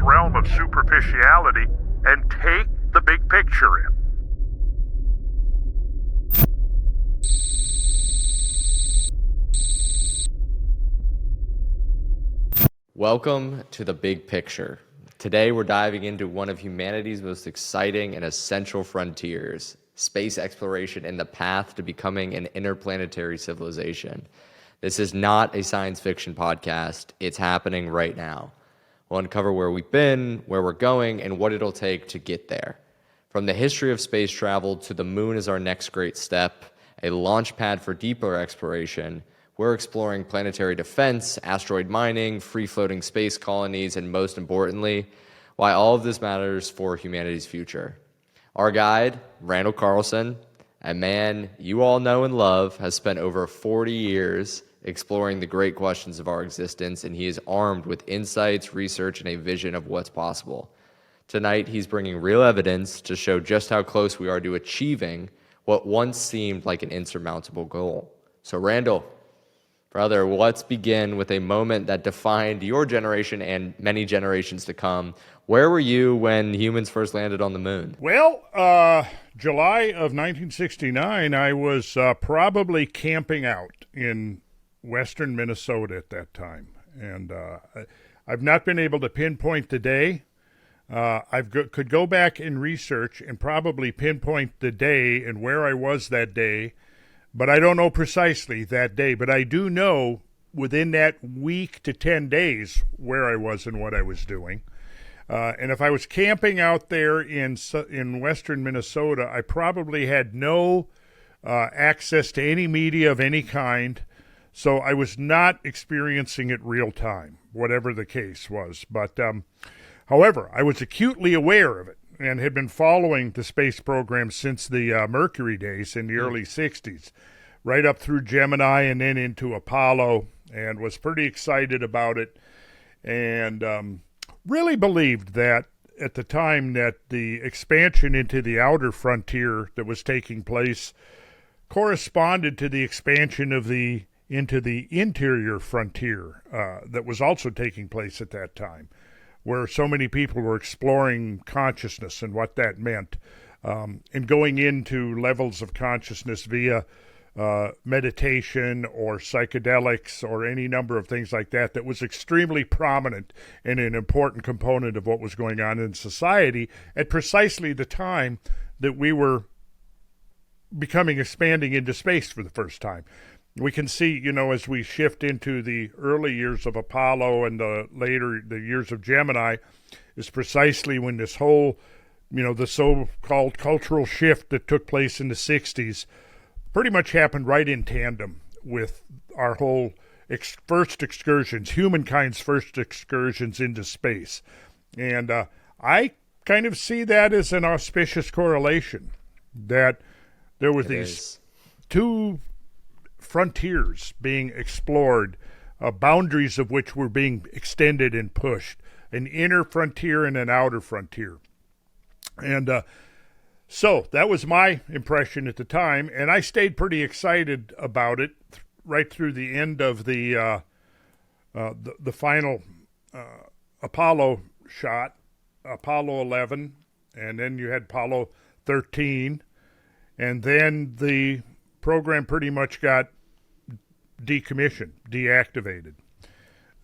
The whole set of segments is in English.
realm of superficiality and take the big picture in. Welcome to the big picture. Today we're diving into one of humanity's most exciting and essential frontiers, space exploration and the path to becoming an interplanetary civilization. This is not a science fiction podcast. It's happening right now. We'll uncover where we've been, where we're going, and what it'll take to get there. From the history of space travel to the moon as our next great step, a launch pad for deeper exploration, we're exploring planetary defense, asteroid mining, free-floating space colonies, and most importantly, why all of this matters for humanity's future. Our guide, Randall Carlson, a man you all know and love, has spent over 40 years exploring the great questions of our existence, and he is armed with insights, research, and a vision of what's possible. Tonight, he's bringing real evidence to show just how close we are to achieving what once seemed like an insurmountable goal. So, Randall, brother, let's begin with a moment that defined your generation and many generations to come. Where were you when humans first landed on the moon? Well, July of 1969, I was probably camping out in western Minnesota at that time. And I've not been able to pinpoint the day. Could go back and research and probably pinpoint the day and where I was that day. But I don't know precisely that day. But I do know within that week to 10 days where I was and what I was doing. And if I was camping out there in western Minnesota, I probably had no access to any media of any kind. So I was not experiencing it real time, whatever the case was. But however, I was acutely aware of it and had been following the space program since the Mercury days in the early 60s, right up through Gemini and then into Apollo, and was pretty excited about it, and really believed that at the time that the expansion into the outer frontier that was taking place corresponded to the expansion into the interior frontier that was also taking place at that time, where so many people were exploring consciousness and what that meant, and going into levels of consciousness via meditation or psychedelics or any number of things like that was extremely prominent and an important component of what was going on in society at precisely the time that we were expanding into space for the first time. We can see, as we shift into the early years of Apollo and the years of Gemini, is precisely when this whole, the so-called cultural shift that took place in the 60s pretty much happened right in tandem with our whole humankind's first excursions into space. And I kind of see that as an auspicious correlation, that there were these two frontiers being explored, boundaries of which were being extended and pushed, an inner frontier and an outer frontier. And so that was my impression at the time, and I stayed pretty excited about it right through the end of the final Apollo shot, Apollo 11, and then you had Apollo 13, and then the program pretty much got decommissioned, deactivated.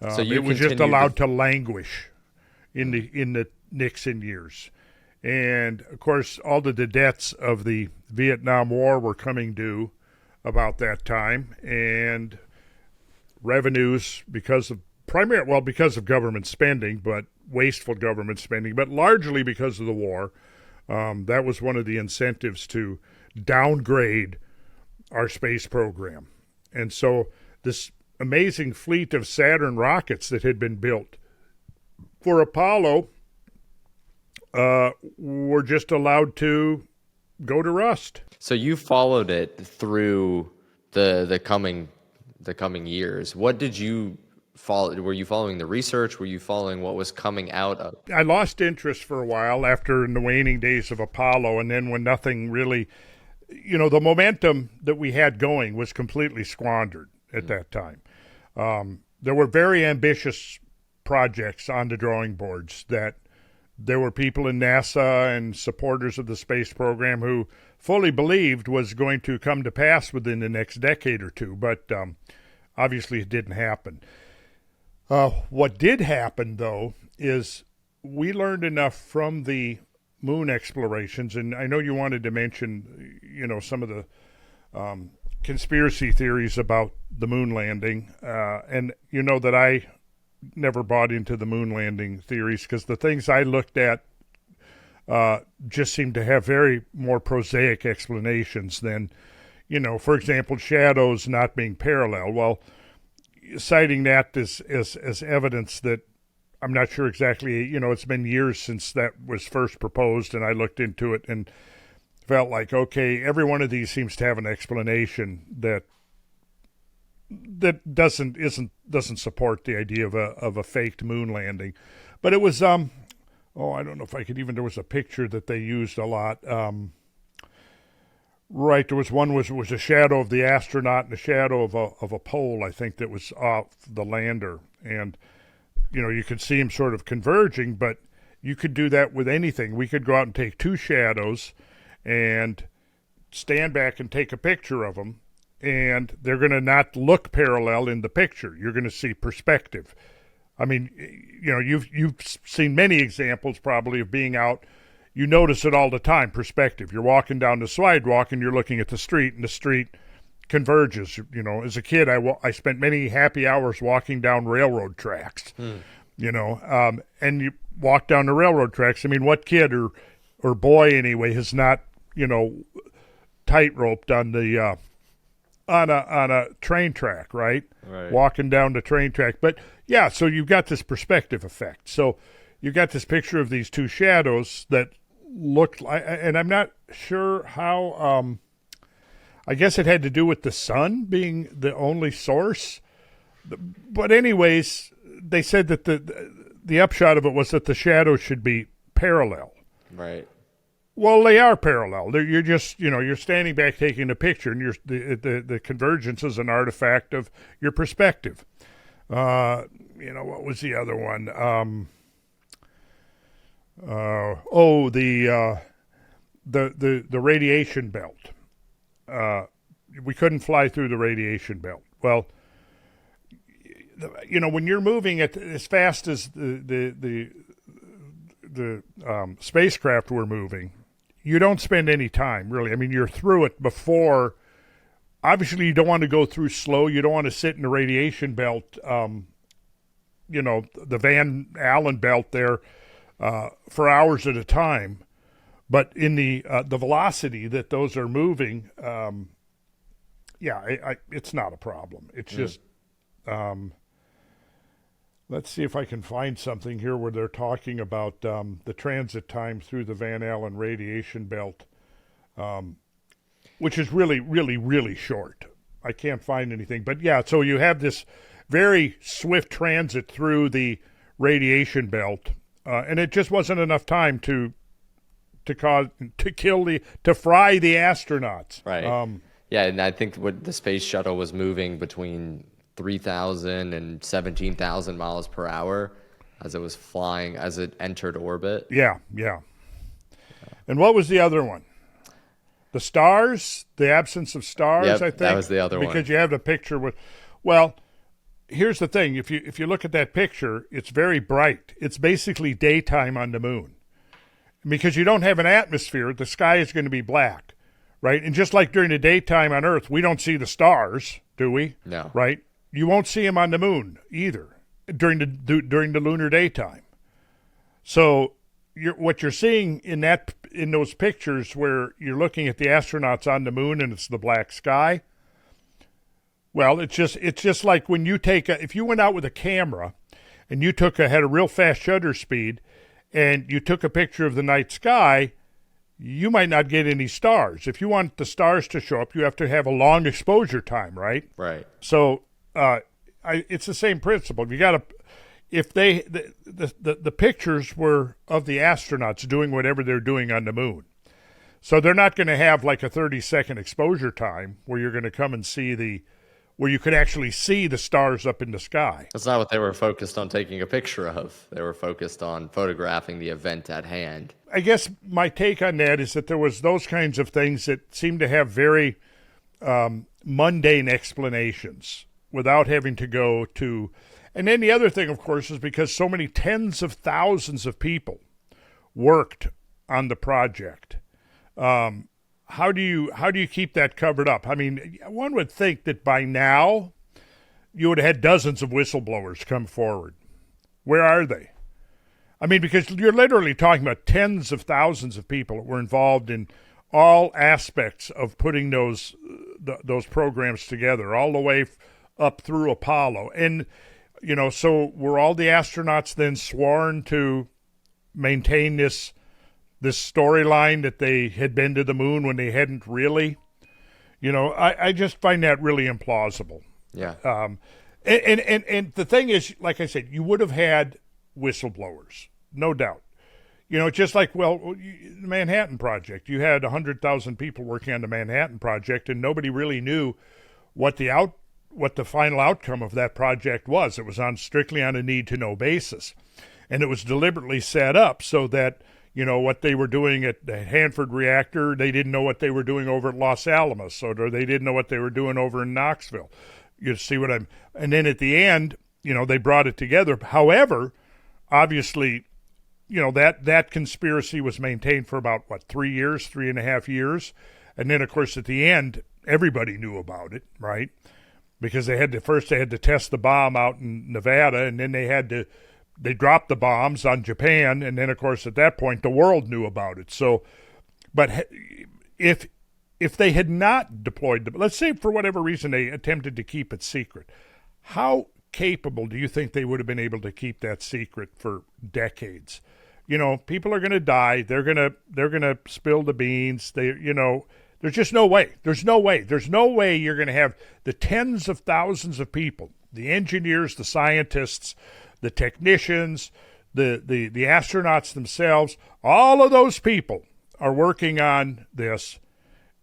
So it was just allowed to languish in the Nixon years. And, of course, all of the debts of the Vietnam War were coming due about that time, and revenues because of government spending, but wasteful government spending, but largely because of the war. That was one of the incentives to downgrade our space program. And so this amazing fleet of Saturn rockets that had been built for Apollo were just allowed to go to rust. So you followed it through the coming years. What did you follow? Were you following the research? Were you following what was coming out of? I lost interest for a while after the waning days of Apollo, and then when nothing really, the momentum that we had going was completely squandered at that time. There were very ambitious projects on the drawing boards that there were people in NASA and supporters of the space program who fully believed was going to come to pass within the next decade or two, but obviously it didn't happen. What did happen, though, is we learned enough from the moon explorations, and I know you wanted to mention, some of the conspiracy theories about the moon landing, and you know that I never bought into the moon landing theories because the things I looked at just seemed to have very more prosaic explanations than, for example, shadows not being parallel. Well, citing that as evidence that I'm not sure exactly, it's been years since that was first proposed, and I looked into it and felt like, okay, every one of these seems to have an explanation that doesn't support the idea of a faked moon landing. But it was I don't know if I could even, there was a picture that they used a lot. Right, there was one was a shadow of the astronaut and a shadow of a pole, I think, that was off the lander, and you could see them sort of converging, but you could do that with anything. We could go out and take two shadows and stand back and take a picture of them, and they're going to not look parallel in the picture. You're going to see perspective. I mean, you've seen many examples probably of being out. You notice it all the time, perspective. You're walking down the sidewalk and you're looking at the street, and the street converges. As a kid, I spent many happy hours walking down railroad tracks, and you walk down the railroad tracks. I mean, what kid or boy anyway has not, tight-roped on the on a train track, right? Walking down the train track. But yeah, so you've got this perspective effect. So you've got this picture of these two shadows that looked like, and I'm not sure how, I guess it had to do with the sun being the only source. But anyways, they said that the upshot of it was that the shadows should be parallel. Right. Well, they are parallel. You're just, you're standing back taking a picture, and the convergence is an artifact of your perspective. What was the other one? The radiation belt. We couldn't fly through the radiation belt. Well, when you're moving at as fast as the spacecraft were moving, you don't spend any time, really. I mean, you're through it before. Obviously, you don't want to go through slow. You don't want to sit in the radiation belt, the Van Allen belt there for hours at a time. But in the velocity that those are moving, it's not a problem. It's just, let's see if I can find something here where they're talking about the transit time through the Van Allen radiation belt, which is really, really, really short. I can't find anything. But yeah, so you have this very swift transit through the radiation belt, and it just wasn't enough time to fry the astronauts. Right. And I think what the space shuttle was moving between 3,000 and 17,000 miles per hour as it was flying, as it entered orbit. Yeah. And what was the other one? The stars, the absence of stars, Yep, I think. that was the other one. Because you have the picture with, well, here's the thing. If you look at that picture, it's very bright. It's basically daytime on the moon. Because you don't have an atmosphere, the sky is going to be black, right? And just like during the daytime on Earth, we don't see the stars, do we? No. Right? You won't see them on the moon either during the lunar daytime. So what you're seeing in those pictures where you're looking at the astronauts on the moon and it's the black sky, well, it's just like when you if you went out with a camera and you had a real fast shutter speed and you took a picture of the night sky, you might not get any stars. If you want the stars to show up, you have to have a long exposure time, right? Right. So it's the same principle. You got to, if the pictures were of the astronauts doing whatever they're doing on the moon, so they're not going to have like a 30-second exposure time where you're going to come and see the where you could actually see the stars up in the sky. That's not what they were focused on taking a picture of. They were focused on photographing the event at hand. I guess my take on that is that there was those kinds of things that seemed to have very mundane explanations without having to go to. And then the other thing, of course, is because so many tens of thousands of people worked on the project. How do you keep that covered up? I mean, one would think that by now you would have had dozens of whistleblowers come forward. Where are they? I mean, because you're literally talking about tens of thousands of people that were involved in all aspects of putting those programs together, all the way up through Apollo. And, so were all the astronauts then sworn to maintain this storyline that they had been to the moon when they hadn't really? I just find that really implausible. Yeah. And the thing is, like I said, you would have had whistleblowers, no doubt. Just like, the Manhattan Project. You had 100,000 people working on the Manhattan Project, and nobody really knew what the final outcome of that project was. It was strictly on a need-to-know basis. And it was deliberately set up so that, what they were doing at the Hanford reactor, they didn't know what they were doing over at Los Alamos, or they didn't know what they were doing over in Knoxville. You see what and then at the end, they brought it together. However, obviously, that conspiracy was maintained for about, 3.5 years. And then, of course, at the end, everybody knew about it, right? Because they had to test the bomb out in Nevada, and then they dropped the bombs on Japan, and then, of course, at that point, the world knew about it. So, but if they had not deployed let's say for whatever reason they attempted to keep it secret, how capable do you think they would have been able to keep that secret for decades? People are going to die. They're going to spill the beans. There's just no way. There's no way you're going to have the tens of thousands of people, the engineers, the scientists, the technicians, the astronauts themselves. All of those people are working on this,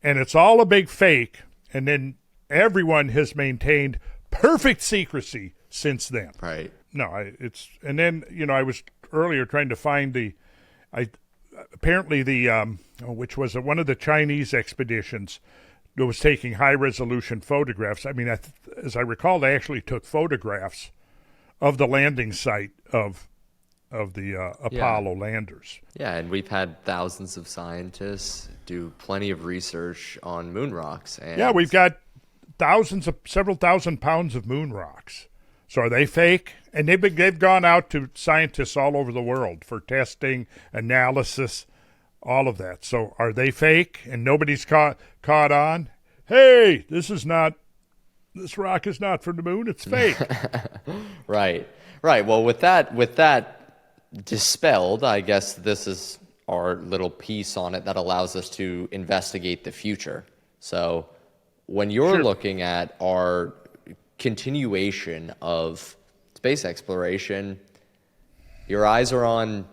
and it's all a big fake. And then everyone has maintained perfect secrecy since then. Right. No, and then I was earlier trying to find which was one of the Chinese expeditions that was taking high resolution photographs. I mean, as I recall, they actually took photographs of the landing site of the Apollo landers. Yeah, and we've had thousands of scientists do plenty of research on moon rocks. And yeah, we've got several thousand pounds of moon rocks. So are they fake? And they've gone out to scientists all over the world for testing, analysis, all of that. So are they fake? And nobody's caught on? Hey, this rock is not from the moon. It's fake. Right. Well, with that dispelled, I guess this is our little piece on it that allows us to investigate the future. So when you're looking at our continuation of space exploration, your eyes are on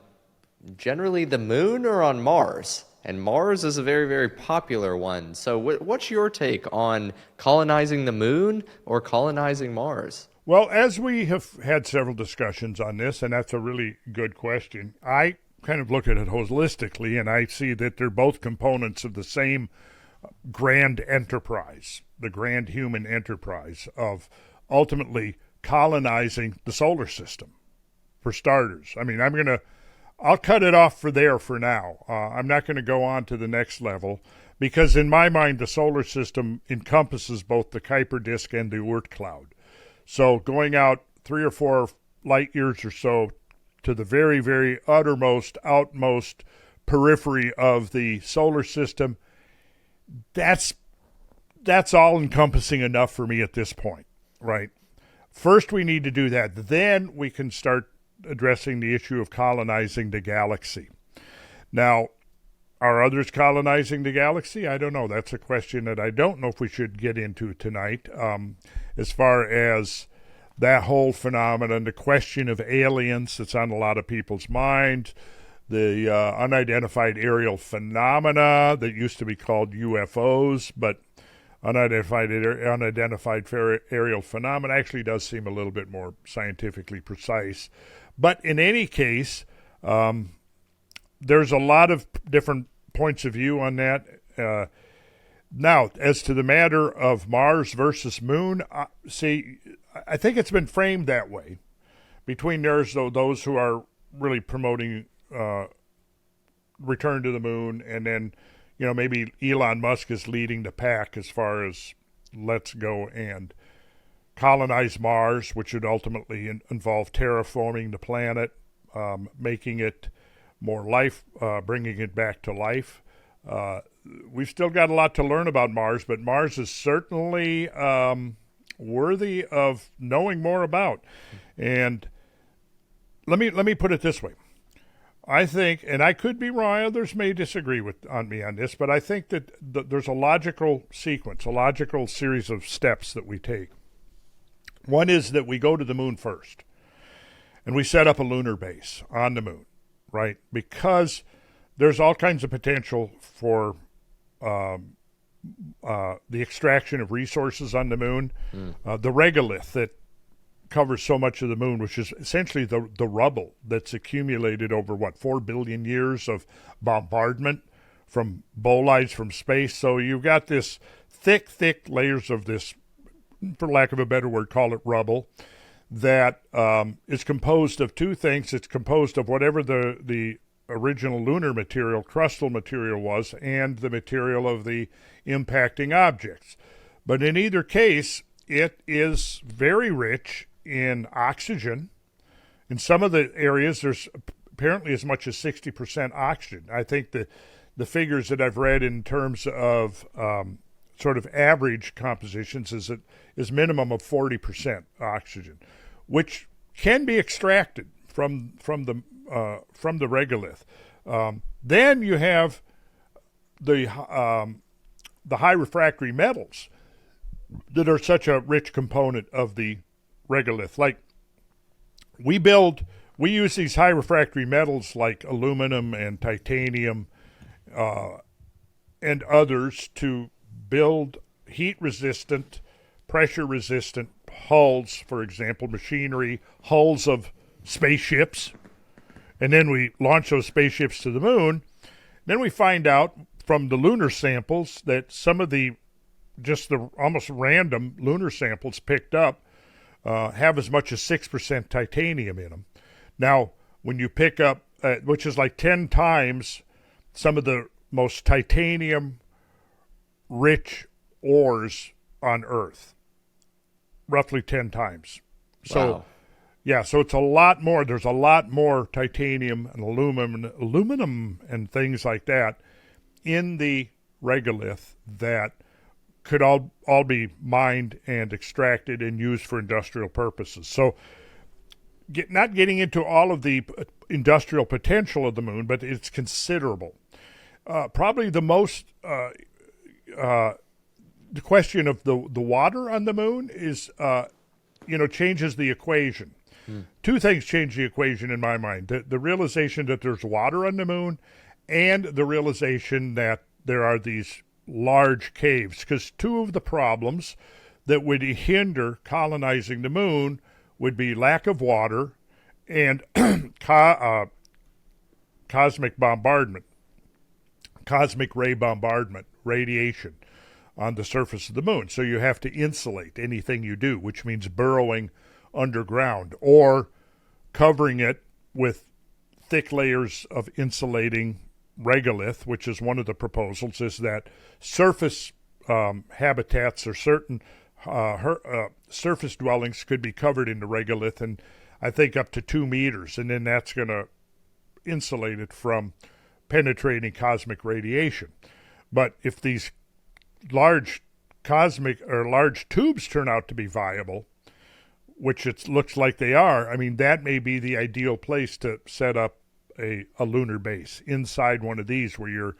generally the moon or on Mars? And Mars is a very, very popular one. So what's your take on colonizing the moon or colonizing Mars? Well, as we have had several discussions on this, and that's a really good question, I kind of look at it holistically, and I see that they're both components of the same grand enterprise, the grand human enterprise of ultimately colonizing the solar system, for starters. I mean, I'll cut it off for now. I'm not going to go on to the next level because in my mind, the solar system encompasses both the Kuiper disk and the Oort cloud. So going out 3 or 4 light years or so to the very, very outmost periphery of the solar system, that's all encompassing enough for me at this point, right? First, we need to do that. Then we can start addressing the issue of colonizing the galaxy. Now, are others colonizing the galaxy? I don't know. That's a question that I don't know if we should get into tonight. As far as that whole phenomenon, the question of aliens that's on a lot of people's minds, the unidentified aerial phenomena that used to be called UFOs, but unidentified aerial phenomena actually does seem a little bit more scientifically precise. But in any case, there's a lot of different points of view on that. Now, as to the matter of Mars versus Moon, I think it's been framed that way. Between those who are really promoting return to the moon, and then, maybe Elon Musk is leading the pack as far as let's go and colonize Mars, which would ultimately involve terraforming the planet, making it more life, bringing it back to life. We've still got a lot to learn about Mars, but Mars is certainly worthy of knowing more about. And let me put it this way. I think, and I could be wrong, others may disagree on me on this, but I think that there's a logical sequence, a logical series of steps that we take. One is that we go to the moon first, and we set up a lunar base on the moon, right? Because there's all kinds of potential for the extraction of resources on the moon. The regolith that covers so much of the moon, which is essentially the rubble that's accumulated over, 4 billion years of bombardment from bolides from space. So you've got this thick layers of this, for lack of a better word, call it rubble, that is composed of two things. It's composed of whatever the original lunar material, crustal material was, and the material of the impacting objects. But in either case, it is very rich in oxygen. In some of the areas, there's apparently as much as 60% oxygen. I think the figures that I've read in terms of sort of average compositions is minimum of 40% oxygen, which can be extracted from the regolith. Then you have the high refractory metals that are such a rich component of the regolith. Like we use these high refractory metals like aluminum and titanium and others to build heat-resistant, pressure-resistant hulls, for example, machinery, hulls of spaceships. And then we launch those spaceships to the moon. Then we find out from the lunar samples that some of the almost random lunar samples picked up have as much as 6% titanium in them. Now, when you pick up, which is like 10 times some of the most titanium-rich ores on Earth, roughly 10 times. So, wow. Yeah, so it's a lot more. There's a lot more titanium and aluminum and things like that in the regolith that could all be mined and extracted and used for industrial purposes. So not getting into all of the industrial potential of the moon, but it's considerable. Probably the most, the question of the water on the moon is, changes the equation. Two things change the equation in my mind. The realization that there's water on the moon and the realization that there are these large caves, because two of the problems that would hinder colonizing the moon would be lack of water and cosmic bombardment, cosmic ray bombardment, radiation on the surface of the moon. So you have to insulate anything you do, which means burrowing underground or covering it with thick layers of insulating regolith, which is one of the proposals, is that surface habitats or certain surface dwellings could be covered in the regolith, and I think up to 2 meters, and then that's going to insulate it from penetrating cosmic radiation. But if these large large tubes turn out to be viable, which it looks like they are, I mean, that may be the ideal place to set up a lunar base inside one of these, where you're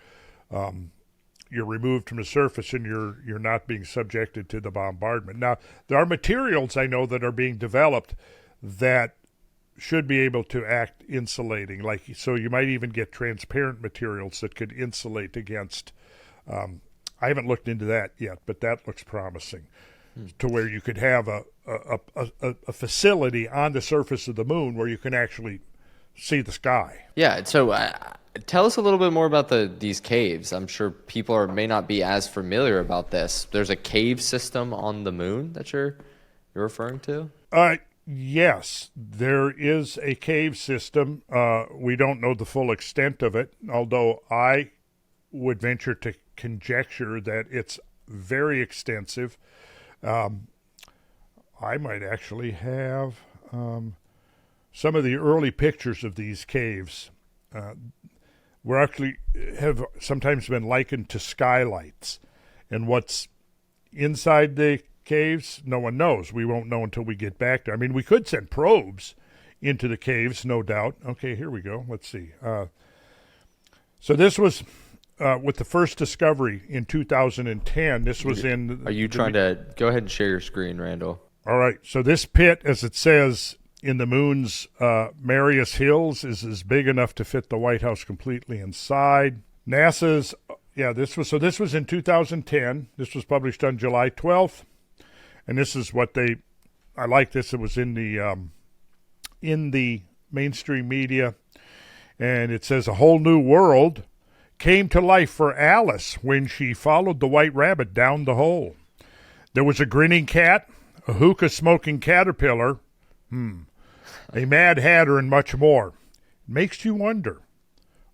removed from the surface and you're not being subjected to the bombardment. Now, there are materials I know that are being developed that should be able to act insulating. So you might even get transparent materials that could insulate against I haven't looked into that yet, but that looks promising. To where you could have a facility on the surface of the moon where you can actually see the sky. Yeah. So tell us a little bit more about these caves. I'm sure people may not be as familiar about this. There's a cave system on the moon that you're referring to? Yes, there is a cave system. We don't know the full extent of it, although I would venture to conjecture that it's very extensive. I might actually have some of the early pictures of these caves. Were actually have sometimes been likened to skylights, and what's inside the caves, no one knows. We won't know until we get back there. I mean, we could send probes into the caves, no doubt. Okay, here we go. Let's see. So this was with the first discovery in 2010. This was in... Are you trying to... Go ahead and share your screen, Randall. All right. So this pit, as it says in the moon's Marius Hills, is big enough to fit the White House completely inside. NASA's... Yeah, this was in 2010. This was published on July 12th. And this is what they... I like this. It was in the mainstream media. And it says, a whole new world came to life for Alice when she followed the white rabbit down the hole. There was a grinning cat, a hookah-smoking caterpillar, a Mad Hatter, and much more. It makes you wonder,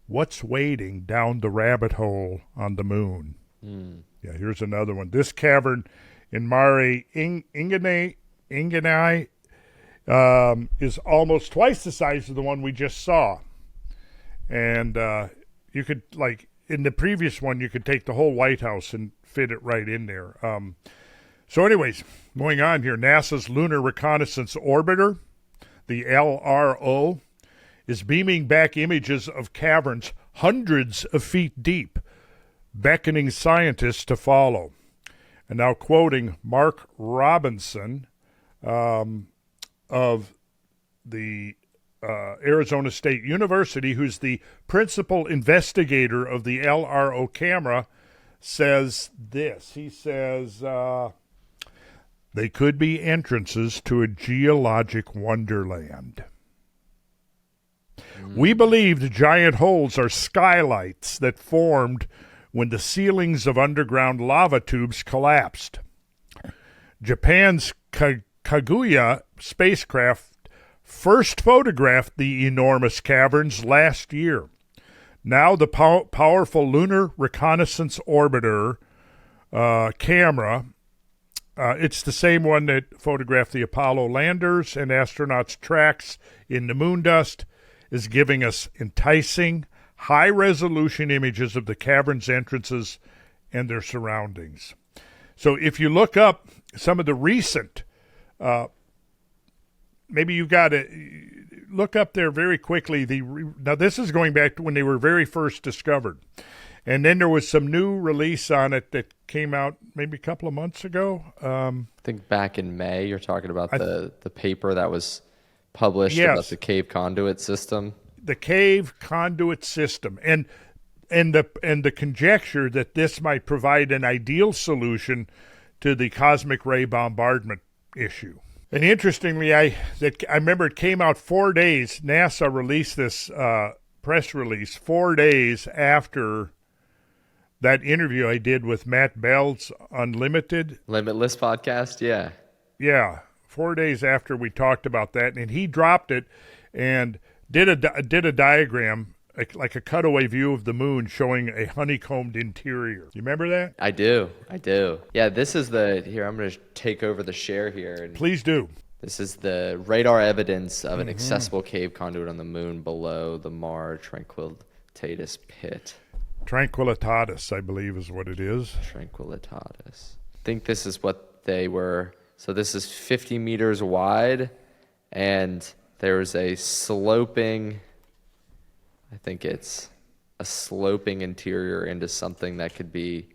what's waiting down the rabbit hole on the moon? Yeah, here's another one. This cavern in Mare Ingeni is almost twice the size of the one we just saw. And you could, like, in the previous one, you could take the whole White House and fit it right in there. So anyways, going on here, NASA's Lunar Reconnaissance Orbiter, the LRO, is beaming back images of caverns hundreds of feet deep, beckoning scientists to follow. And now quoting Mark Robinson of the Arizona State University, who's the principal investigator of the LRO camera, says this. He says, they could be entrances to a geologic wonderland. We believe the giant holes are skylights that formed when the ceilings of underground lava tubes collapsed. Japan's Kaguya spacecraft first photographed the enormous caverns last year. Now the powerful Lunar Reconnaissance Orbiter camera, it's the same one that photographed the Apollo landers and astronauts' tracks in the moon dust, is giving us enticing, high-resolution images of the cavern's entrances and their surroundings. So if you look up some of the recent maybe you got to look up there very quickly. Now, this is going back to when they were very first discovered. And then there was some new release on it that came out maybe a couple of months ago. I think back in May, you're talking about the paper that was published about the cave conduit system. The cave conduit system. And the conjecture that this might provide an ideal solution to the cosmic ray bombardment issue. And interestingly, I remember it came out 4 days. NASA released this press release 4 days after that interview I did with Matt Bell's Limitless podcast. Yeah, 4 days after we talked about that, and he dropped it and did a diagram, like a cutaway view of the moon showing a honeycombed interior. You remember that? I do. Yeah, this is here, I'm going to take over the share here. And please do. This is the radar evidence of an accessible cave conduit on the moon below the Mare Tranquillitatis pit. Tranquillitatis, I believe, is what it is. Tranquillitatis. I think this is what they were. So this is 50 meters wide, and there's a sloping... I think it's a sloping interior into something that could be,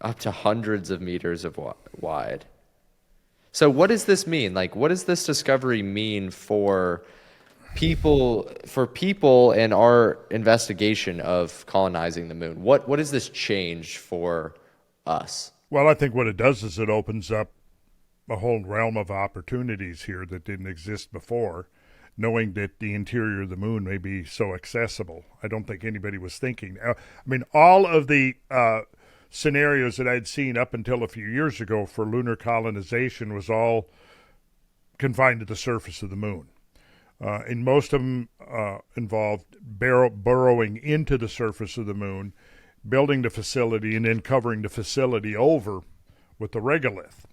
up to hundreds of meters of wide. So what does this mean? Like, what does this discovery mean for people in our investigation of colonizing the moon, what does this change for us? Well, I think what it does is it opens up a whole realm of opportunities here that didn't exist before, knowing that the interior of the moon may be so accessible. I don't think anybody was thinking. I mean, all of the scenarios that I'd seen up until a few years ago for lunar colonization was all confined to the surface of the moon. And most of them involved burrowing into the surface of the moon, building the facility, and then covering the facility over with the regolith,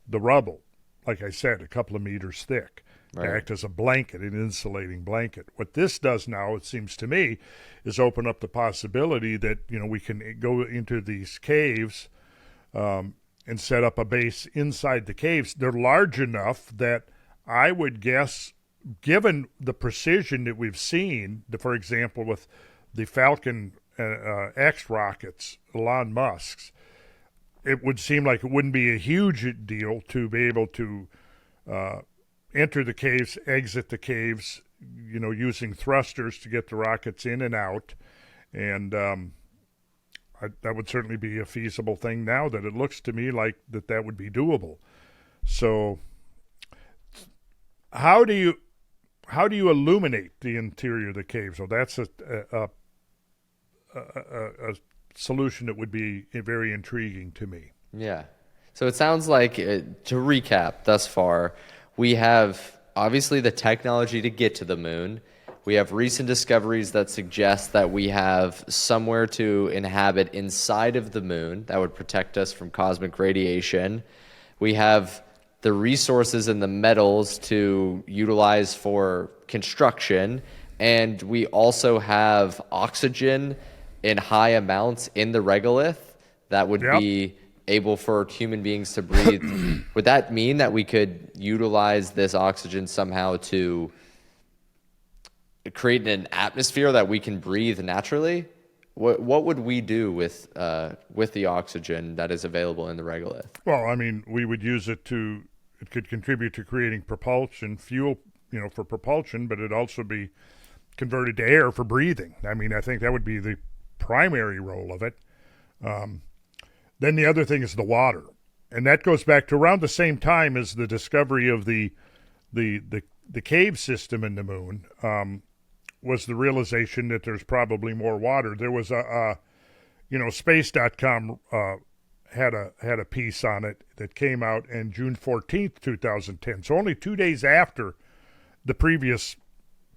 the rubble, like I said, a couple of meters thick, to act as a blanket, an insulating blanket. What this does now, it seems to me, is open up the possibility that, we can go into these caves and set up a base inside the caves. They're large enough that I would guess, given the precision that we've seen, for example, with the Falcon X rockets, Elon Musk's, it would seem like it wouldn't be a huge deal to be able to enter the caves, exit the caves, using thrusters to get the rockets in and out. And that would certainly be a feasible thing now that it looks to me like that would be doable. So how do you illuminate the interior of the cave? So that's a solution that would be very intriguing to me. Yeah. So it sounds like, to recap thus far, we have obviously the technology to get to the moon. We have recent discoveries that suggest that we have somewhere to inhabit inside of the moon that would protect us from cosmic radiation. We have the resources and the metals to utilize for construction. And we also have oxygen in high amounts in the regolith that would be able for human beings to breathe. Would that mean that we could utilize this oxygen somehow to create an atmosphere that we can breathe naturally? What would we do with the oxygen that is available in the regolith? Well, I mean, we would use it could contribute to creating propulsion, fuel, for propulsion, but it'd also be converted to air for breathing. I mean, I think that would be the primary role of it. Then the other thing is the water, and that goes back to around the same time as the discovery of the cave system in the moon. Was the realization that there's probably more water. There was space.com had a piece on it that came out in June 14th, 2010. So only 2 days after the previous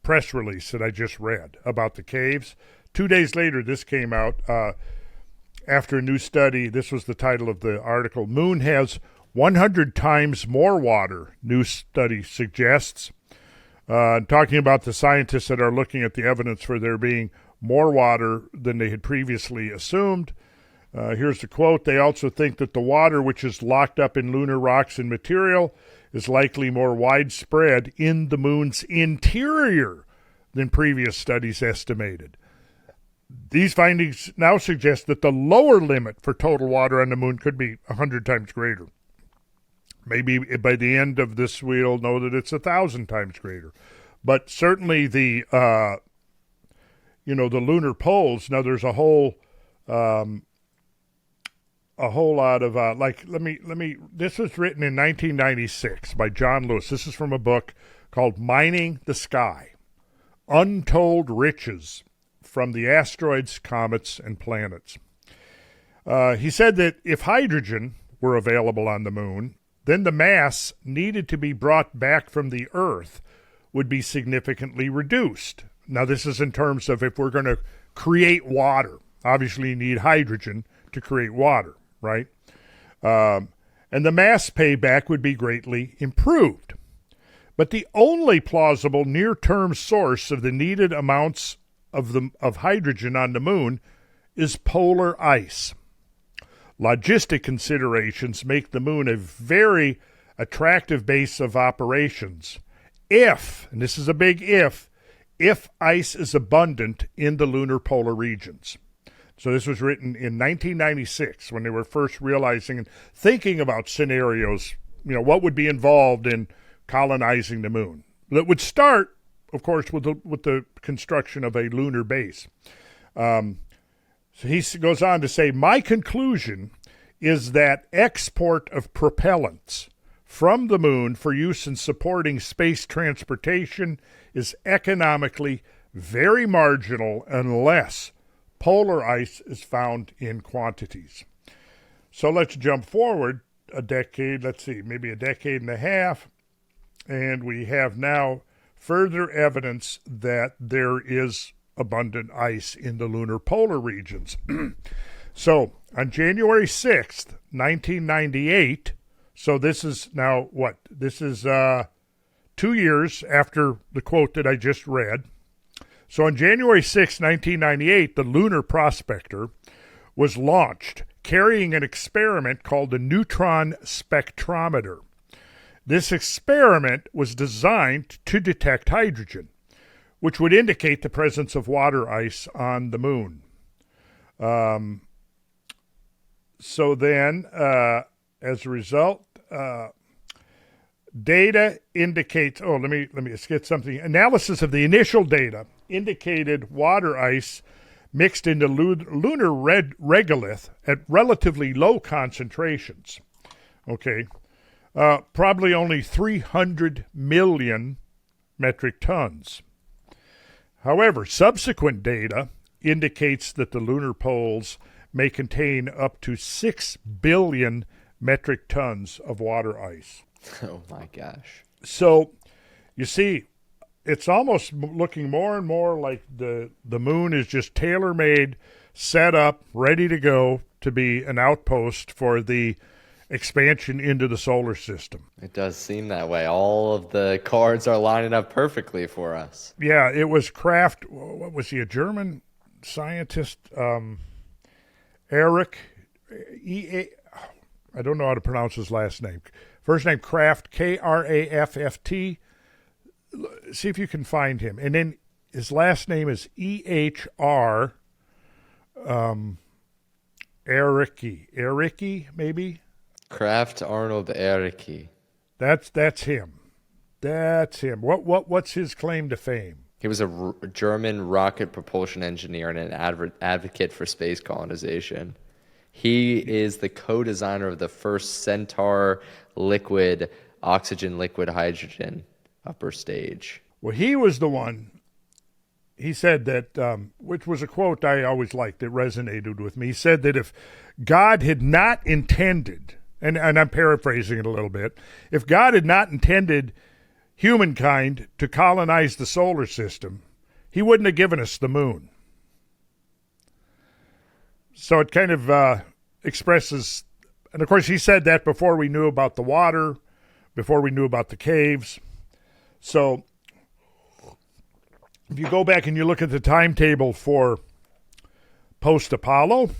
press release that I just read about the caves. 2 days later, this came out after a new study. This was the title of the article. Moon has 100 times more water, new study suggests. Talking about the scientists that are looking at the evidence for there being more water than they had previously assumed. Here's the quote. They also think that the water, which is locked up in lunar rocks and material, is likely more widespread in the moon's interior than previous studies estimated. These findings now suggest that the lower limit for total water on the moon could be 100 times greater. Maybe by the end of this, we'll know that it's 1,000 times greater. But certainly the lunar poles. Now there's a whole lot of This was written in 1996 by John Lewis. This is from a book called Mining the Sky: Untold Riches from the Asteroids, Comets, and Planets. He said that if hydrogen were available on the moon, then the mass needed to be brought back from the Earth would be significantly reduced. Now, this is in terms of if we're going to create water. Obviously, you need hydrogen to create water, right? And the mass payback would be greatly improved. But the only plausible near-term source of the needed amounts of hydrogen on the moon is polar ice. Logistic considerations make the moon a very attractive base of operations if, and this is a big if ice is abundant in the lunar polar regions. So this was written in 1996 when they were first realizing and thinking about scenarios, what would be involved in colonizing the moon. That would start, of course, with the construction of a lunar base. So he goes on to say, my conclusion is that export of propellants from the moon for use in supporting space transportation is economically very marginal unless polar ice is found in quantities. So let's jump forward a decade, maybe a decade and a half, and we have now further evidence that there is abundant ice in the lunar polar regions. So on January 6th, 1998, so this is now what? This is 2 years after the quote that I just read. So on January 6, 1998, the Lunar Prospector was launched, carrying an experiment called the neutron spectrometer. This experiment was designed to detect hydrogen, which would indicate the presence of water ice on the moon. So then, as a result, data indicates, let me get something. Analysis of the initial data indicated water ice mixed into lunar regolith at relatively low concentrations. Okay. Probably only 300 million metric tons. However, subsequent data indicates that the lunar poles may contain up to 6 billion metric tons of water ice. Oh my gosh. So, you see, it's almost looking more and more like the moon is just tailor-made, set up, ready to go to be an outpost for the expansion into the solar system. It does seem that way. All of the cards are lining up perfectly for us. Yeah, it was Kraft. What was he, a German scientist? Eric, I don't know how to pronounce his last name. First name Kraft, Krafft. See if you can find him. And then his last name is EHR Ericki, maybe? Kraft Arnold Ericki. That's him. That's him. What's his claim to fame? He was a German rocket propulsion engineer and an advocate for space colonization. He is the co-designer of the first Centaur liquid, oxygen liquid hydrogen upper stage. Well, he was the one. He said that, which was a quote I always liked that resonated with me. He said that if God had not intended, and I'm paraphrasing it a little bit, if God had not intended humankind to colonize the solar system, he wouldn't have given us the moon. So it kind of expresses, and of course he said that before we knew about the water, before we knew about the caves. So if you go back and you look at the timetable for post-Apollo,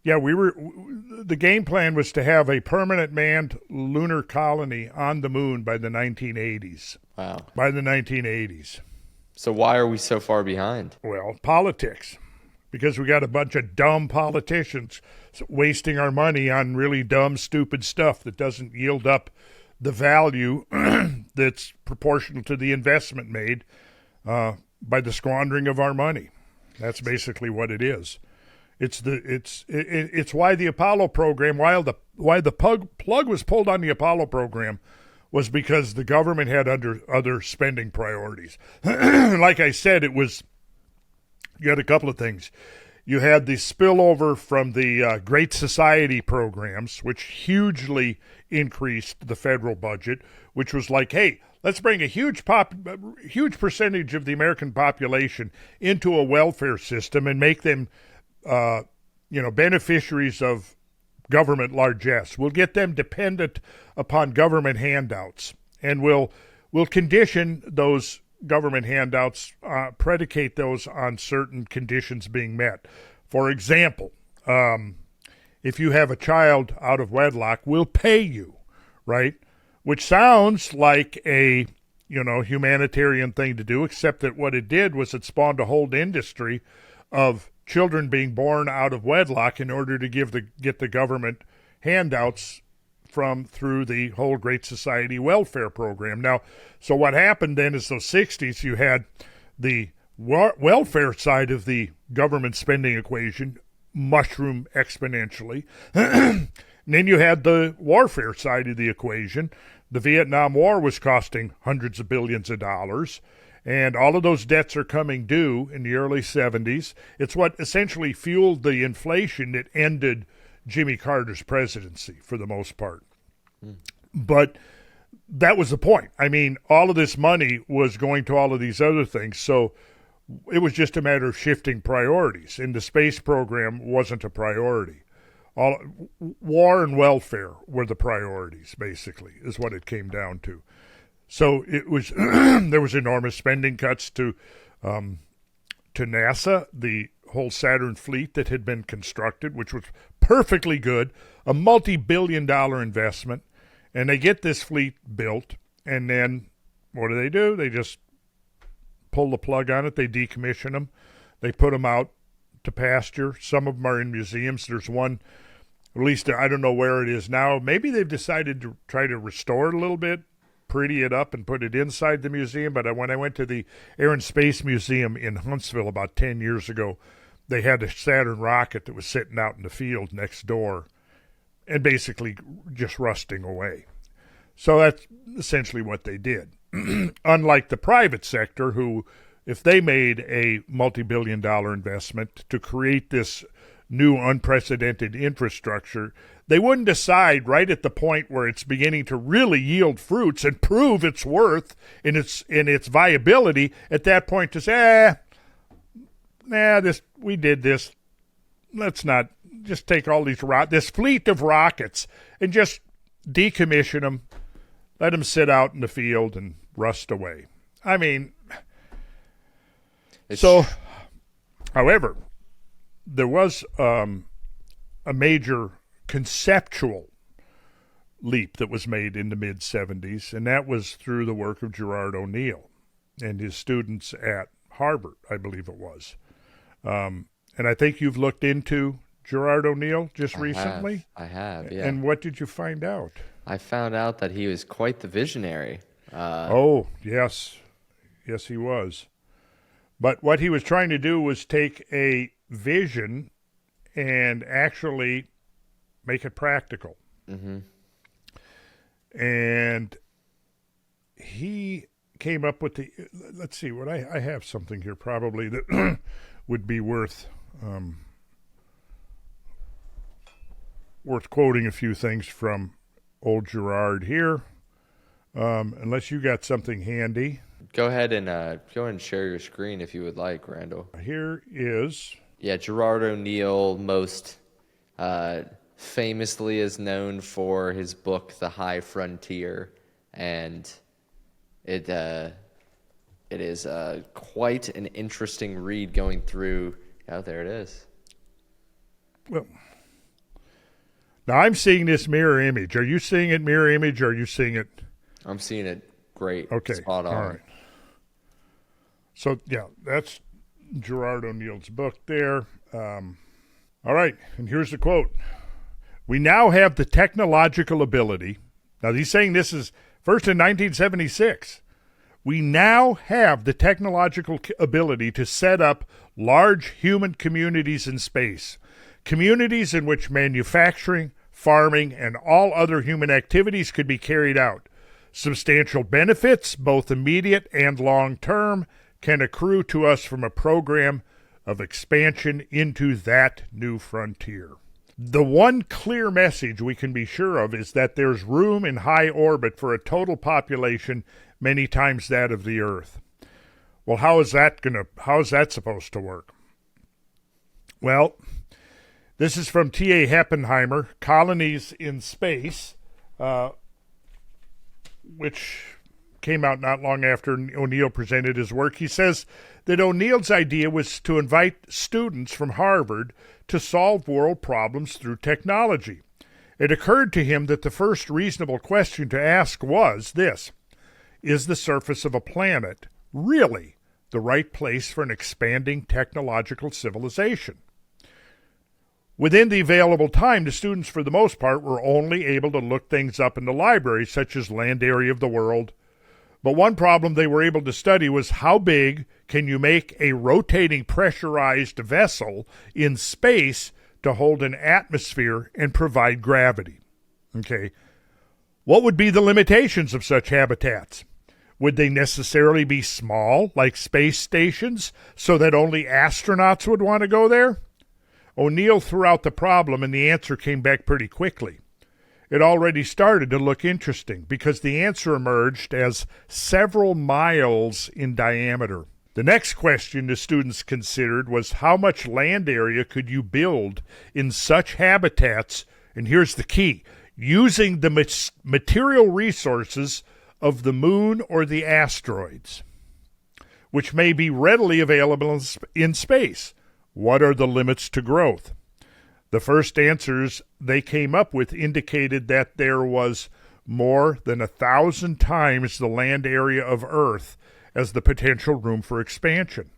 yeah, the game plan was to have a permanent manned lunar colony on the moon by the 1980s. Wow. By the 1980s. So why are we so far behind? Well, politics. Because we got a bunch of dumb politicians wasting our money on really dumb, stupid stuff that doesn't yield up the value that's proportional to the investment made by the squandering of our money. That's basically what it is. It's why the Apollo program, why the plug was pulled on the Apollo program, was because the government had other spending priorities. Like I said, you had a couple of things. You had the spillover from the Great Society programs, which hugely increased the federal budget, which was like, hey, let's bring a huge percentage of the American population into a welfare system and make them beneficiaries of government largesse. We'll get them dependent upon government handouts, and we'll condition those government handouts, predicate those on certain conditions being met. For example, if you have a child out of wedlock, we'll pay you, right? Which sounds like a humanitarian thing to do, except that what it did was it spawned a whole industry of children being born out of wedlock in order to get the government handouts through the whole Great Society welfare program. Now, so what happened then is those 60s, you had the welfare side of the government spending equation mushroom exponentially. And then you had the warfare side of the equation. The Vietnam War was costing hundreds of billions of dollars, and all of those debts are coming due in the early 70s. It's what essentially fueled the inflation that ended Jimmy Carter's presidency for the most part. But that was the point. I mean, all of this money was going to all of these other things, so it was just a matter of shifting priorities, and the space program wasn't a priority. All war and welfare were the priorities, basically, is what it came down to. So it was there was enormous spending cuts to NASA, the whole Saturn fleet that had been constructed, which was perfectly good, a multi-billion-dollar investment, and they get this fleet built, and then what do? They just pull the plug on it. They decommission them. They put them out to pasture. Some of them are in museums. There's one, at least I don't know where it is now. Maybe they've decided to try to restore it a little bit, pretty it up and put it inside the museum. But when I went to the Air and Space Museum in Huntsville about 10 years ago, they had a Saturn rocket that was sitting out in the field next door and basically just rusting away. So that's essentially what they did. Unlike the private sector, who, if they made a multi-billion-dollar investment to create this new unprecedented infrastructure, they wouldn't decide right at the point where it's beginning to really yield fruits and prove its worth in its viability. At that point, to say, we did this. Let's not just take all these this fleet of rockets and just decommission them, let them sit out in the field and rust away. I mean, however, there was a major conceptual leap that was made in the mid-'70s, and that was through the work of Gerard O'Neill and his students at Harvard, I believe it was. And I think you've looked into Gerard O'Neill just recently? I have, yeah. And what did you find out? I found out that he was quite the visionary. Oh, yes. Yes, he was. But what he was trying to do was take a vision and actually make it practical. Mm-hmm. And he came up with let's see, what I have something here probably that would be worth quoting a few things from old Gerard here. Unless you got something handy. Go ahead and share your screen if you would like, Randall. Here is. Yeah, Gerard O'Neill most famously is known for his book, The High Frontier, and it is quite an interesting read going through. Oh, there it is. Well, now I'm seeing this mirror image. Are you seeing it mirror image, or are you seeing it? I'm seeing it great. Okay. Spot on. All right. So, yeah, that's Gerard O'Neill's book there. All right, and here's the quote. We now have the technological ability. Now, he's saying this is first in 1976. We now have the technological ability to set up large human communities in space, communities in which manufacturing, farming, and all other human activities could be carried out. Substantial benefits, both immediate and long-term, can accrue to us from a program of expansion into that new frontier. The one clear message we can be sure of is that there's room in high orbit for a total population many times that of the Earth. Well, how is that supposed to work? Well, this is from T.A. Heppenheimer, Colonies in Space, which came out not long after O'Neill presented his work. He says that O'Neill's idea was to invite students from Harvard to solve world problems through technology. It occurred to him that the first reasonable question to ask was this: is the surface of a planet really the right place for an expanding technological civilization? Within the available time, the students, for the most part, were only able to look things up in the library, such as land area of the world. But one problem they were able to study was how big can you make a rotating pressurized vessel in space to hold an atmosphere and provide gravity. Okay. What would be the limitations of such habitats? Would they necessarily be small, like space stations, so that only astronauts would want to go there? O'Neill threw out the problem, and the answer came back pretty quickly. It already started to look interesting because the answer emerged as several miles in diameter. The next question the students considered was how much land area could you build in such habitats, and here's the key, using the material resources of the moon or the asteroids, which may be readily available in space. What are the limits to growth? The first answers they came up with indicated that there was more than 1,000 times the land area of Earth as the potential room for expansion.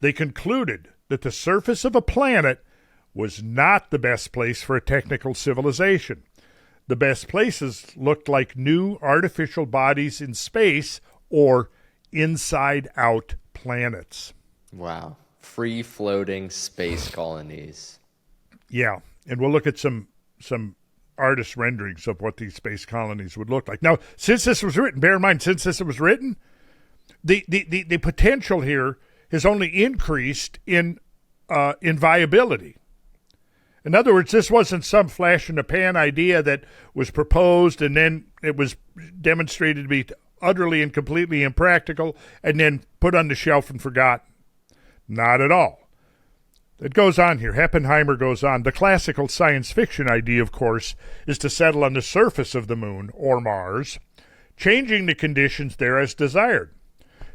They concluded that the surface of a planet was not the best place for a technical civilization. The best places looked like new artificial bodies in space or inside-out planets. Wow. Free-floating space colonies. Yeah, and we'll look at some artist renderings of what these space colonies would look like. Now, since this was written, bear in mind, since this was written, the potential here has only increased in viability. In other words, this wasn't some flash-in-the-pan idea that was proposed and then it was demonstrated to be utterly and completely impractical and then put on the shelf and forgotten. Not at all. It goes on here. Heppenheimer goes on. The classical science fiction idea, of course, is to settle on the surface of the moon or Mars, changing the conditions there as desired.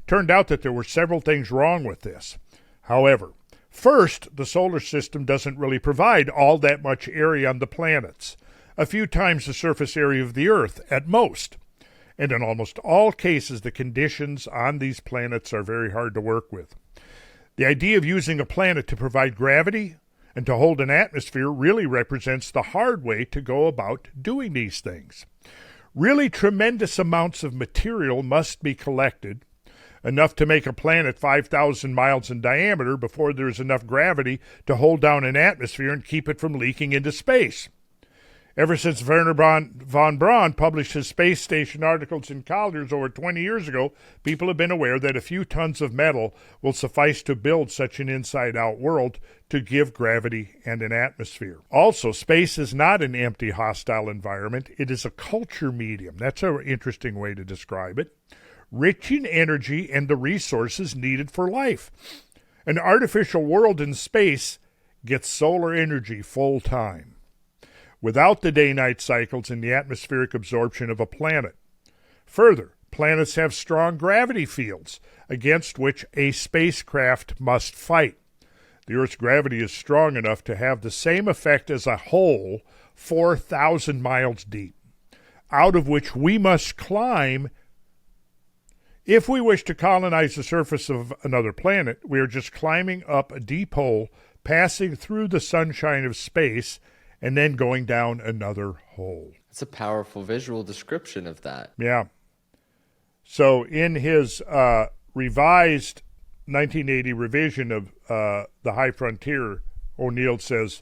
Turned out that there were several things wrong with this. However, first, the solar system doesn't really provide all that much area on the planets, a few times the surface area of the Earth at most. And in almost all cases, the conditions on these planets are very hard to work with. The idea of using a planet to provide gravity and to hold an atmosphere really represents the hard way to go about doing these things. Really tremendous amounts of material must be collected, enough to make a planet 5,000 miles in diameter before there's enough gravity to hold down an atmosphere and keep it from leaking into space. Ever since Wernher von Braun published his space station articles in Colliers over 20 years ago, people have been aware that a few tons of metal will suffice to build such an inside-out world to give gravity and an atmosphere. Also, space is not an empty, hostile environment. It is a culture medium. That's an interesting way to describe it. Rich in energy and the resources needed for life. An artificial world in space gets solar energy full time, without the day-night cycles and the atmospheric absorption of a planet. Further, planets have strong gravity fields against which a spacecraft must fight. The Earth's gravity is strong enough to have the same effect as a hole 4,000 miles deep, out of which we must climb. If we wish to colonize the surface of another planet, we are just climbing up a deep hole, passing through the sunshine of space, and then going down another hole. It's a powerful visual description of that. Yeah. So in his revised 1980 revision of The High Frontier, O'Neill says,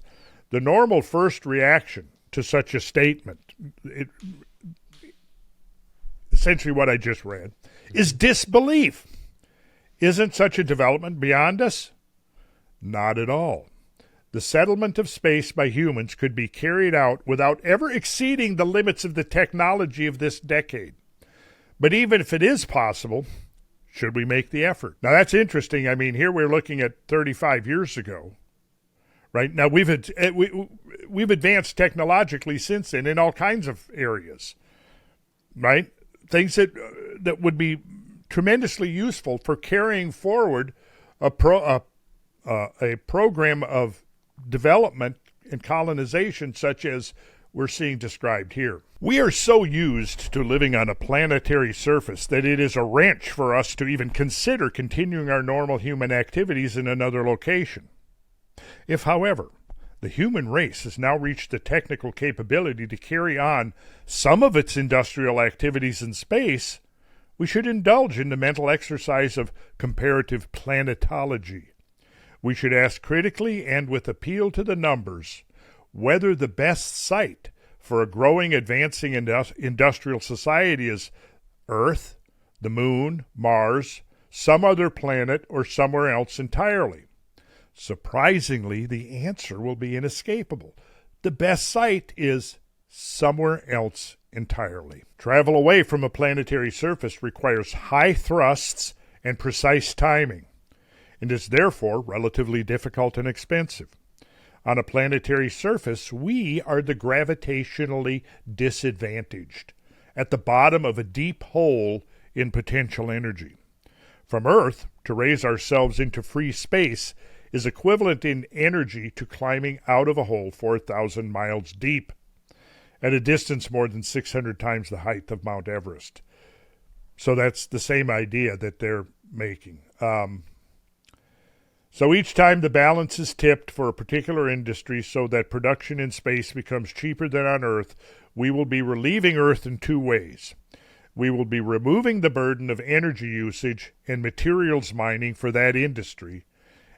the normal first reaction to such a statement, essentially what I just read, is disbelief. Isn't such a development beyond us? Not at all. The settlement of space by humans could be carried out without ever exceeding the limits of the technology of this decade. But even if it is possible, should we make the effort? Now, that's interesting. I mean, here we're looking at 35 years ago, right? Now, we've advanced technologically since then in all kinds of areas, right? Things that would be tremendously useful for carrying forward a program of development and colonization such as we're seeing described here. We are so used to living on a planetary surface that it is a wrench for us to even consider continuing our normal human activities in another location. If, however, the human race has now reached the technical capability to carry on some of its industrial activities in space, we should indulge in the mental exercise of comparative planetology. We should ask critically and with appeal to the numbers whether the best site for a growing, advancing industrial society is Earth, the Moon, Mars, some other planet, or somewhere else entirely. Surprisingly, the answer will be inescapable. The best site is somewhere else entirely. Travel away from a planetary surface requires high thrusts and precise timing, and is therefore relatively difficult and expensive. On a planetary surface, we are the gravitationally disadvantaged, at the bottom of a deep hole in potential energy. From Earth, to raise ourselves into free space is equivalent in energy to climbing out of a hole 4,000 miles deep, at a distance more than 600 times the height of Mount Everest. So that's the same idea that they're making. So each time the balance is tipped for a particular industry so that production in space becomes cheaper than on Earth, we will be relieving Earth in two ways. We will be removing the burden of energy usage and materials mining for that industry,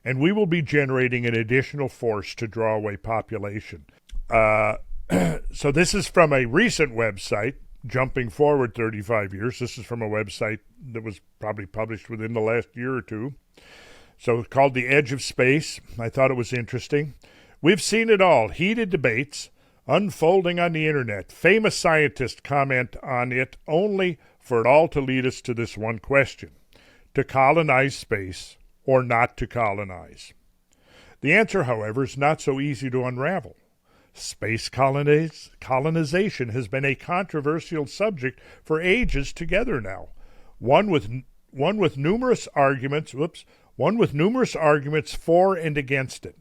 and we will be generating an additional force to draw away population. So this is from a recent website, jumping forward 35 years. This is from a website that was probably published within the last year or two. So it's called The Edge of Space. I thought it was interesting. We've seen it all. Heated debates unfolding on the internet. Famous scientists comment on it only for it all to lead us to this one question: to colonize space or not to colonize? The answer, however, is not so easy to unravel. Space colonization has been a controversial subject for ages together now, one with numerous arguments for and against it.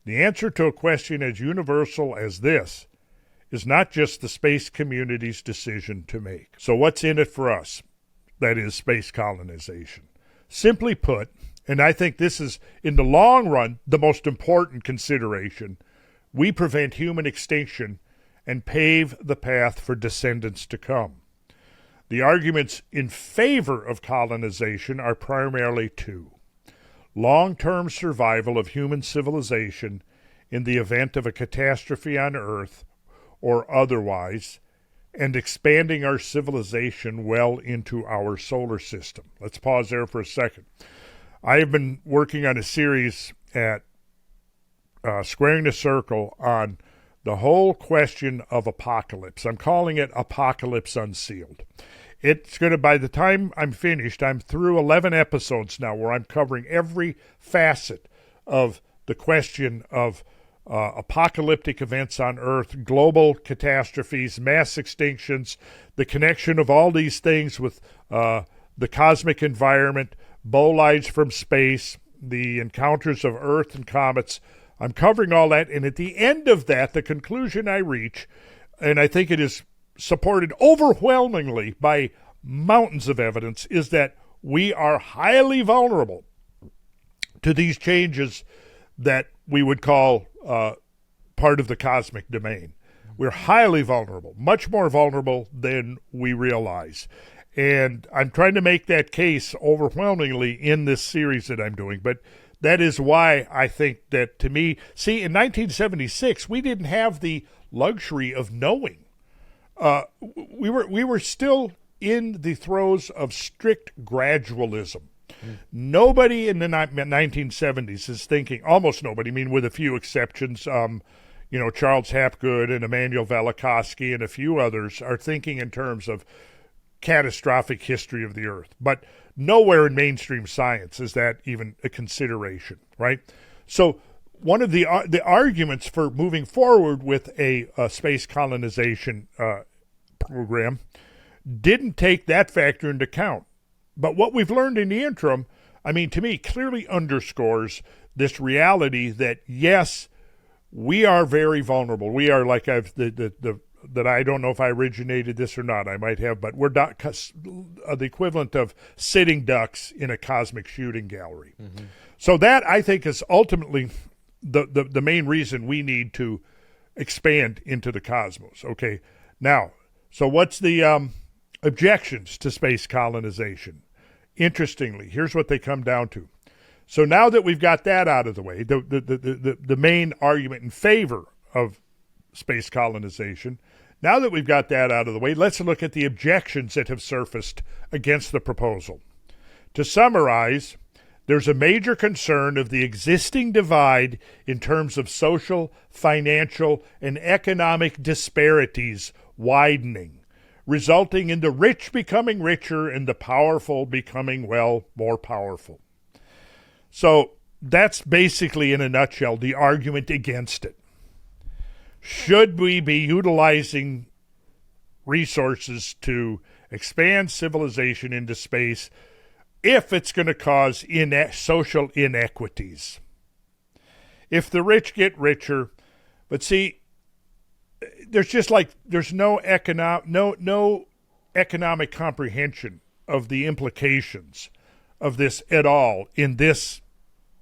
The answer to a question as universal as this is not just the space community's decision to make. So what's in it for us? That is space colonization. Simply put, and I think this is, in the long run, the most important consideration, we prevent human extinction and pave the path for descendants to come. The arguments in favor of colonization are primarily two: long-term survival of human civilization in the event of a catastrophe on Earth or otherwise, and expanding our civilization well into our solar system. Let's pause there for a second. I have been working on a series at Squaring the Circle on the whole question of apocalypse. I'm calling it Apocalypse Unsealed. It's going to, by the time I'm finished, I'm through 11 episodes now where I'm covering every facet of the question of apocalyptic events on Earth, global catastrophes, mass extinctions, the connection of all these things with the cosmic environment, bolides from space, the encounters of Earth and comets. I'm covering all that, and at the end of that, the conclusion I reach, and I think it is supported overwhelmingly by mountains of evidence, is that we are highly vulnerable to these changes that we would call part of the cosmic domain. We're highly vulnerable, much more vulnerable than we realize. And I'm trying to make that case overwhelmingly in this series that I'm doing. But that is why I think that, to me, see, in 1976, we didn't have the luxury of knowing. We were still in the throes of strict gradualism. Nobody in the 1970s is thinking, almost nobody, I mean, with a few exceptions, Charles Hapgood and Immanuel Velikovsky and a few others are thinking in terms of catastrophic history of the Earth. But nowhere in mainstream science is that even a consideration, right? So one of the arguments for moving forward with a space colonization program didn't take that factor into account. But what we've learned in the interim, I mean, to me, clearly underscores this reality that, yes, we are very vulnerable. We are, like that I don't know if I originated this or not. I might have, but we're the equivalent of sitting ducks in a cosmic shooting gallery. Mm-hmm. So that, I think, is ultimately the main reason we need to expand into the cosmos. Okay, now, so what's the objections to space colonization? Interestingly, here's what they come down to. So now that we've got that out of the way, the main argument in favor of space colonization, now that we've got that out of the way, let's look at the objections that have surfaced against the proposal. To summarize, there's a major concern of the existing divide in terms of social, financial, and economic disparities widening, resulting in the rich becoming richer and the powerful becoming, well, more powerful. So that's basically, in a nutshell, the argument against it. Should we be utilizing resources to expand civilization into space if it's going to cause social inequities? If the rich get richer, but see, there's no economic comprehension of the implications of this at all in this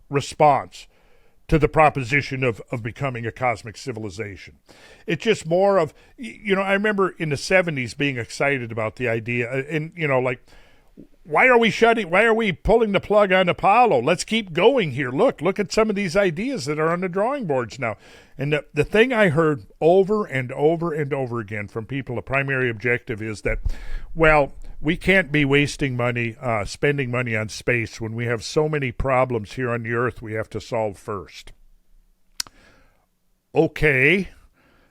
response to the proposition of becoming a cosmic civilization. It's just more of, I remember in the 70s being excited about the idea, and, why are we pulling the plug on Apollo? Let's keep going here. Look at some of these ideas that are on the drawing boards now. And the thing I heard over and over and over again from people, the primary objective is that, well, we can't be wasting money, spending money on space when we have so many problems here on the Earth we have to solve first. Okay,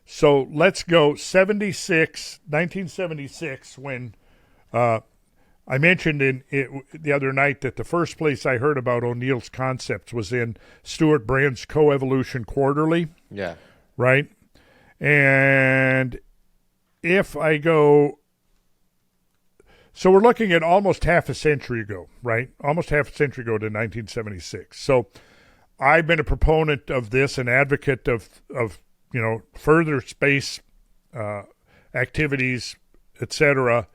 so let's go 1976, when I mentioned the other night that the first place I heard about O'Neill's concepts was in Stuart Brand's Coevolution Quarterly. Yeah. Right? And if I go... So we're looking at almost half a century ago, right? Almost half a century ago to 1976. So I've been a proponent of this, an advocate of further space activities, etc.,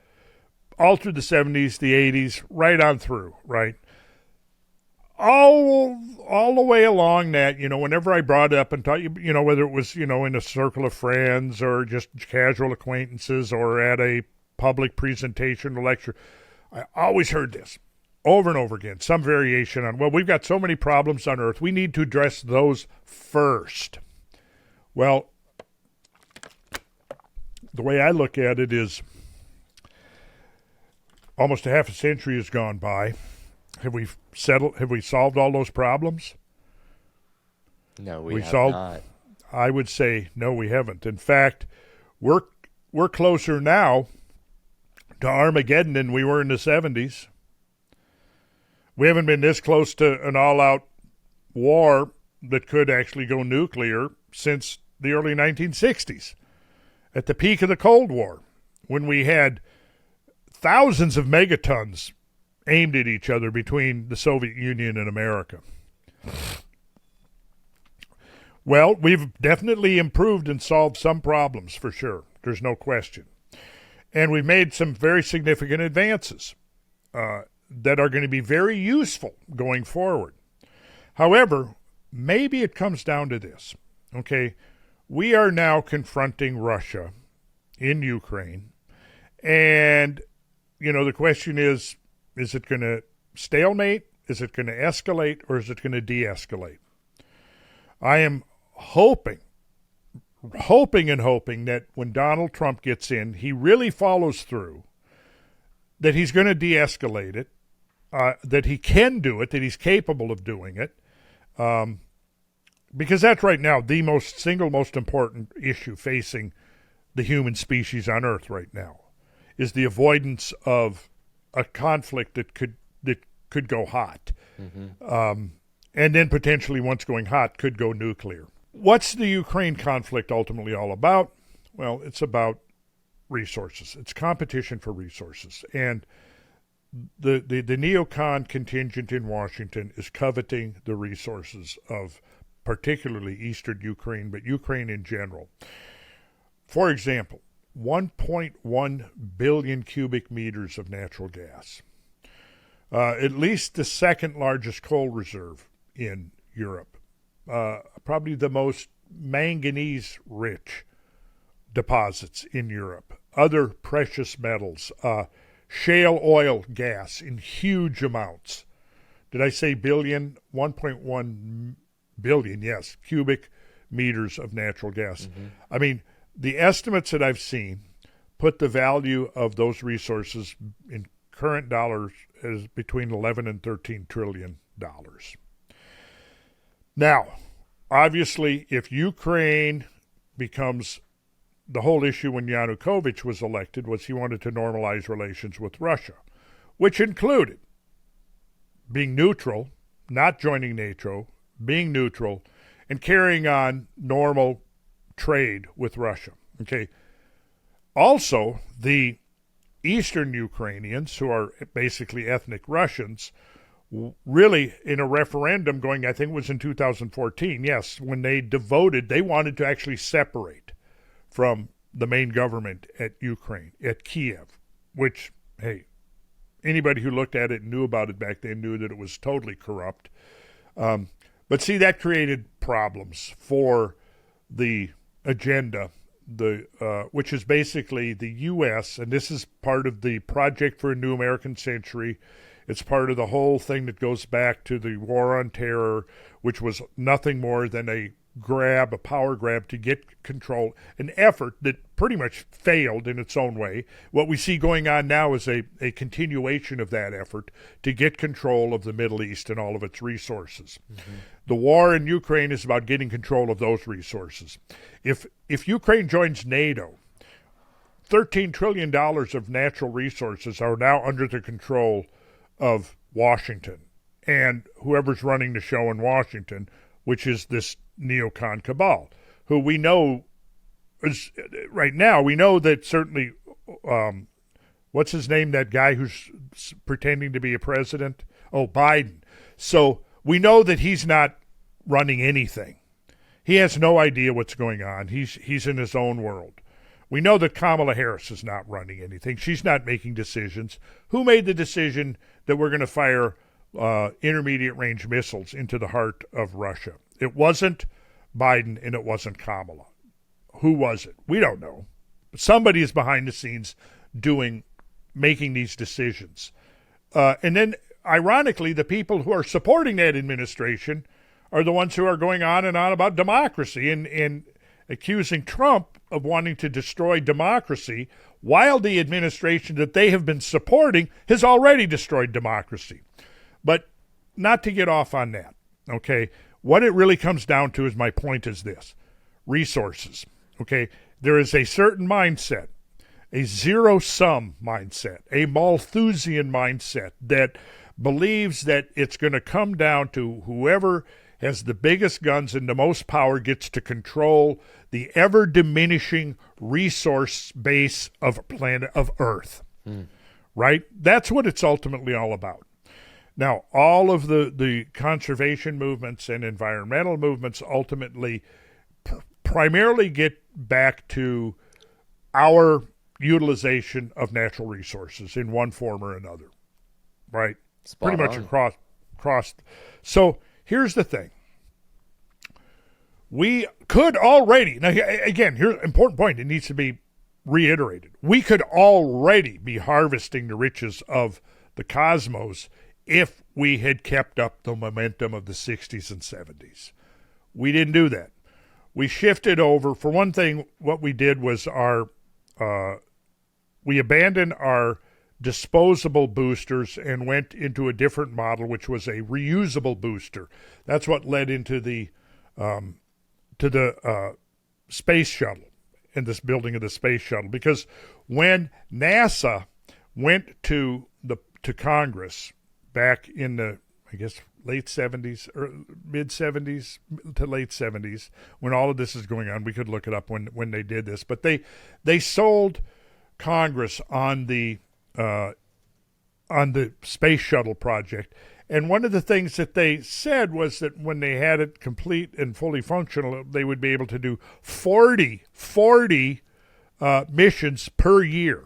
all through the 70s, the 80s, right on through, right? All the way along that, whenever I brought it up and taught you, whether it was, in a circle of friends or just casual acquaintances or at a public presentation or lecture, I always heard this over and over again, some variation on, well, we've got so many problems on Earth, we need to address those first. Well, the way I look at it is almost a half a century has gone by. Have we solved all those problems? No, we have not. I would say no, we haven't. In fact, we're closer now to Armageddon than we were in the 70s. We haven't been this close to an all-out war that could actually go nuclear since the early 1960s, at the peak of the Cold War, when we had thousands of megatons aimed at each other between the Soviet Union and America. Well, we've definitely improved and solved some problems for sure. There's no question. And we've made some very significant advances that are going to be very useful going forward. However, maybe it comes down to this. Okay, we are now confronting Russia in Ukraine. And, the question is it going to stalemate? Is it going to escalate? Or is it going to de-escalate? I am hoping that when Donald Trump gets in, he really follows through, that he's going to de-escalate it, that he can do it, that he's capable of doing it, because that's right now the single most important issue facing the human species on Earth right now, is the avoidance of a conflict that could go hot, and then potentially, once going hot, could go nuclear. What's the Ukraine conflict ultimately all about? Well, it's about resources. It's competition for resources. And the neocon contingent in Washington is coveting the resources of particularly eastern Ukraine, but Ukraine in general. For example, 1.1 billion cubic meters of natural gas. At least the second largest coal reserve in Europe. probably the most manganese-rich deposits in Europe. Other precious metals, shale oil gas in huge amounts. Did I say billion? 1.1 billion, yes, cubic meters of natural gas. Mm-hmm. I mean, the estimates that I've seen put the value of those resources in current dollars as between 11 and 13 trillion dollars. Now, obviously, if Ukraine becomes the whole issue when Yanukovych was elected was he wanted to normalize relations with Russia, which included being neutral, not joining NATO, being neutral, and carrying on normal trade with Russia. Okay. Also, the Eastern Ukrainians, who are basically ethnic Russians, really in a referendum going, I think it was in 2014, yes, when they wanted to actually separate from the main government at Ukraine, at Kiev, which, hey, anybody who looked at it and knew about it back then knew that it was totally corrupt. But see, that created problems for the agenda, which is basically the U.S., and this is part of the Project for a New American Century. It's part of the whole thing that goes back to the War on Terror, which was nothing more than a power grab to get control, an effort that pretty much failed in its own way. What we see going on now is a continuation of that effort to get control of the Middle East and all of its resources. Mm-hmm. The war in Ukraine is about getting control of those resources. If Ukraine joins NATO, $13 trillion of natural resources are now under the control of Washington and whoever's running the show in Washington, which is this neocon cabal, who we know is right now. We know that certainly, what's his name? That guy who's pretending to be a president? Oh, Biden. So we know that he's not running anything. He has no idea what's going on. He's in his own world. We know that Kamala Harris is not running anything. She's not making decisions. Who made the decision that we're going to fire intermediate range missiles into the heart of Russia? It wasn't Biden and it wasn't Kamala. Who was it? We don't know. But somebody is behind the scenes making these decisions. And then, ironically, the people who are supporting that administration are the ones who are going on and on about democracy and accusing Trump of wanting to destroy democracy, while the administration that they have been supporting has already destroyed democracy. But not to get off on that, okay? What it really comes down to is, my point is this: resources, okay? There is a certain mindset, a zero-sum mindset, a Malthusian mindset that believes that it's going to come down to whoever has the biggest guns and the most power gets to control the ever-diminishing resource base of Earth, right? That's what it's ultimately all about. Now, all of the conservation movements and environmental movements ultimately primarily get back to our utilization of natural resources in one form or another, right? Pretty much across. So here's the thing. We could already, now again, here's an important point. It needs to be reiterated. We could already be harvesting the riches of the cosmos if we had kept up the momentum of the 60s and 70s. We didn't do that. We shifted over. For one thing, what we did was we abandoned our disposable boosters and went into a different model, which was a reusable booster. That's what led into the space shuttle and this building of the space shuttle. Because when NASA went to Congress back in the, I guess, late 70s or mid 70s to late 70s, when all of this is going on, we could look it up when they did this, but they sold Congress on the space shuttle project. And one of the things that they said was that when they had it complete and fully functional, they would be able to do 40 missions per year.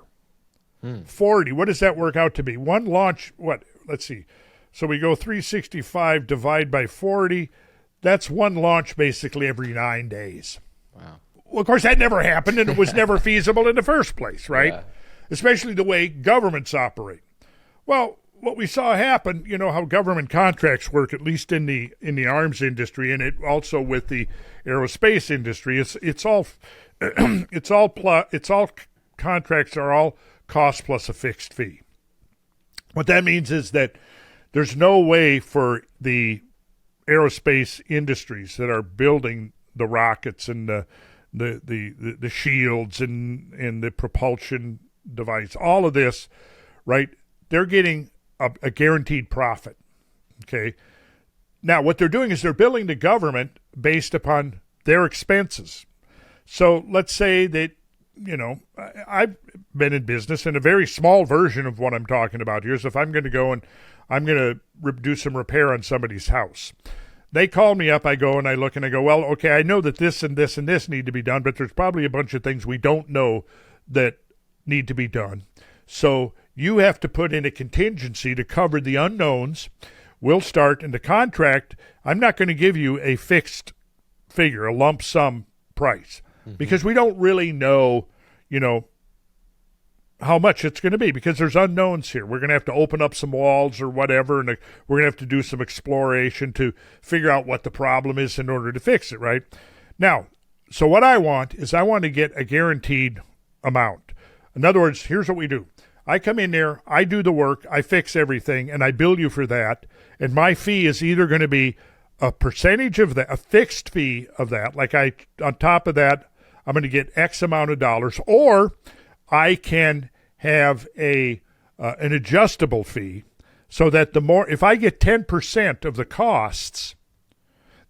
40. What does that work out to be? One launch, let's see. So we go 365 divide by 40. That's one launch basically every 9 days. Wow. Well, of course, that never happened, and it was never feasible in the first place, right? Yeah. Especially the way governments operate. Well, what we saw happen, you know how government contracts work, at least in the arms industry, and it also with the aerospace industry. It's all contracts are all cost plus a fixed fee. What that means is that there's no way for the aerospace industries that are building the rockets and the shields and the propulsion device, all of this, right? They're getting a guaranteed profit. Okay. Now, what they're doing is they're billing the government based upon their expenses. So let's say that, you know, I've been in business, and a very small version of what I'm talking about here is if I'm going to go and I'm going to do some repair on somebody's house. They call me up, I go and I look and I go, well, okay, I know that this and this and this need to be done, but there's probably a bunch of things we don't know that need to be done. So you have to put in a contingency to cover the unknowns. We'll start in the contract. I'm not going to give you a fixed figure, a lump sum price, because we don't really know, you know, how much it's going to be, because there's unknowns here. We're going to have to open up some walls or whatever, and we're going to have to do some exploration to figure out what the problem is in order to fix it, right? Now, so what I want is I want to get a guaranteed amount. In other words, here's what we do. I come in there, I do the work, I fix everything, and I bill you for that, and my fee is either going to be a percentage of that, a fixed fee of that, like on top of that, I'm going to get X amount of dollars, or I can have an adjustable fee so that the more, if I get 10% of the costs,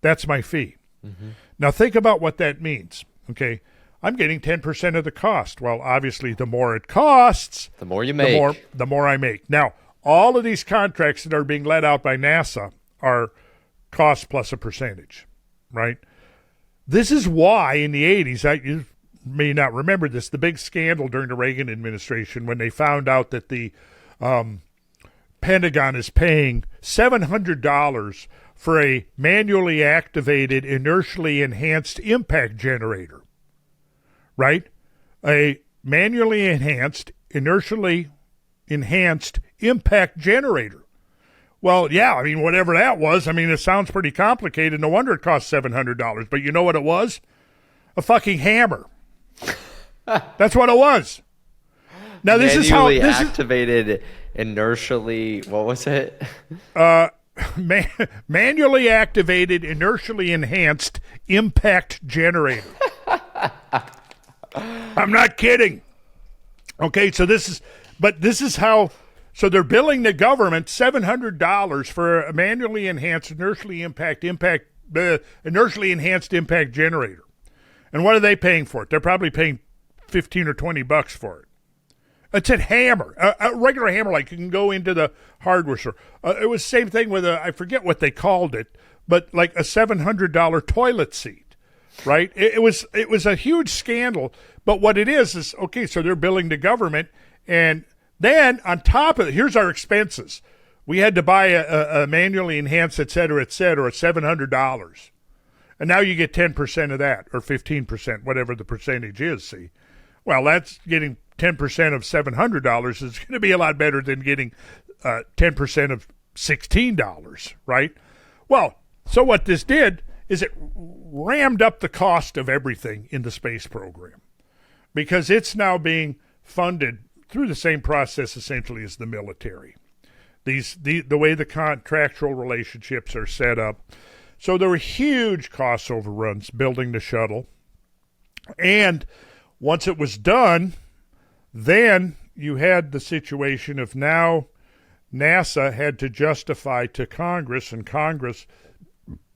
that's my fee. Mm-hmm. Now think about what that means, okay? I'm getting 10% of the cost. Well, obviously, the more it costs, the more you make. The more I make. Now, all of these contracts that are being let out by NASA are cost plus a percentage, right? This is why in the 80s, you may not remember this, the big scandal during the Reagan administration when they found out that the Pentagon is paying $700 for a manually activated, inertially enhanced impact generator, right? A manually enhanced, inertially enhanced impact generator. Well, yeah, I mean, whatever that was, I mean, it sounds pretty complicated. No wonder it cost $700. But you know what it was? A fucking hammer. That's what it was. Now, this is how... Manually activated, inertially... What was it? Manually activated, inertially enhanced impact generator. I'm not kidding. Okay, so this is how... So they're billing the government $700 for a manually enhanced inertially enhanced impact generator. And what are they paying for it? They're probably paying $15 or $20 for it. It's a hammer, a regular hammer, like you can go into the hardware store. It was the same thing with I forget what they called it, but like a $700 toilet seat, right? It was a huge scandal. But what it is okay, so they're billing the government, and then on top of it, here's our expenses. We had to buy a manually enhanced, et cetera, $700. And now you get 10% of that, or 15%, whatever the percentage is, see. Well, that's getting 10% of $700 is going to be a lot better than getting 10% of $16, right? Well, so what this did is it rammed up the cost of everything in the space program, because it's now being funded through the same process essentially as the military. The way the contractual relationships are set up. So there were huge cost overruns building the shuttle. And once it was done, then you had the situation of now NASA had to justify to Congress, and Congress,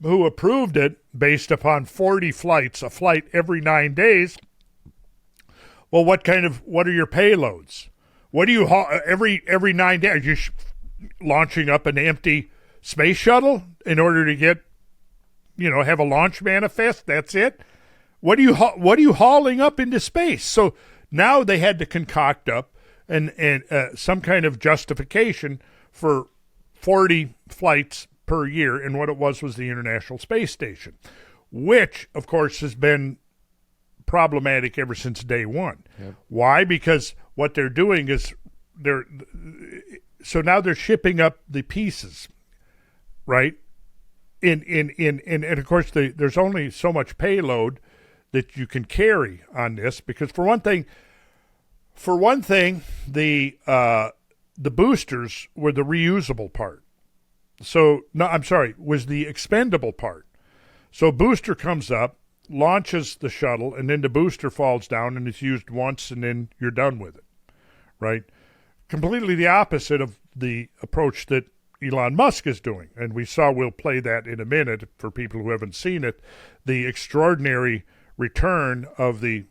who approved it based upon 40 flights, a flight every 9 days. Well, what are your payloads? What do you every 9 days? Are you launching up an empty space shuttle in order to get, have a launch manifest? That's it. What are you hauling up into space? So now they had to concoct up and some kind of justification for 40 flights per year, and what it was the International Space Station, which, of course, has been problematic ever since day one. Yep. Why? Because what they're doing is so now they're shipping up the pieces, right? And of course, there's only so much payload that you can carry on this, because for one thing, the boosters were the reusable part. So no, I'm sorry, was the expendable part. So a booster comes up, launches the shuttle, and then the booster falls down and it's used once, and then you're done with it, right? Completely the opposite of the approach that Elon Musk is doing, and we'll play that in a minute for people who haven't seen it. The extraordinary return of the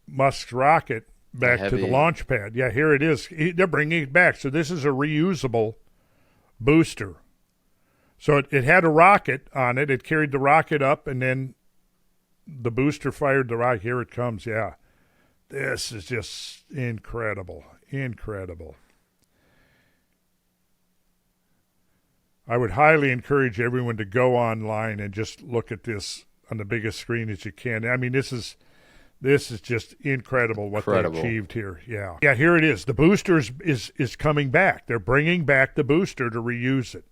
Musk's rocket back to the launch pad. Yeah, here it is. They're bringing it back. So this is a reusable booster. So it had a rocket on it. It carried the rocket up, and then the booster fired the rocket. Here it comes. Yeah, this is just incredible. Incredible. I would highly encourage everyone to go online and just look at this on the biggest screen as you can. I mean, this is just incredible what they achieved here. Yeah. Yeah, here it is. The booster is coming back. They're bringing back the booster to reuse it.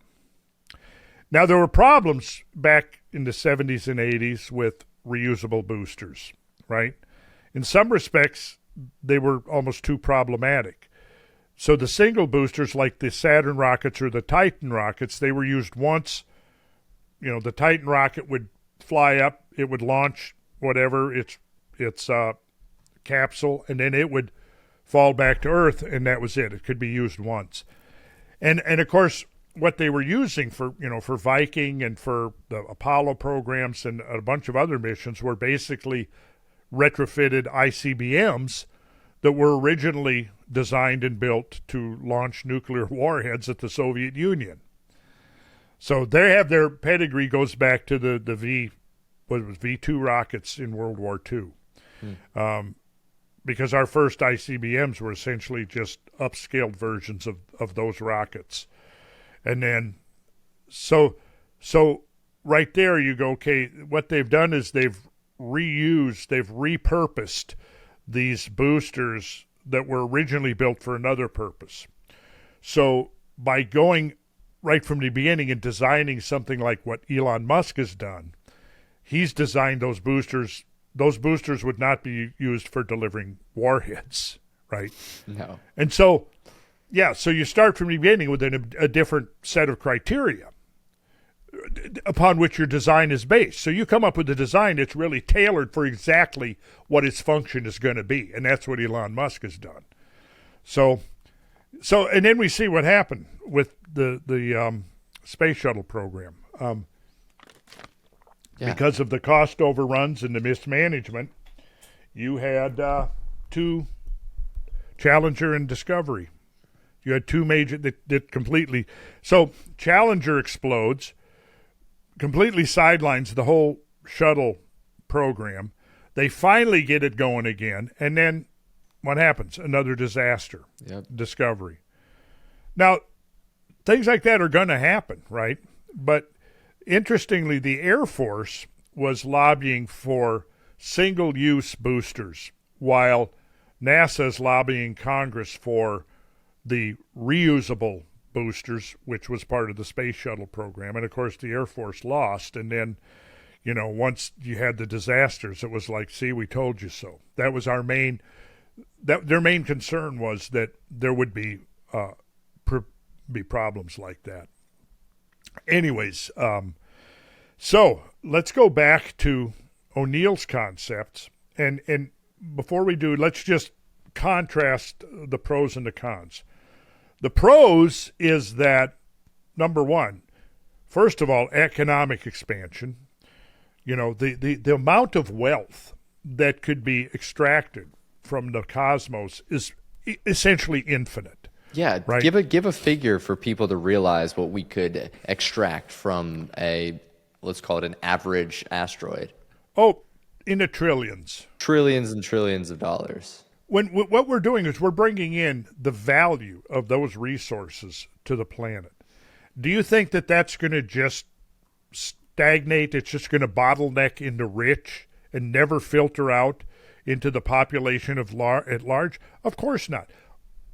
Now, there were problems back in the 70s and 80s with reusable boosters, right? In some respects, they were almost too problematic. So the single boosters, like the Saturn rockets or the Titan rockets, they were used once. You know, the Titan rocket would fly up, it would launch whatever its capsule, and then it would fall back to Earth, and that was it. It could be used once. And of course, what they were using for Viking and for the Apollo programs and a bunch of other missions were basically retrofitted ICBMs that were originally designed and built to launch nuclear warheads at the Soviet Union. So they have their pedigree goes back to the V2 rockets in World War II. Because our first ICBMs were essentially just upscaled versions of those rockets. And then, so right there you go, okay, what they've done is they've repurposed these boosters that were originally built for another purpose. So by going right from the beginning and designing something like what Elon Musk has done, he's designed those boosters. Those boosters would not be used for delivering warheads, right? No. And so, yeah, so you start from the beginning with a different set of criteria upon which your design is based. So you come up with a design that's really tailored for exactly what its function is going to be, and that's what Elon Musk has done. So, and then we see what happened with the space shuttle program. Because of the cost overruns and the mismanagement, you had two, Challenger and Discovery. You had two major that completely. So Challenger explodes, completely sidelines the whole shuttle program. They finally get it going again, and then what happens? Another disaster. Yep. Discovery. Now, things like that are going to happen, right? But interestingly, the Air Force was lobbying for single-use boosters, while NASA is lobbying Congress for the reusable boosters, which was part of the space shuttle program. And, of course, the Air Force lost. And then, once you had the disasters, it was like, see, we told you so. That was their main concern was that there would be problems like that. Anyways, so let's go back to O'Neill's concepts. And before we do, let's just contrast the pros and the cons. The pros is that, number one, first of all, economic expansion. The amount of wealth that could be extracted from the cosmos is essentially infinite. Yeah, right? Give a figure for people to realize what we could extract from let's call it an average asteroid. Oh, in the trillions. Trillions and trillions of dollars. what we're doing is we're bringing in the value of those resources to the planet. Do you think that that's going to just stagnate? It's just going to bottleneck into rich and never filter out into the population of at large? Of course not.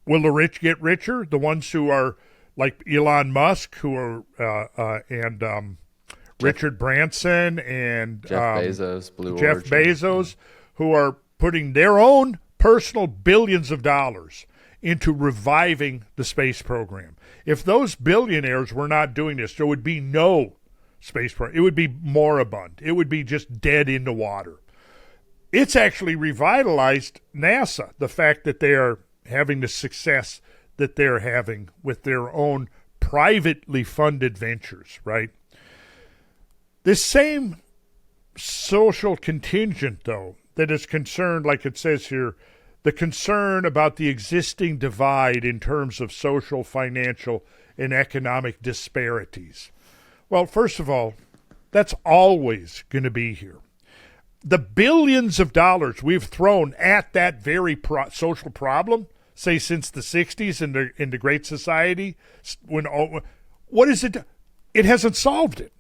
Will the rich get richer? The ones who are like Elon Musk, who are Richard Branson and Jeff Bezos, Jeff Bezos, who are putting their own personal billions of dollars into reviving the space program. If those billionaires were not doing this, there would be no space program. It would be moribund. It would be just dead in the water. It's actually revitalized NASA, the fact that they are having the success that they're having with their own privately funded ventures, right? This same social contingent, though, that is concerned, like it says here, the concern about the existing divide in terms of social, financial, and economic disparities. Well, first of all, that's always going to be here. The billions of dollars we've thrown at that very social problem, say since the 60s in the Great Society, what is it? It hasn't solved it.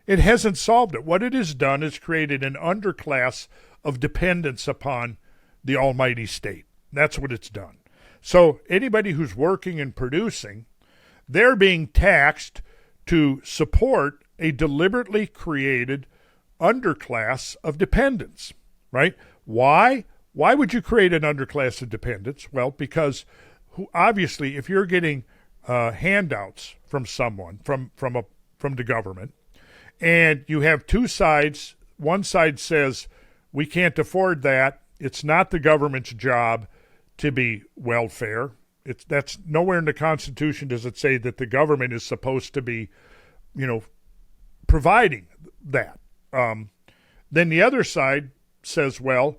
It hasn't solved it. What it has done is created an underclass of dependence upon the almighty state. That's what it's done. So anybody who's working and producing, they're being taxed to support a deliberately created underclass of dependence, right? Why? Why would you create an underclass of dependence? Well, because obviously if you're getting handouts from someone, from the government, and you have two sides, one side says, we can't afford that. It's not the government's job to be welfare. That's nowhere in the Constitution does it say that the government is supposed to be, providing that. Then the other side says, well,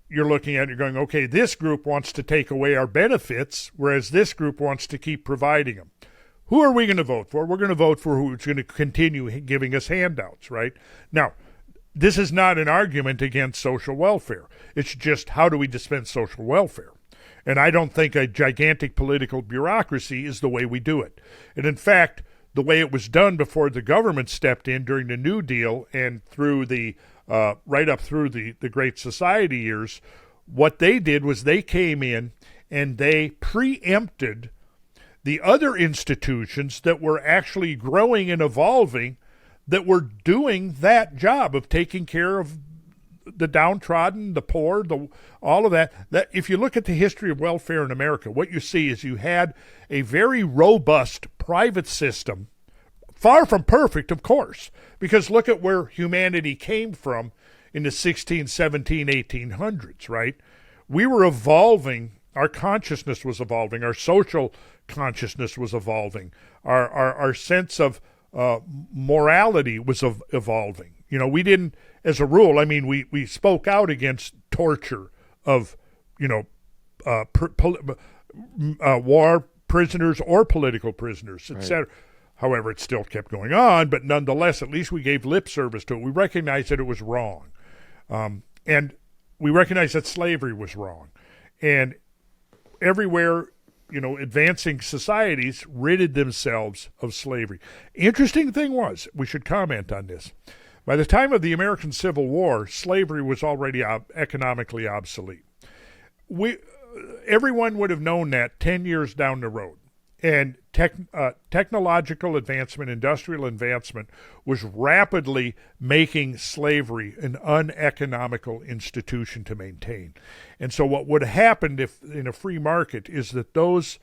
you're looking at it, you're going, okay, this group wants to take away our benefits, whereas this group wants to keep providing them. Who are we going to vote for? We're going to vote for who's going to continue giving us handouts, right? Now, this is not an argument against social welfare. It's just how do we dispense social welfare? And I don't think a gigantic political bureaucracy is the way we do it. And in fact, the way it was done before the government stepped in during the New Deal and through the right up through the Great Society years, what they did was they came in and they preempted the other institutions that were actually growing and evolving that were doing that job of taking care of the downtrodden, the poor, all of that. That if you look at the history of welfare in America, what you see is you had a very robust private system, far from perfect, of course, because look at where humanity came from in the 16, 17, 1800s, right? We were evolving. Our consciousness was evolving. Our social consciousness was evolving. Our sense of morality was evolving. We didn't, as a rule, we spoke out against torture of, war prisoners or political prisoners, etc. Right. However, it still kept going on, but nonetheless, at least we gave lip service to it. We recognized that it was wrong. And we recognized that slavery was wrong. And everywhere, advancing societies ridded themselves of slavery. Interesting thing was, we should comment on this. By the time of the American Civil War, slavery was already economically obsolete. Everyone would have known that 10 years down the road. And technological advancement, industrial advancement was rapidly making slavery an uneconomical institution to maintain. And so what would have happened if in a free market is that those,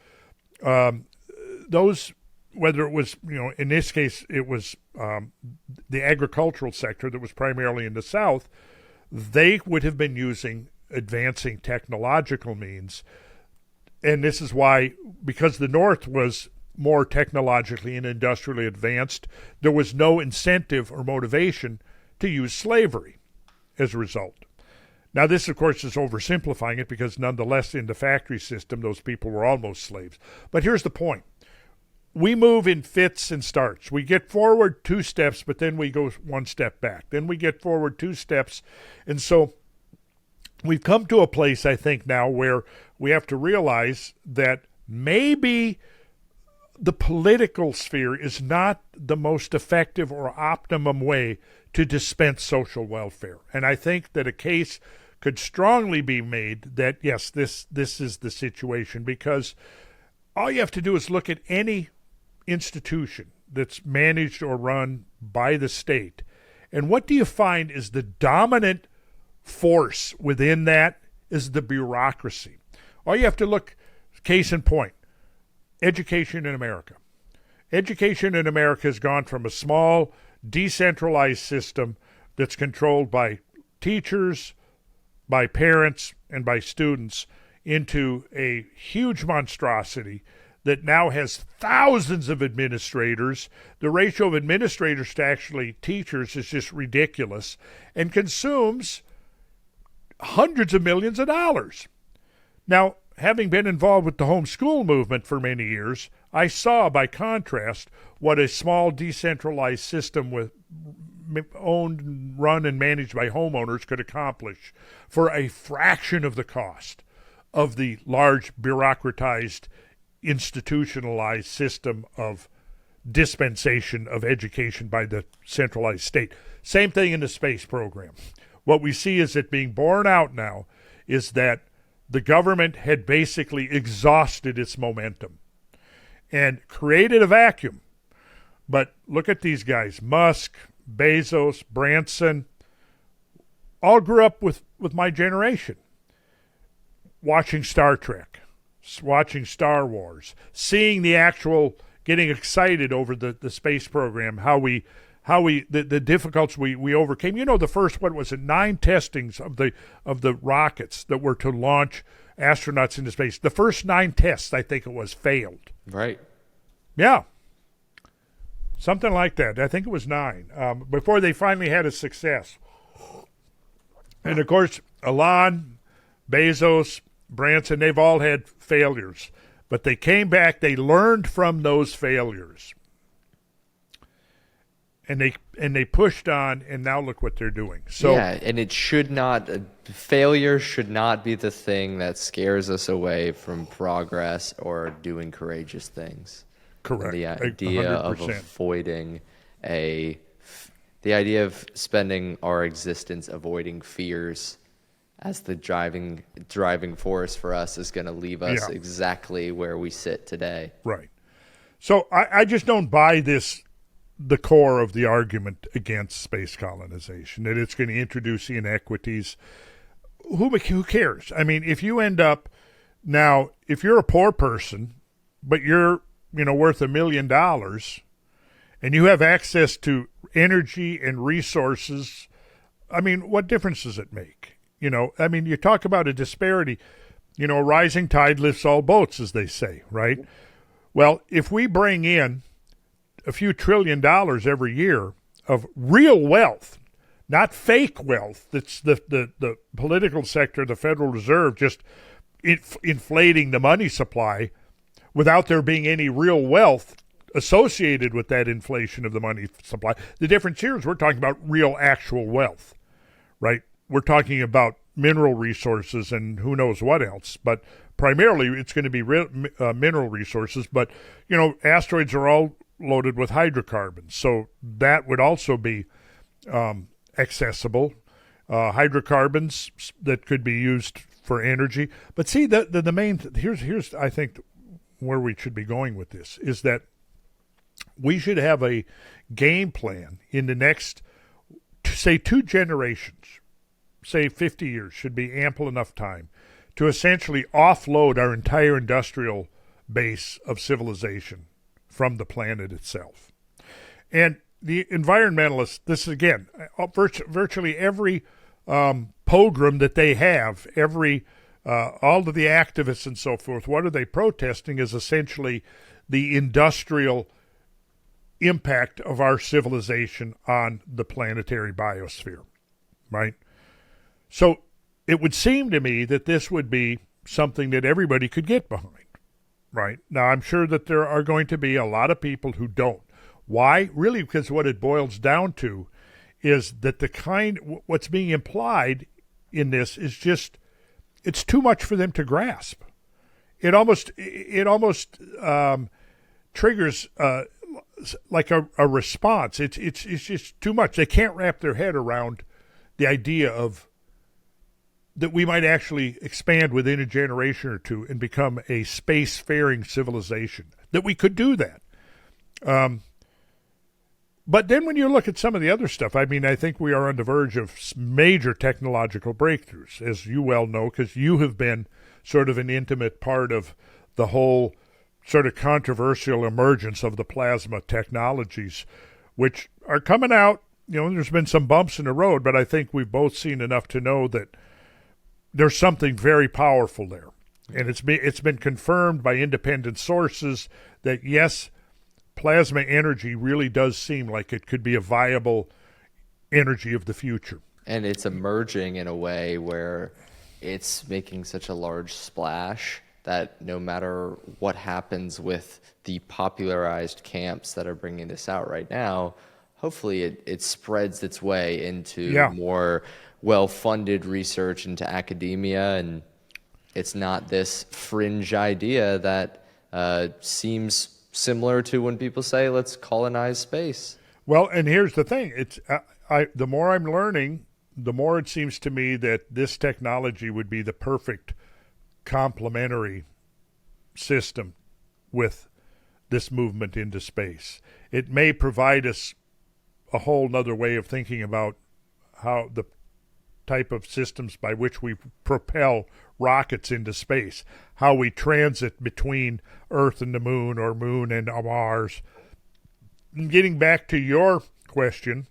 whether it was, in this case, it was the agricultural sector that was primarily in the South, they would have been using advancing technological means. And this is why, because the North was more technologically and industrially advanced, there was no incentive or motivation to use slavery as a result. Now, this, of course, is oversimplifying it because nonetheless, in the factory system, those people were almost slaves. But here's the point. We move in fits and starts. We get forward 2 steps, but then we go 1 step back. Then we get forward 2 steps. And so we've come to a place, I think, now where we have to realize that maybe the political sphere is not the most effective or optimum way to dispense social welfare. And I think that a case could strongly be made that, yes, this is the situation, because all you have to do is look at any institution that's managed or run by the state. And what do you find is the dominant force within that is the bureaucracy. All you have to look, case in point, education in America. Education in America has gone from a small, decentralized system that's controlled by teachers, by parents, and by students into a huge monstrosity that now has thousands of administrators. The ratio of administrators to actually teachers is just ridiculous and consumes hundreds of millions of dollars. Now, having been involved with the homeschool movement for many years, I saw, by contrast, what a small decentralized system with owned, run, and managed by homeowners could accomplish for a fraction of the cost of the large bureaucratized, institutionalized system of dispensation of education by the centralized state. Same thing in the space program. What we see is it being borne out now is that the government had basically exhausted its momentum and created a vacuum. But look at these guys, Musk, Bezos, Branson, all grew up with my generation, watching Star Trek, watching Star Wars, seeing the actual, getting excited over the space program, the difficulties we overcame. You know, the first, what was it, 9 testings of the rockets that were to launch astronauts into space. The first 9 tests, I think it was, failed. Right. Yeah. Something like that. I think it was 9 before they finally had a success. And, of course, Elon, Bezos, Branson, they've all had failures. But they came back. They learned from those failures. And they pushed on, and now look what they're doing. So yeah, and it should not, failure should not be the thing that scares us away from progress or doing courageous things. Correct. And the idea 100%. of avoiding the idea of spending our existence avoiding fears as the driving force for us is going to leave us exactly where we sit today. Right. So I just don't buy the core of the argument against space colonization, that it's going to introduce inequities. Who cares? I mean, if you end up now, if you're a poor person, but you're worth $1 million, and you have access to energy and resources, I mean, what difference does it make? I mean, you talk about a disparity. A rising tide lifts all boats, as they say, right? Well, if we bring in a few $1 trillion every year of real wealth, not fake wealth, that's the political sector, the Federal Reserve, just inflating the money supply without there being any real wealth associated with that inflation of the money supply. The difference here is we're talking about real, actual wealth, right? We're talking about mineral resources and who knows what else, but primarily it's going to be mineral resources. But, asteroids are all loaded with hydrocarbons, so that would also be accessible. Hydrocarbons that could be used for energy. But see, the main here's I think where we should be going with this is that we should have a game plan in the next, say, 2 generations, say 50 years should be ample enough time to essentially offload our entire industrial base of civilization from the planet itself. And the environmentalists, this again, virtually every program that they have, all of the activists and so forth, what are they protesting is essentially the industrial impact of our civilization on the planetary biosphere, right? So it would seem to me that this would be something that everybody could get behind, right? Now, I'm sure that there are going to be a lot of people who don't. Why? Really, because what it boils down to is that what's being implied in this is just, it's too much for them to grasp. It almost triggers like a response. It's just too much. They can't wrap their head around the idea of that we might actually expand within a generation or two and become a space-faring civilization. That we could do that. But then when you look at some of the other stuff, I mean, I think we are on the verge of major technological breakthroughs, as you well know, because you have been sort of an intimate part of the whole sort of controversial emergence of the plasma technologies, which are coming out. You know, there's been some bumps in the road, but I think we've both seen enough to know that there's something very powerful there. And it's been confirmed by independent sources that, yes, plasma energy really does seem like it could be a viable energy of the future. And it's emerging in a way where it's making such a large splash that no matter what happens with the popularized camps that are bringing this out right now, hopefully it spreads its way into more well-funded research into academia, and it's not this fringe idea that seems similar to when people say, let's colonize space. Well, and here's the thing. It's the more I'm learning, the more it seems to me that this technology would be the perfect complementary system with this movement into space. It may provide us a whole nother way of thinking about how the type of systems by which we propel rockets into space, how we transit between Earth and the moon or moon and Mars. And getting back to your question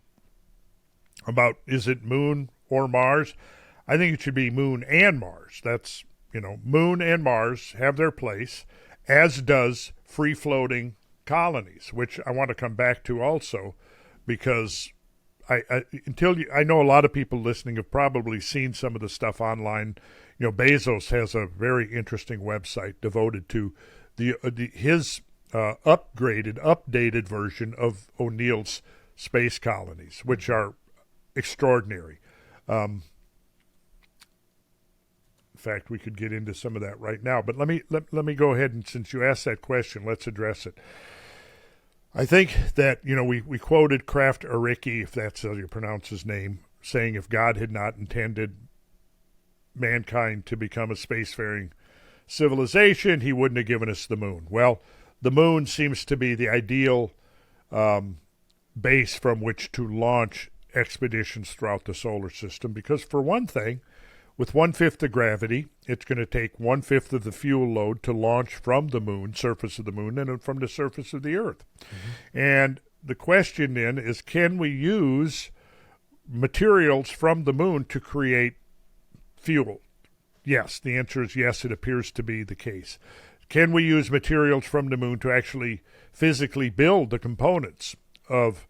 about is it moon or Mars, I think it should be moon and Mars. That's, moon and Mars have their place, as does free-floating colonies, which I want to come back to also, because I know a lot of people listening have probably seen some of the stuff online. Bezos has a very interesting website devoted to his updated version of O'Neill's space colonies, which are extraordinary. In fact, we could get into some of that right now. But let me go ahead, and since you asked that question, let's address it. I think that, we quoted Kraft Aricki, if that's how you pronounce his name, saying if God had not intended mankind to become a spacefaring civilization, he wouldn't have given us the moon. Well, the moon seems to be the ideal base from which to launch expeditions throughout the solar system, because for one thing, with 1/5 the gravity, it's going to take 1/5 of the fuel load to launch from the moon, surface of the moon, and from the surface of the Earth. Mm-hmm. And the question then is, can we use materials from the moon to create fuel? Yes, the answer is yes, it appears to be the case. Can we use materials from the moon to actually physically build the components of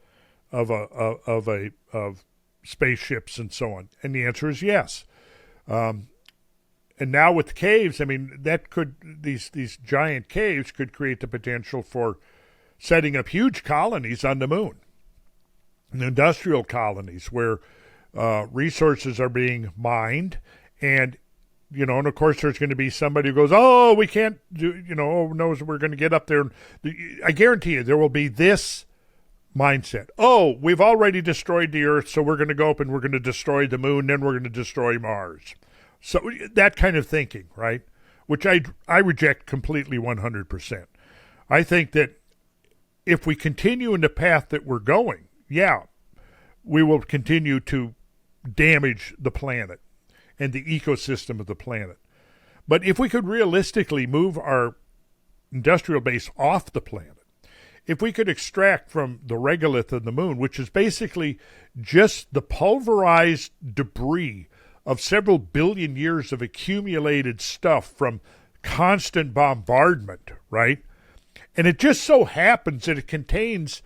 spaceships and so on? And the answer is yes. And now with caves, I mean, these giant caves could create the potential for setting up huge colonies on the moon, industrial colonies where resources are being mined, and and of course there's going to be somebody who goes, oh, we can't do, oh no, we're going to get up there. I guarantee you there will be this mindset. Oh, we've already destroyed the Earth, so we're going to go up and we're going to destroy the moon, then we're going to destroy Mars. So that kind of thinking, right? Which I reject completely 100%. I think that if we continue in the path that we're going, we will continue to damage the planet and the ecosystem of the planet. But if we could realistically move our industrial base off the planet, if we could extract from the regolith of the moon, which is basically just the pulverized debris of several billion years of accumulated stuff from constant bombardment, right? And it just so happens that it contains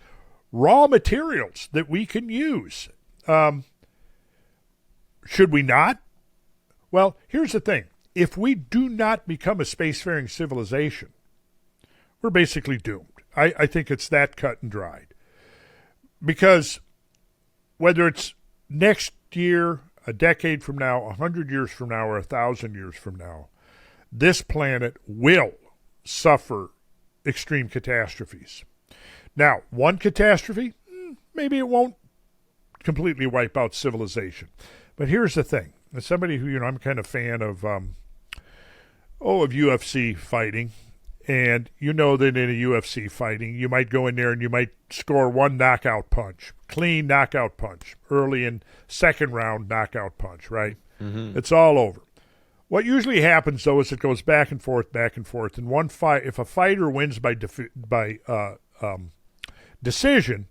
raw materials that we can use. Should we not? Well, here's the thing. If we do not become a spacefaring civilization, we're basically doomed. I think it's that cut and dried. Because whether it's next year, a decade from now, 100 years from now, or 1,000 years from now, this planet will suffer extreme catastrophes. Now, one catastrophe, maybe it won't completely wipe out civilization. But here's the thing. As somebody who, I'm kind of fan of UFC fighting, and you know that in a UFC fighting, you might go in there and you might score one knockout punch, clean knockout punch, early in second round knockout punch, right? Mm-hmm. It's all over. What usually happens, though, is it goes back and forth, and one fight. If a fighter wins by decision,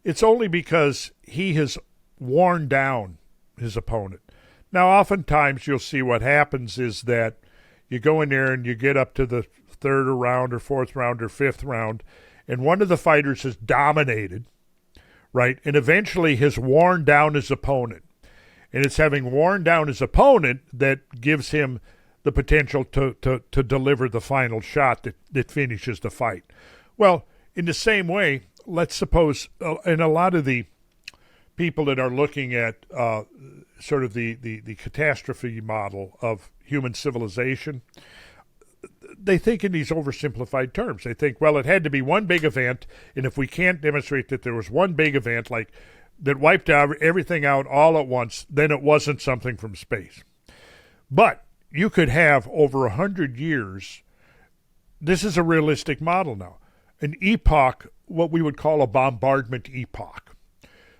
it's only because he has worn down his opponent. Now, oftentimes you'll see what happens is that you go in there and you get up to the third round or fourth round or fifth round, and one of the fighters has dominated, right, and eventually has worn down his opponent. And it's having worn down his opponent that gives him the potential to deliver the final shot that finishes the fight. Well, in the same way, let's suppose, and a lot of the people that are looking at sort of the catastrophe model of human civilization, they think in these oversimplified terms. They think, well, it had to be one big event, and if we can't demonstrate that there was one big event, like that wiped out everything out all at once, then it wasn't something from space. But you could have over 100 years, this is a realistic model now, an epoch, what we would call a bombardment epoch.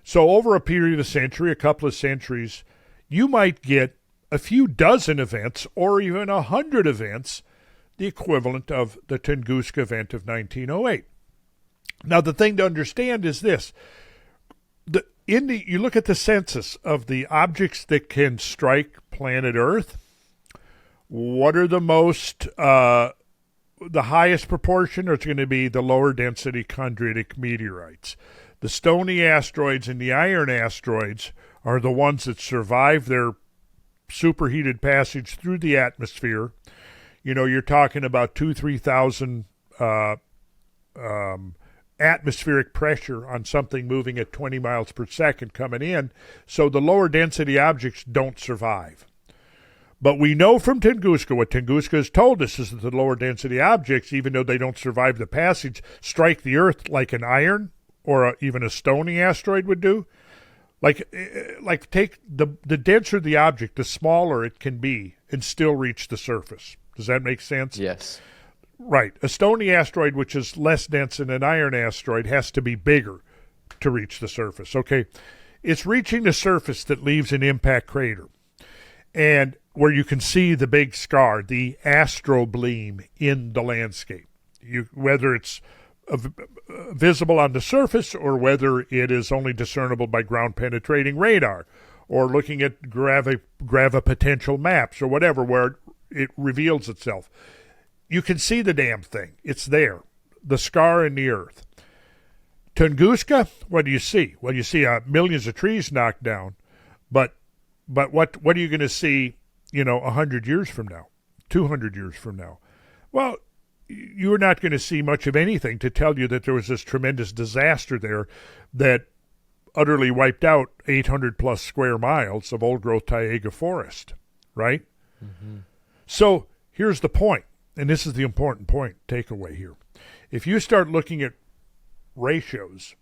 So over a period of a century, a couple of centuries, you might get a few dozen events or even 100 events, the equivalent of the Tunguska event of 1908. Now, the thing to understand is this. You look at the census of the objects that can strike planet Earth. What are the highest proportion? It's going to be the lower density chondritic meteorites. The stony asteroids and the iron asteroids are the ones that survive their superheated passage through the atmosphere. You're talking about 2,000-3,000 atmospheric pressure on something moving at 20 miles per second coming in, so the lower density objects don't survive. But we know from Tunguska, what Tunguska has told us is that the lower density objects, even though they don't survive the passage, strike the Earth like an iron or even a stony asteroid would do. Like take the denser the object, the smaller it can be and still reach the surface. Does that make sense? Yes. Right. A stony asteroid, which is less dense than an iron asteroid, has to be bigger to reach the surface. Okay. It's reaching the surface that leaves an impact crater. And where you can see the big scar, the astrobleem in the landscape. Whether it's visible on the surface or whether it is only discernible by ground-penetrating radar or looking at gravipotential maps or whatever, where it reveals itself. You can see the damn thing. It's there. The scar in the earth. Tunguska, what do you see? Well, you see millions of trees knocked down. But what are you going to see, 100 years from now, 200 years from now? Well, you're not going to see much of anything to tell you that there was this tremendous disaster there that utterly wiped out 800 plus square miles of old-growth taiga forest, right? Mm-hmm. So here's the point. And this is the important point, takeaway here. If you start looking at ratios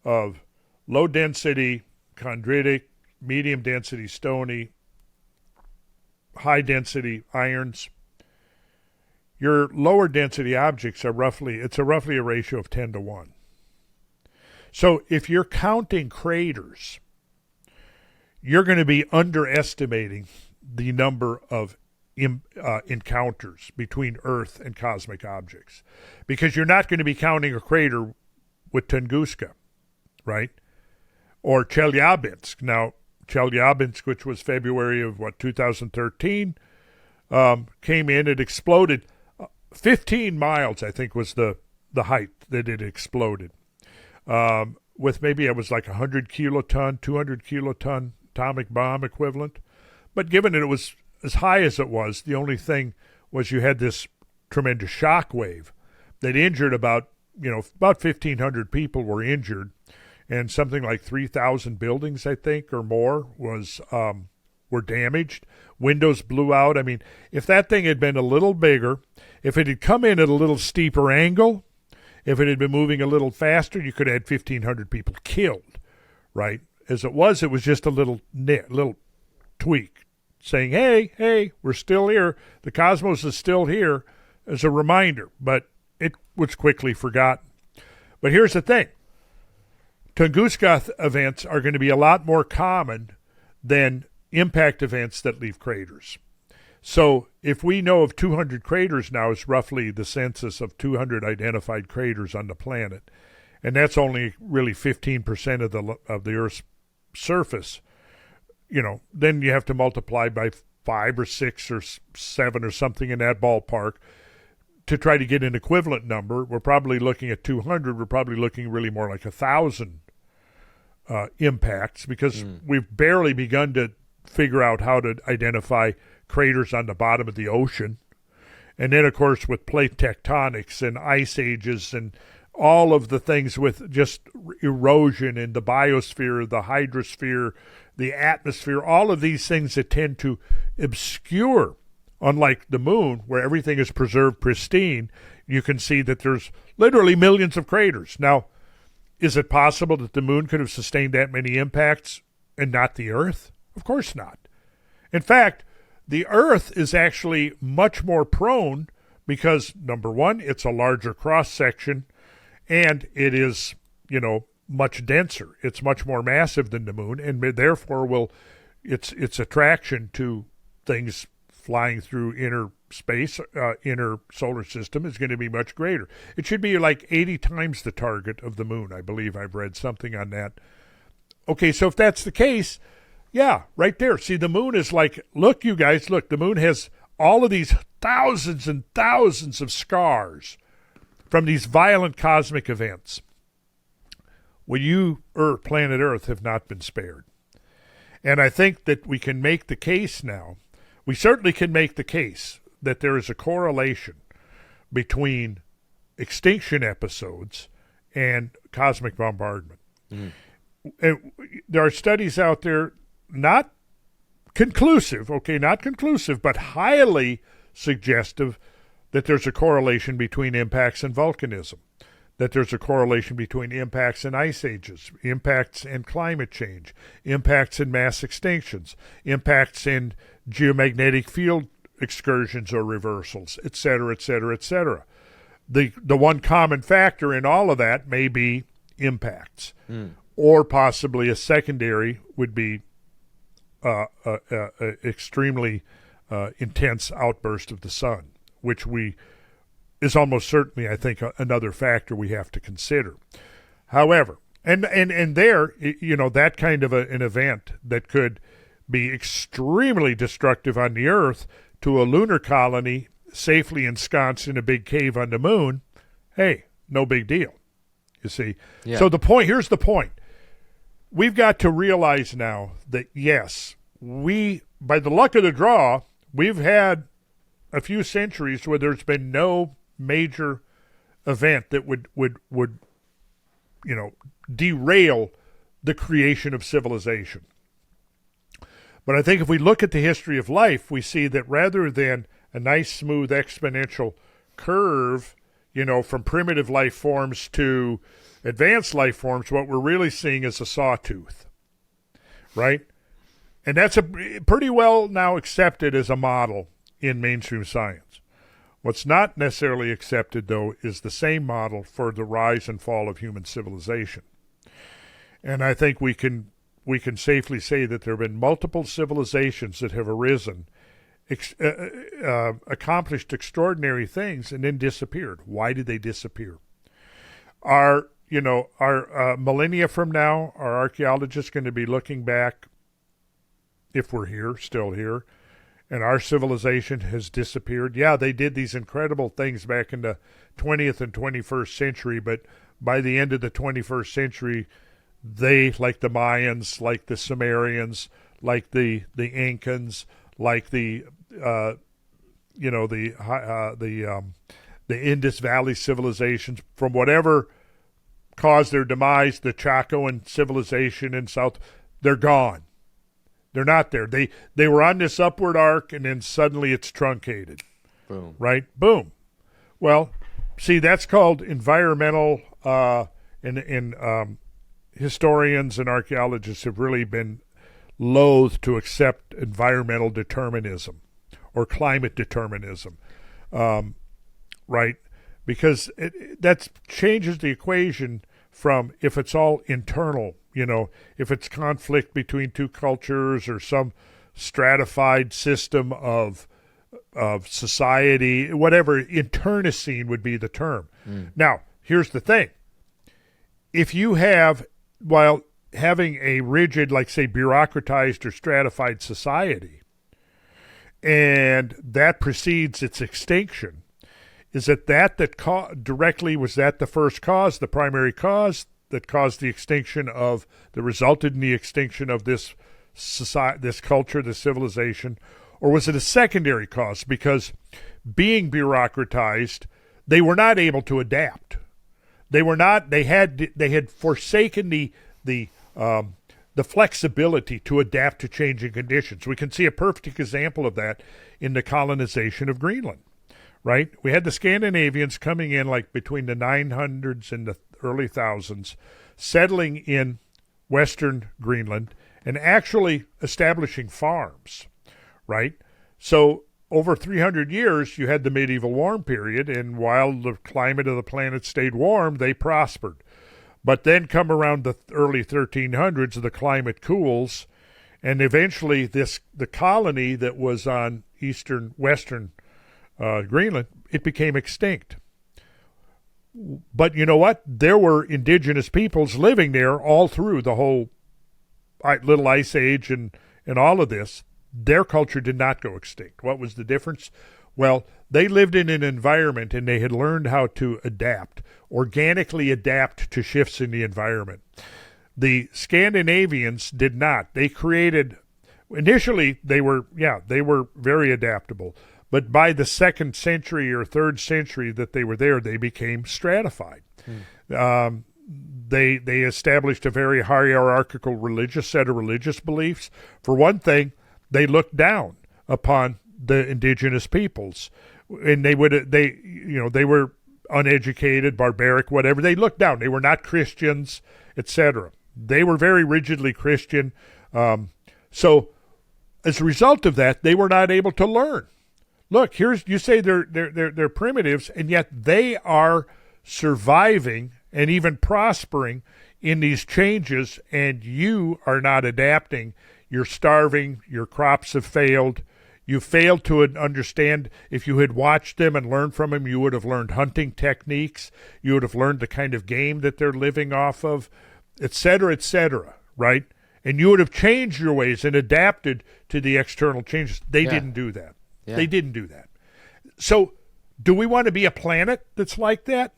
of low-density chondritic, medium-density stony, high-density irons, your lower-density objects are roughly a ratio of 10 to 1. So if you're counting craters, you're going to be underestimating the number of encounters between Earth and cosmic objects, because you're not going to be counting a crater with Tunguska, right? Or Chelyabinsk. Now, Chelyabinsk, which was February of 2013, came in, it exploded. 15 miles, I think, was the height that it exploded. With maybe it was like 100 kiloton, 200 kiloton atomic bomb equivalent. But given that it was as high as it was, the only thing was you had this tremendous shock wave that injured about 1,500 people were injured, and something like 3,000 buildings, I think, or more was were damaged. Windows blew out. I mean, if that thing had been a little bigger, if it had come in at a little steeper angle, if it had been moving a little faster, you could have had 1,500 people killed, right? As it was just a little tweak saying, hey, we're still here. The cosmos is still here as a reminder, but it was quickly forgotten. But here's the thing. Tunguska events are going to be a lot more common than impact events that leave craters. So if we know of 200 craters now, is roughly the census of 200 identified craters on the planet, and that's only really 15% of the Earth's surface, then you have to multiply by 5 or 6 or 7 or something in that ballpark to try to get an equivalent number. We're probably looking at 200. We're probably looking really more like 1,000 impacts, because we've barely begun to figure out how to identify craters on the bottom of the ocean. And then, of course, with plate tectonics and ice ages and all of the things with just erosion in the biosphere, the hydrosphere, the atmosphere, all of these things that tend to obscure, unlike the moon, where everything is preserved pristine, you can see that there's literally millions of craters. Now, is it possible that the moon could have sustained that many impacts and not the Earth? Of course not. In fact, the Earth is actually much more prone because, number one, it's a larger cross-section, and it is, much denser. It's much more massive than the moon, and therefore its attraction to things flying through inner space, inner solar system, is going to be much greater. It should be like 80 times the target of the moon. I believe I've read something on that. Okay, so if that's the case, yeah, right there. See, the moon is like, look, you guys, look, the moon has all of these thousands and thousands of scars from these violent cosmic events. Well, you, planet Earth, have not been spared. And I think that we can make the case now. We certainly can make the case that there is a correlation between extinction episodes and cosmic bombardment. And there are studies out there, not conclusive, but highly suggestive that there's a correlation between impacts and volcanism, that there's a correlation between impacts and ice ages, impacts and climate change, impacts and mass extinctions, impacts in geomagnetic field excursions or reversals, et cetera, et cetera, et cetera. The one common factor in all of that may be impacts, or possibly a secondary would be extremely intense outburst of the sun, which is almost certainly, I think, another factor we have to consider. However, and there, that kind of an event that could be extremely destructive on the Earth to a lunar colony safely ensconced in a big cave on the moon, hey, no big deal, you see. Yeah. So here's the point. We've got to realize now that, yes, by the luck of the draw, we've had a few centuries where there's been no major event that would derail the creation of civilization. But I think if we look at the history of life, we see that rather than a nice smooth exponential curve, from primitive life forms to advanced life forms, what we're really seeing is a sawtooth, right? And that's pretty well now accepted as a model in mainstream science. What's not necessarily accepted, though, is the same model for the rise and fall of human civilization. And I think we can safely say that there have been multiple civilizations that have arisen, accomplished extraordinary things, and then disappeared. Why did they disappear? Are millennia from now, are archaeologists going to be looking back, if we're here, still here, and our civilization has disappeared? Yeah, they did these incredible things back in the 20th and 21st century, but by the end of the 21st century, they, like the Mayans, like the Sumerians, like the Incans, like the Indus Valley civilizations, from whatever caused their demise, the Chacoan civilization in South, they're gone. They're not there. They were on this upward arc, and then suddenly it's truncated. Boom. Right? Boom. Well, see, that's called environmental, and historians and archaeologists have really been loath to accept environmental determinism or climate determinism, right? Because that changes the equation from if it's all internal, if it's conflict between two cultures or some stratified system of society, whatever, internecine would be the term. Now, here's the thing. If you have, while having a rigid, like say, bureaucratized or stratified society, and that precedes its extinction, is that directly, was that the first cause, the primary cause that caused the extinction of, that resulted in the extinction of this society, this culture, this civilization? Or was it a secondary cause? Because being bureaucratized, they were not able to adapt. They were not. They had forsaken the flexibility to adapt to changing conditions. We can see a perfect example of that in the colonization of Greenland. Right? We had the Scandinavians coming in like between the 900s and the early thousands, settling in western Greenland and actually establishing farms. Right? So over 300 years, you had the medieval warm period, and while the climate of the planet stayed warm, they prospered. But then come around the early 1300s, the climate cools, and eventually the colony that was on western Greenland, it became extinct. But you know what? There were indigenous peoples living there all through the whole little ice age and all of this. Their culture did not go extinct. What was the difference? Well, they lived in an environment and they had learned how to organically adapt to shifts in the environment. The Scandinavians did not. They created, initially they were very adaptable. But by the 2nd century or 3rd century that they were there, they became stratified. They established a very hierarchical set of religious beliefs. For one thing, they looked down upon the indigenous peoples, and they were uneducated, barbaric, whatever. They looked down. They were not Christians, etc. They were very rigidly Christian. So as a result of that, they were not able to learn. Look, you say they're primitives, and yet they are surviving and even prospering in these changes, and you are not adapting. You're starving. Your crops have failed. You failed to understand. If you had watched them and learned from them, you would have learned hunting techniques. You would have learned the kind of game that they're living off of, et cetera, right? And you would have changed your ways and adapted to the external changes. They didn't do that. Yeah. They didn't do that. So do we want to be a planet that's like that?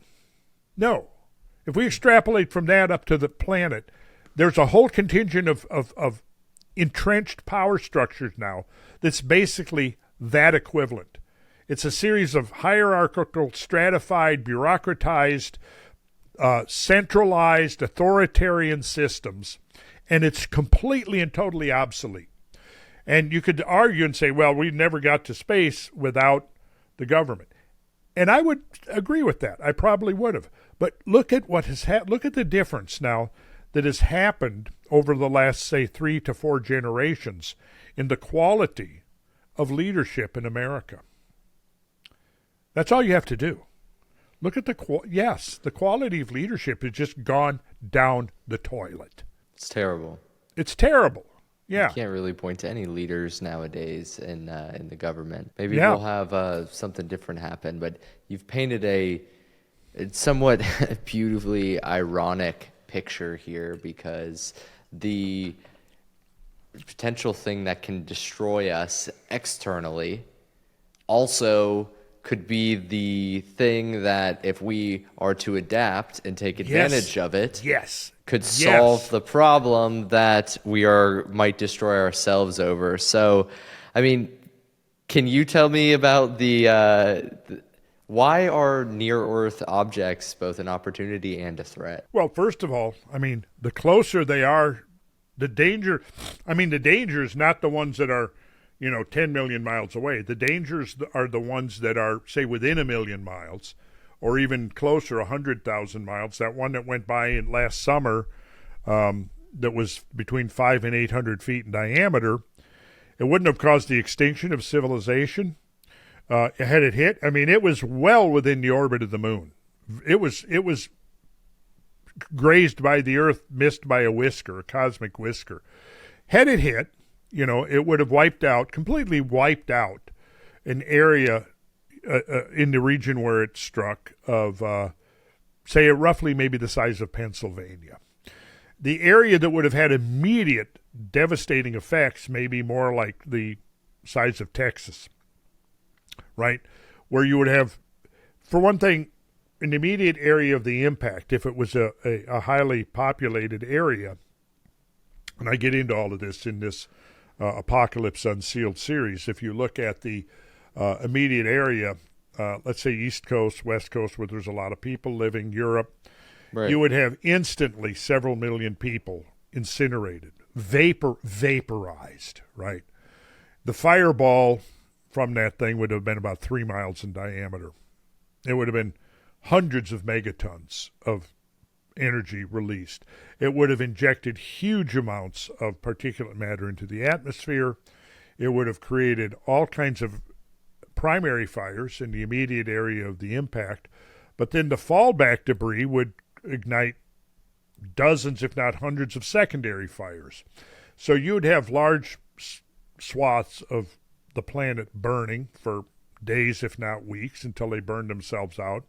No. If we extrapolate from that up to the planet, there's a whole contingent of entrenched power structures now that's basically that equivalent. It's a series of hierarchical, stratified, bureaucratized, centralized, authoritarian systems, and it's completely and totally obsolete. And you could argue and say, well, we never got to space without the government. And I would agree with that. I probably would have. But look at what has look at the difference now that has happened over the last, say, 3 to 4 generations in the quality of leadership in America. That's all you have to do. Look at the quality of leadership has just gone down the toilet. It's terrible. It's terrible. Yeah. You can't really point to any leaders nowadays in the government. Maybe we'll have something different happen, but you've painted a somewhat beautifully ironic picture here, because the potential thing that can destroy us externally also could be the thing that, if we are to adapt and take advantage of it, could solve the problem that we might destroy ourselves over. So, I mean, can you tell me about why are near-Earth objects both an opportunity and a threat? Well, first of all, I mean, the closer they are The danger is not the ones that are, 10 million miles away. The dangers are the ones that are, say, within 1 million miles, or even closer, 100,000 miles. That one that went by in last summer, that was between 500 and 800 feet in diameter, it wouldn't have caused the extinction of civilization had it hit. I mean, it was well within the orbit of the moon. It was grazed by the Earth, missed by a whisker, a cosmic whisker. Had it hit, it would have completely wiped out an area in the region where it struck of, say, roughly maybe the size of Pennsylvania. The area that would have had immediate devastating effects may be more like the size of Texas, right? Where you would have, for one thing, an immediate area of the impact, if it was a highly populated area, and I get into all of this in this Apocalypse Unsealed series. If you look at the immediate area, let's say East Coast, West Coast, where there's a lot of people living, Europe, right, you would have instantly several million people incinerated, vaporized, right? The fireball from that thing would have been about 3 miles in diameter. It would have been hundreds of megatons of energy released. It would have injected huge amounts of particulate matter into the atmosphere. It would have created all kinds of primary fires in the immediate area of the impact, but then the fallback debris would ignite dozens, if not hundreds, of secondary fires. So you'd have large swaths of the planet burning for days, if not weeks, until they burned themselves out.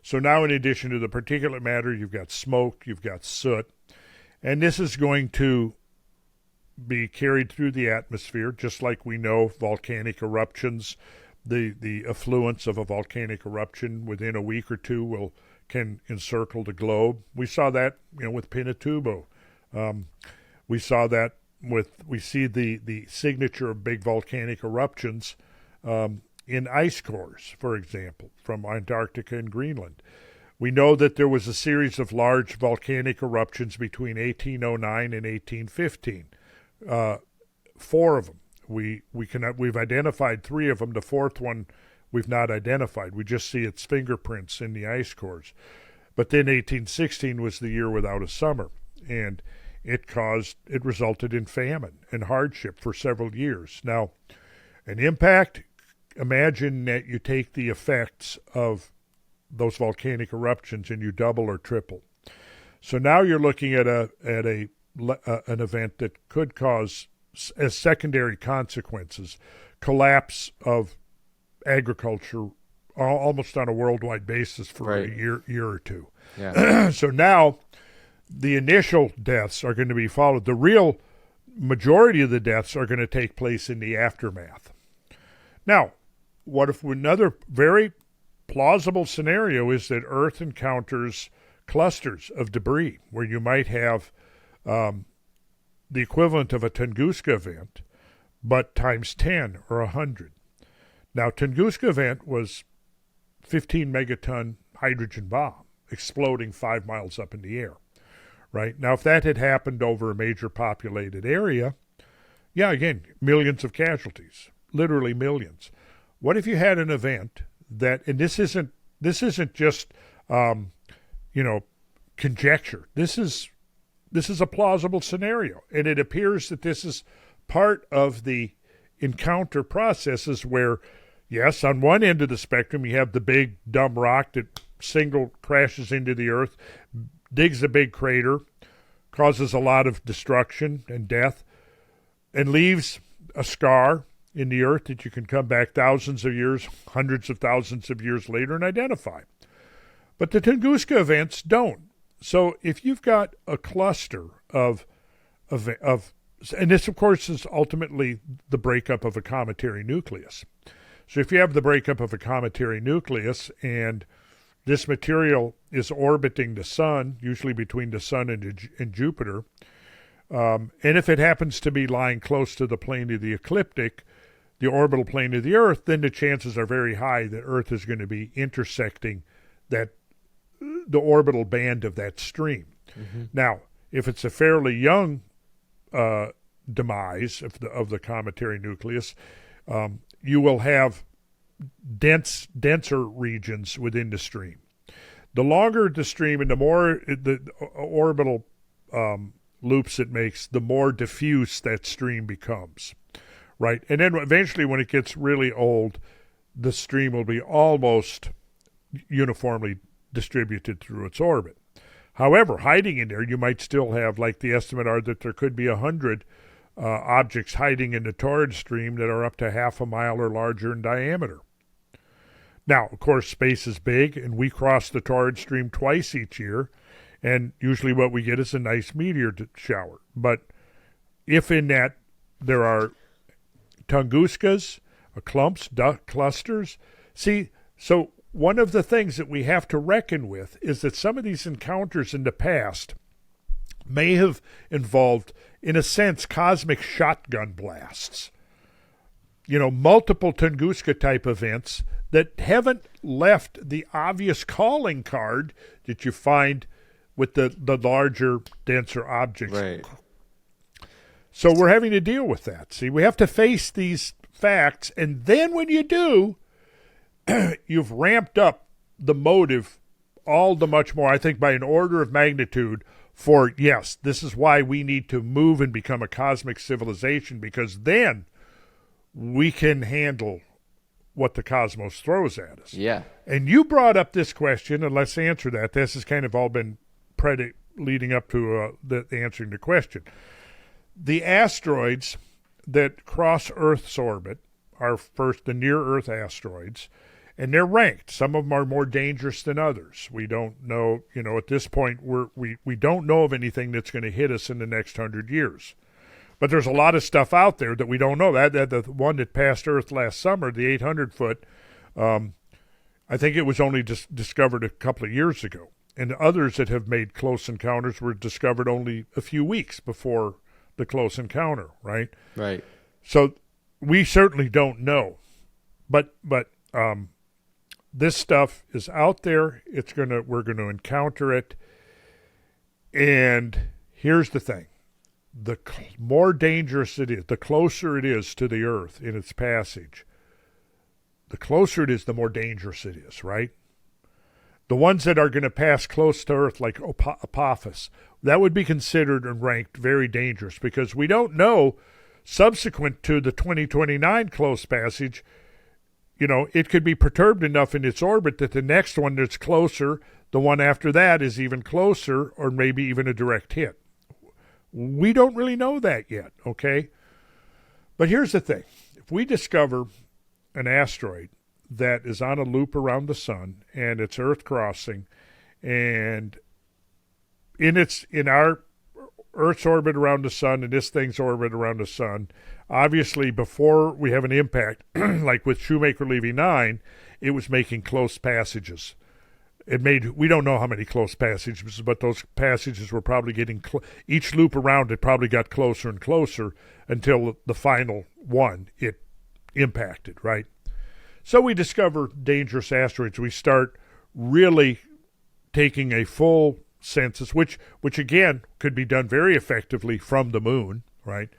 So now, in addition to the particulate matter, you've got smoke, you've got soot, and this is going to be carried through the atmosphere, just like we know volcanic eruptions. The effluence of a volcanic eruption within a week or two can encircle the globe. We saw that, with Pinatubo. We saw that we see the signature of big volcanic eruptions in ice cores, for example, from Antarctica and Greenland. We know that there was a series of large volcanic eruptions between 1809 and 1815. 4 of them. We've identified 3 of them. The 4th one we've not identified. We just see its fingerprints in the ice cores. But then 1816 was the year without a summer, and it resulted in famine and hardship for several years. Now, an impact, imagine that you take the effects of those volcanic eruptions and you double or triple. So now you're looking at an event that could cause, as secondary consequences, collapse of agriculture almost on a worldwide basis for a year or two. Yeah. So now the initial deaths are going to be followed. The real majority of the deaths are going to take place in the aftermath. Now, what if another very plausible scenario is that Earth encounters clusters of debris where you might have the equivalent of a Tunguska event, but times 10 or 100. Now, Tunguska event was 15 megaton hydrogen bomb exploding 5 miles up in the air, right? Now, if that had happened over a major populated area, again, millions of casualties, literally millions. What if you had an event that, and this isn't just conjecture. This is a plausible scenario, and it appears that this is part of the encounter processes where, yes, on one end of the spectrum you have the big dumb rock that single crashes into the Earth, digs a big crater, causes a lot of destruction and death, and leaves a scar in the Earth that you can come back thousands of years, hundreds of thousands of years later and identify. But the Tunguska events don't. So if you've got a cluster of and this, of course, is ultimately the breakup of a cometary nucleus. So if you have the breakup of a cometary nucleus and this material is orbiting the sun, usually between the sun and Jupiter, and if it happens to be lying close to the plane of the ecliptic, the orbital plane of the Earth, then the chances are very high that Earth is going to be intersecting the orbital band of that stream. Mm-hmm. Now, if it's a fairly young demise of the cometary nucleus, you will have denser regions within the stream. The longer the stream and the more the orbital loops it makes, the more diffuse that stream becomes, right? And then eventually when it gets really old, the stream will be almost uniformly distributed through its orbit. However, hiding in there, you might still have, like the estimate are that there could be 100 objects hiding in the torrid stream that are up to half a mile or larger in diameter. Now, of course, space is big, and we cross the torrid stream twice each year, and usually what we get is a nice meteor shower. But if in that there are Tunguskas, clumps, clusters, so one of the things that we have to reckon with is that some of these encounters in the past may have involved, in a sense, cosmic shotgun blasts. Multiple Tunguska-type events that haven't left the obvious calling card that you find with the larger, denser objects. Right. So we're having to deal with that. See, we have to face these facts, and then when you do, you've ramped up the motive all the much more, I think, by an order of magnitude for, yes, this is why we need to move and become a cosmic civilization, because then we can handle what the cosmos throws at us. Yeah. And you brought up this question, and let's answer that. This has kind of all been leading up to the answering the question. The asteroids that cross Earth's orbit are first the near-Earth asteroids, and they're ranked. Some of them are more dangerous than others. We don't know, at this point, we don't know of anything that's going to hit us in the next 100 years. But there's a lot of stuff out there that we don't know. That the one that passed Earth last summer, the 800-foot, I think it was only discovered a couple of years ago. And others that have made close encounters were discovered only a few weeks before the close encounter, right? Right. So we certainly don't know. But this stuff is out there. We're going to encounter it. And here's the thing. The more dangerous it is, the closer it is to the Earth in its passage, the closer it is, the more dangerous it is, right? The ones that are going to pass close to Earth, like Apophis, that would be considered and ranked very dangerous because we don't know, subsequent to the 2029 close passage, it could be perturbed enough in its orbit that the next one that's closer, the one after that is even closer or maybe even a direct hit. We don't really know that yet, okay? But here's the thing. If we discover an asteroid that is on a loop around the sun and it's Earth crossing, and in our Earth's orbit around the sun and this thing's orbit around the sun, obviously before we have an impact, like with Shoemaker Levy 9, it was making close passages. We don't know how many close passages, but those passages were probably getting, each loop around it probably got closer and closer until the final one, it impacted, right? So we discover dangerous asteroids. We start really taking a full census, which again could be done very effectively from the moon, right?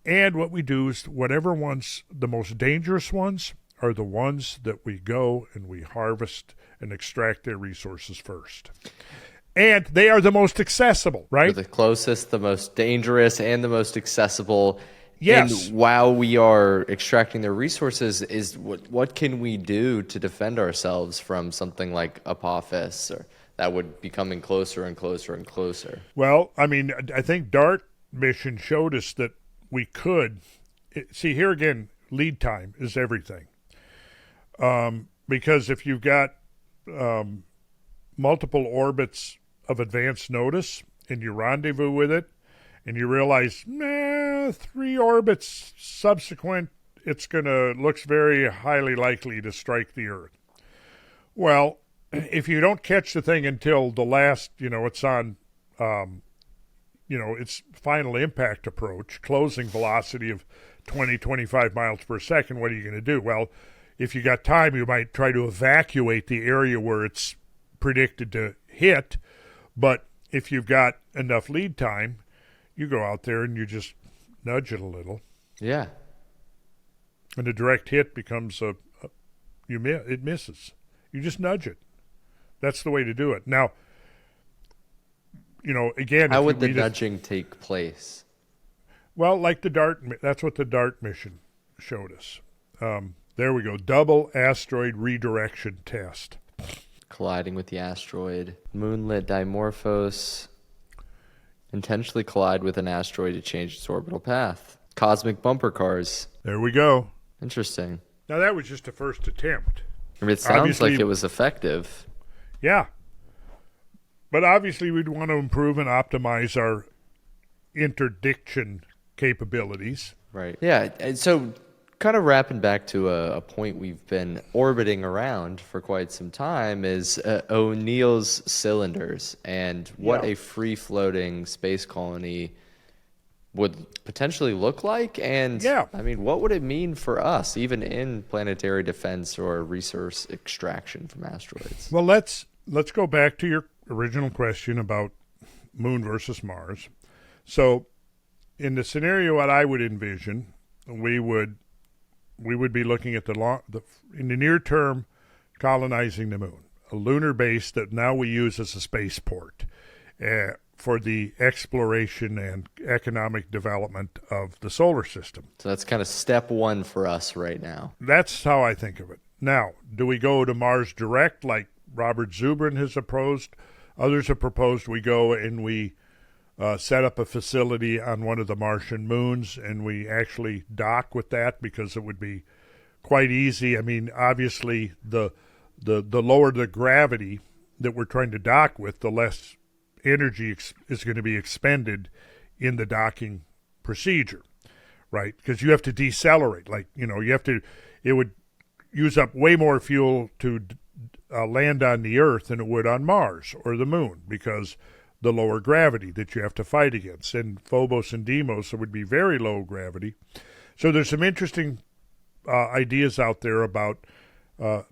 And what we do is whatever ones, the most dangerous ones, are the ones that we go and we harvest and extract their resources first. And they are the most accessible, right? They're the closest, the most dangerous, and the most accessible. Yes. And while we are extracting their resources, is what can we do to defend ourselves from something like Apophis, or that would be coming closer and closer and closer? Well, I mean, I think DART mission showed us that we could. See, here again, lead time is everything. Because if you've got multiple orbits of advance notice and you rendezvous with it and you realize, 3 orbits subsequent, looks very highly likely to strike the Earth. Well, if you don't catch the thing until the last, it's on, its final impact approach, closing velocity of 20, 25 miles per second, what are you going to do? Well, if you got time, you might try to evacuate the area where it's predicted to hit. But if you've got enough lead time, you go out there and you just nudge it a little, Yeah. and the direct hit becomes it misses. You just nudge it. That's the way to do it. Now, again, How would the nudging take place? Well, like that's what the DART mission showed us. There we go. Double asteroid redirection test. Colliding with the asteroid. Moonlit Dimorphos intentionally collide with an asteroid to change its orbital path. Cosmic bumper cars. There we go. Interesting. Now, that was just a first attempt. I mean, it sounds Obviously, like it was effective. Yeah. But obviously, we'd want to improve and optimize our interdiction capabilities. Right. Yeah. And so, kind of wrapping back to a point we've been orbiting around for quite some time is O'Neill's cylinders and what a free-floating space colony would potentially look like. And, I mean, what would it mean for us, even in planetary defense or resource extraction from asteroids? Well, let's go back to your original question about Moon versus Mars. So, in the scenario that I would envision, we would be looking at in the near term, colonizing the moon, a lunar base that now we use as a spaceport for the exploration and economic development of the solar system. So that's kind of step one for us right now. That's how I think of it. Now, do we go to Mars direct like Robert Zubrin has proposed? Others have proposed we go and we set up a facility on one of the Martian moons, and we actually dock with that because it would be quite easy. I mean, obviously, the lower the gravity that we're trying to dock with, the less energy is going to be expended in the docking procedure, right? Because you have to decelerate. It would use up way more fuel to land on the Earth than it would on Mars or the moon because the lower gravity that you have to fight against. And Phobos and Deimos would be very low gravity. So there's some interesting ideas out there about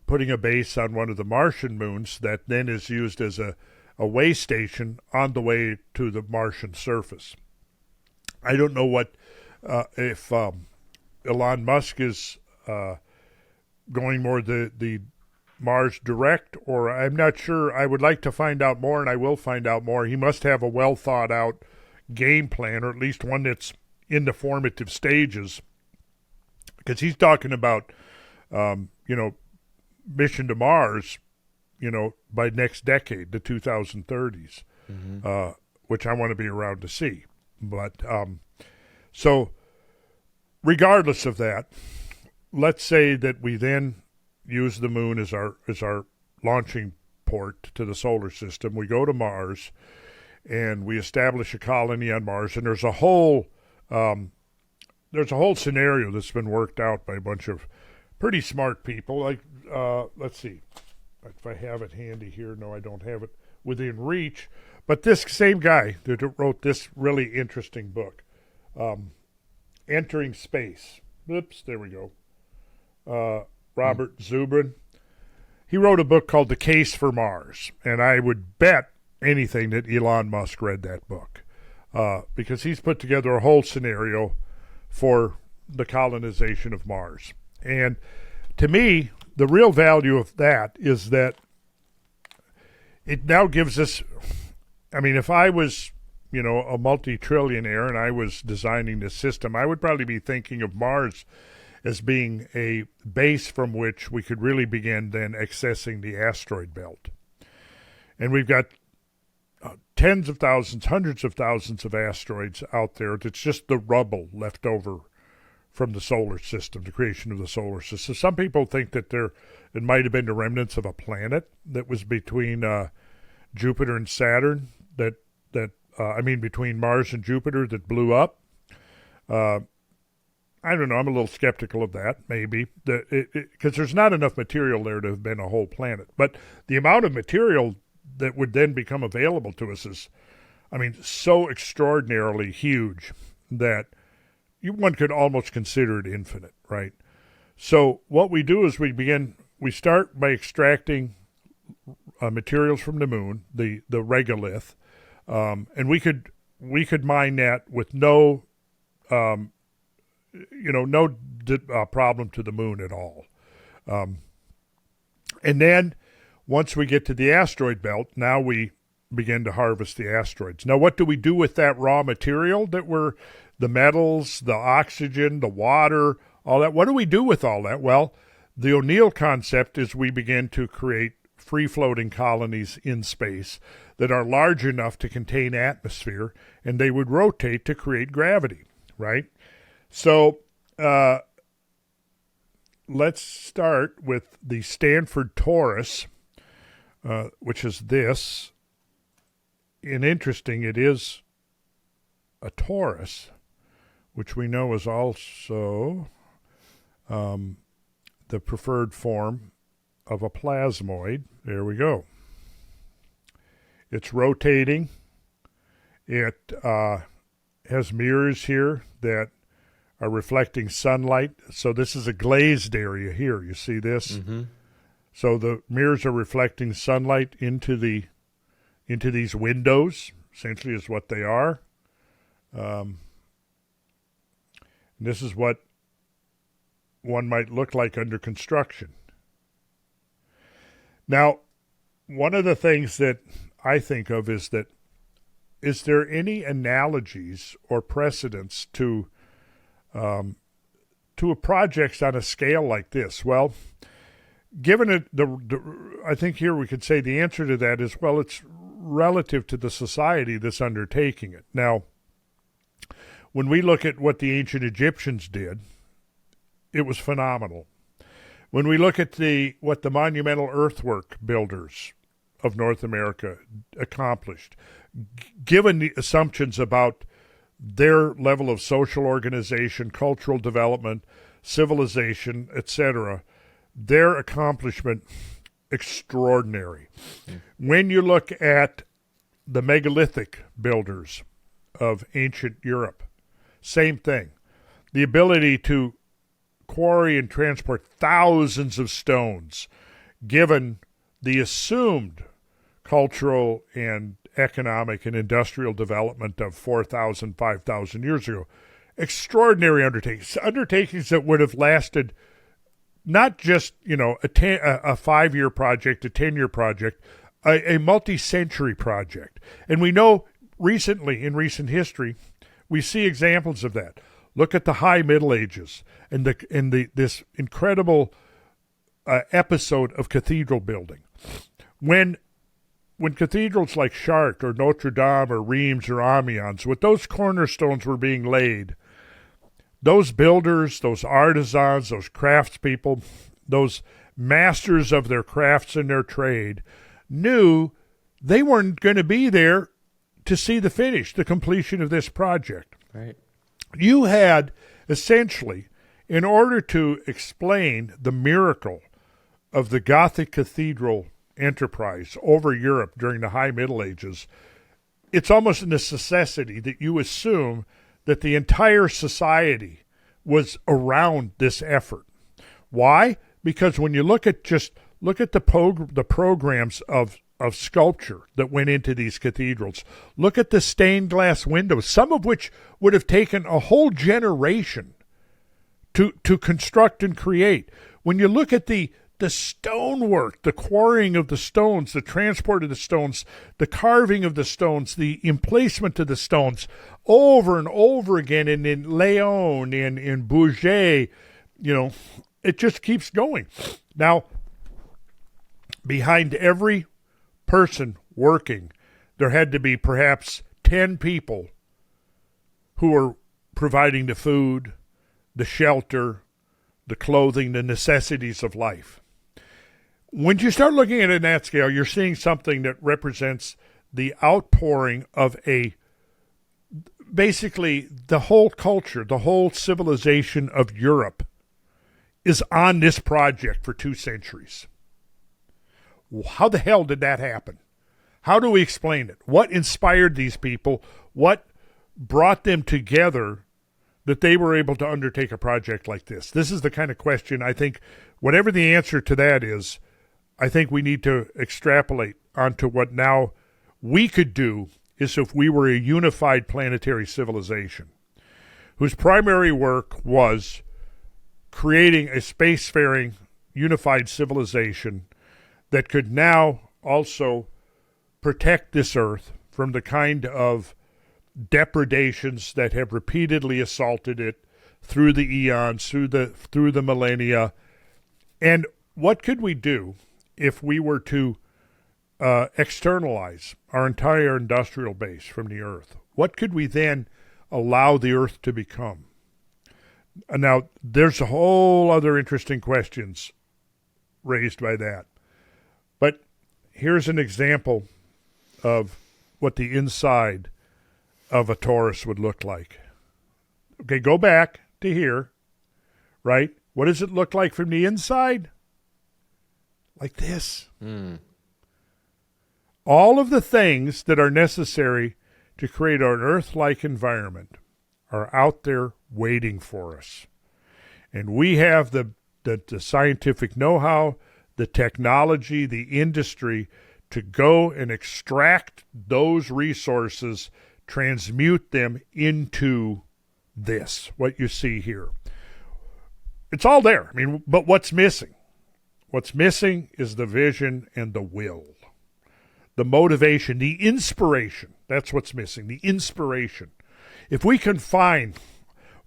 putting a base on one of the Martian moons that then is used as a way station on the way to the Martian surface. I don't know if Elon Musk is going more the Mars direct, or I'm not sure. I would like to find out more, and I will find out more. He must have a well thought out game plan, or at least one that's in the formative stages, because he's talking about, mission to Mars, by next decade, the 2030s, which I want to be around to see. But so regardless of that, let's say that we then use the moon as our launching port to the solar system. We go to Mars, and we establish a colony on Mars. And there's a whole scenario that's been worked out by a bunch of pretty smart people. Like, let's see if I have it handy here. No, I don't have it within reach. But this same guy that wrote this really interesting book, Entering Space. Oops, there we go. Robert Zubrin. He wrote a book called The Case for Mars, and I would bet anything that Elon Musk read that book because he's put together a whole scenario for the colonization of Mars. And to me, the real value of that is that it now gives us, I mean, if I was, a multi-trillionaire and I was designing this system, I would probably be thinking of Mars as being a base from which we could really begin then accessing the asteroid belt. And we've got tens of thousands, hundreds of thousands of asteroids out there. It's just the rubble left over from the solar system, the creation of the solar system. Some people think that it might have been the remnants of a planet that was between Jupiter and Saturn, between Mars and Jupiter that blew up. I don't know. I'm a little skeptical of that, maybe, because there's not enough material there to have been a whole planet. But the amount of material that would then become available to us is, so extraordinarily huge that one could almost consider it infinite, right? So what we do is we start by extracting materials from the moon, the regolith, and we could we could mine that with no problem to the moon at all. And then once we get to the asteroid belt, now we begin to harvest the asteroids. Now, what do we do with that raw material the metals, the oxygen, the water, all that? What do we do with all that? Well, the O'Neill concept is we begin to create free-floating colonies in space that are large enough to contain atmosphere, and they would rotate to create gravity, right? So let's start with the Stanford torus, which is this. And interesting, it is a torus, which we know is also the preferred form of a plasmoid. There we go. It's rotating. It has mirrors here that are reflecting sunlight. So this is a glazed area here. You see this? Mm-hmm. So the mirrors are reflecting sunlight into these windows, essentially is what they are. This is what one might look like under construction. Now, one of the things that I think of is there any analogies or precedents to projects on a scale like this? Well, given it, I think here we could say the answer to that is, well, it's relative to the society that's undertaking it. Now, when we look at what the ancient Egyptians did, it was phenomenal. When we look at what the monumental earthwork builders of North America accomplished, given the assumptions about their level of social organization, cultural development, civilization, etc., their accomplishment, extraordinary. When you look at the megalithic builders of ancient Europe, same thing. The ability to quarry and transport thousands of stones, given the assumed cultural and economic and industrial development of 4,000, 5,000 years ago. Extraordinary undertakings that would have lasted not just, a 5-year project, a 10-year project, a multi-century project. And we know recently, in recent history, we see examples of that. Look at the High Middle Ages and this incredible episode of cathedral building. When cathedrals like Chartres or Notre Dame or Reims or Amiens, with those cornerstones were being laid, those builders, those artisans, those craftspeople, those masters of their crafts and their trade knew they weren't going to be there to see the finish, the completion of this project. Right. You had essentially, in order to explain the miracle of the Gothic cathedral enterprise over Europe during the High Middle Ages, it's almost a necessity that you assume that the entire society was around this effort. Why? Because when you look at the programs of sculpture that went into these cathedrals, look at the stained glass windows, some of which would have taken a whole generation to construct and create. When you look at the stonework, the quarrying of the stones, the transport of the stones, the carving of the stones, the emplacement of the stones, over and over again, and in Leon, in Bourget, it just keeps going. Now, behind every person working, there had to be perhaps 10 people who were providing the food, the shelter, the clothing, the necessities of life. When you start looking at it in that scale, you're seeing something that represents the outpouring of basically the whole culture, the whole civilization of Europe is on this project for 2 centuries. How the hell did that happen? How do we explain it? What inspired these people? What brought them together that they were able to undertake a project like this? This is the kind of question, I think, whatever the answer to that is, I think we need to extrapolate onto what now we could do is if we were a unified planetary civilization whose primary work was creating a spacefaring unified civilization that could now also protect this Earth from the kind of depredations that have repeatedly assaulted it through the eons, through the millennia. And what could we do if we were to externalize our entire industrial base from the Earth? What could we then allow the Earth to become? Now, there's a whole other interesting questions raised by that. But here's an example of what the inside of a torus would look like. Okay, go back to here, right? What does it look like from the inside? Like this. All of the things that are necessary to create an Earth-like environment are out there waiting for us. And we have the scientific know-how, the technology, the industry to go and extract those resources, transmute them into this, what you see here. It's all there. I mean, but what's missing? What's missing is the vision and the will, the motivation, the inspiration. That's what's missing, the inspiration. If we can find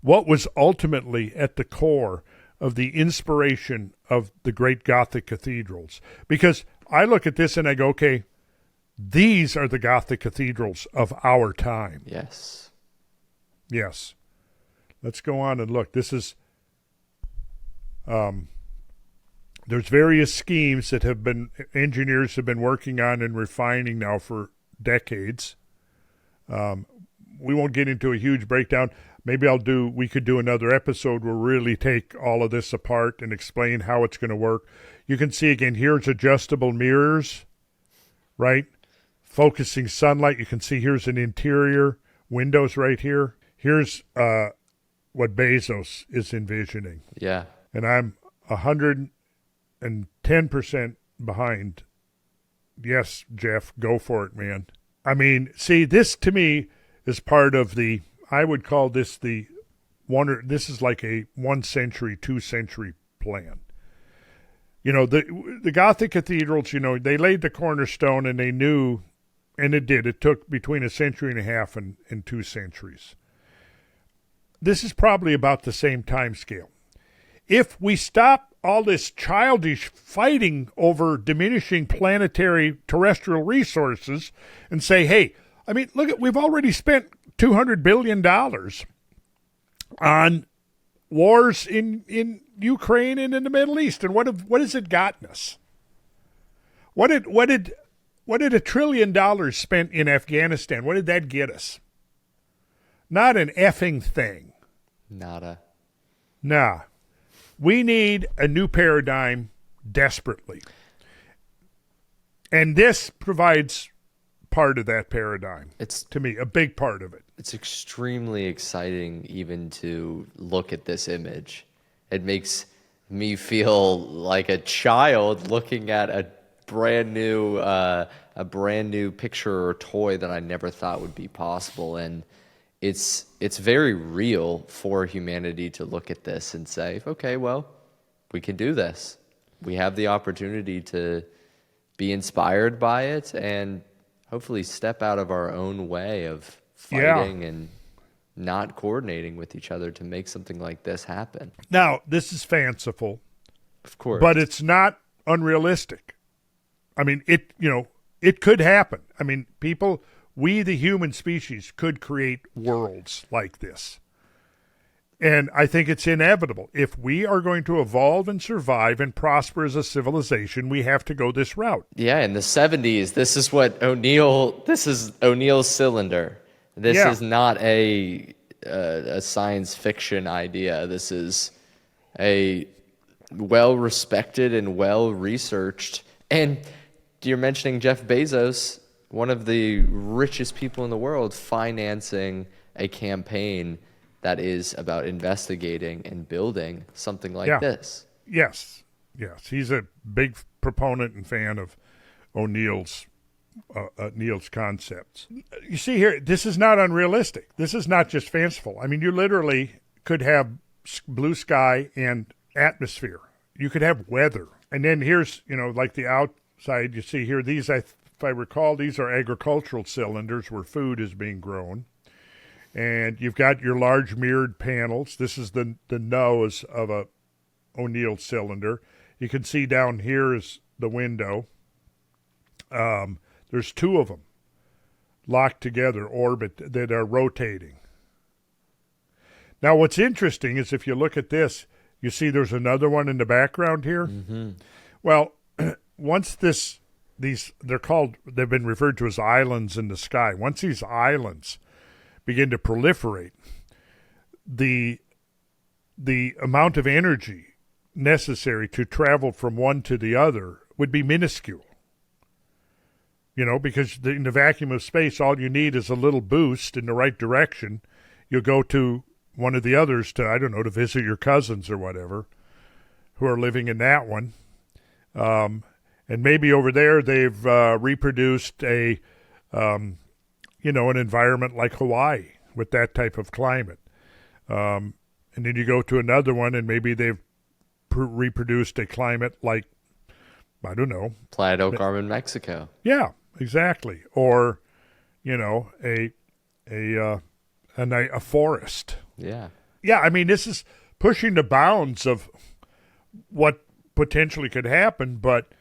what was ultimately at the core of the inspiration of the great Gothic cathedrals, because I look at this and I go, okay, these are the Gothic cathedrals of our time. Yes. Yes. Let's go on and look. This is, there's various schemes that engineers have been working on and refining now for decades. We won't get into a huge breakdown. Maybe we could do another episode where we really take all of this apart and explain how it's going to work. You can see again, here's adjustable mirrors, right? Focusing sunlight. You can see here's an interior, windows right here. Here's what Bezos is envisioning. Yeah. And I'm 110% behind. Yes, Jeff, go for it, man. I mean, see, this to me is part of I would call this this is like a 1 century, 2 century plan. You know, the Gothic cathedrals, you know, they laid the cornerstone and they knew, and it took between 1.5 centuries and 2 centuries. This is probably about the same time scale. If we stop all this childish fighting over diminishing planetary terrestrial resources and say, hey, I mean, look, we've already spent $200 billion on wars in Ukraine and in the Middle East. And what has it gotten us? What did $1 trillion spent in Afghanistan? What did that get us? Not an effing thing. Nada. Nah. We need a new paradigm desperately. And this provides part of that paradigm. It's, to me, a big part of it. It's extremely exciting even to look at this image. It makes me feel like a child looking at a brand new picture or toy that I never thought would be possible. And it's very real for humanity to look at this and say, okay, well, we can do this. We have the opportunity to be inspired by it and hopefully step out of our own way of fighting and not coordinating with each other to make something like this happen. Now, this is fanciful. Of course. But it's not unrealistic. I mean, it could happen. I mean, we, the human species, could create worlds like this. And I think it's inevitable. If we are going to evolve and survive and prosper as a civilization, we have to go this route. Yeah, in the 70s, this is O'Neill's cylinder. This is not a science fiction idea. This is a well-respected and well-researched. And you're mentioning Jeff Bezos, one of the richest people in the world, financing a campaign that is about investigating and building something like this. Yes. He's a big proponent and fan of O'Neill's Neil's concepts. You see here, this is not unrealistic. This is not just fanciful. I mean, you literally could have blue sky and atmosphere. You could have weather. And then here's, like the outside, you see here, these, if I recall, these are agricultural cylinders where food is being grown. And you've got your large mirrored panels. This is the nose of a O'Neill cylinder. You can see down here is the window. There's two of them locked together, orbit, that are rotating. Now, what's interesting is if you look at this, you see there's another one in the background here. Mm-hmm. Well, once they've been referred to as islands in the sky. Once these islands begin to proliferate, the amount of energy necessary to travel from one to the other would be minuscule. Because in the vacuum of space, all you need is a little boost in the right direction. You'll go to one of the others to visit your cousins or whatever who are living in that one. And maybe over there they've reproduced an environment like Hawaii with that type of climate. And then you go to another one and maybe they've reproduced a climate like, I don't know. Playa del Carmen, Mexico. Yeah, exactly. Or, a forest. Yeah. Yeah, I mean, this is pushing the bounds of what potentially could happen, but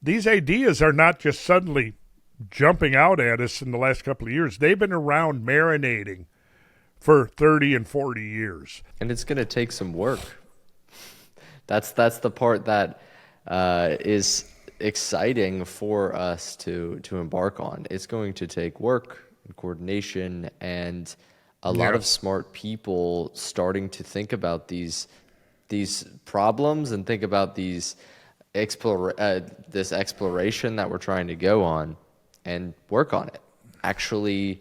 these ideas are not just suddenly jumping out at us in the last couple of years. They've been around marinating for 30 and 40 years. And it's going to take some work. That's the part that is exciting for us to embark on. It's going to take work and coordination and a lot of smart people starting to think about these problems and think about this exploration that we're trying to go on and work on it. Actually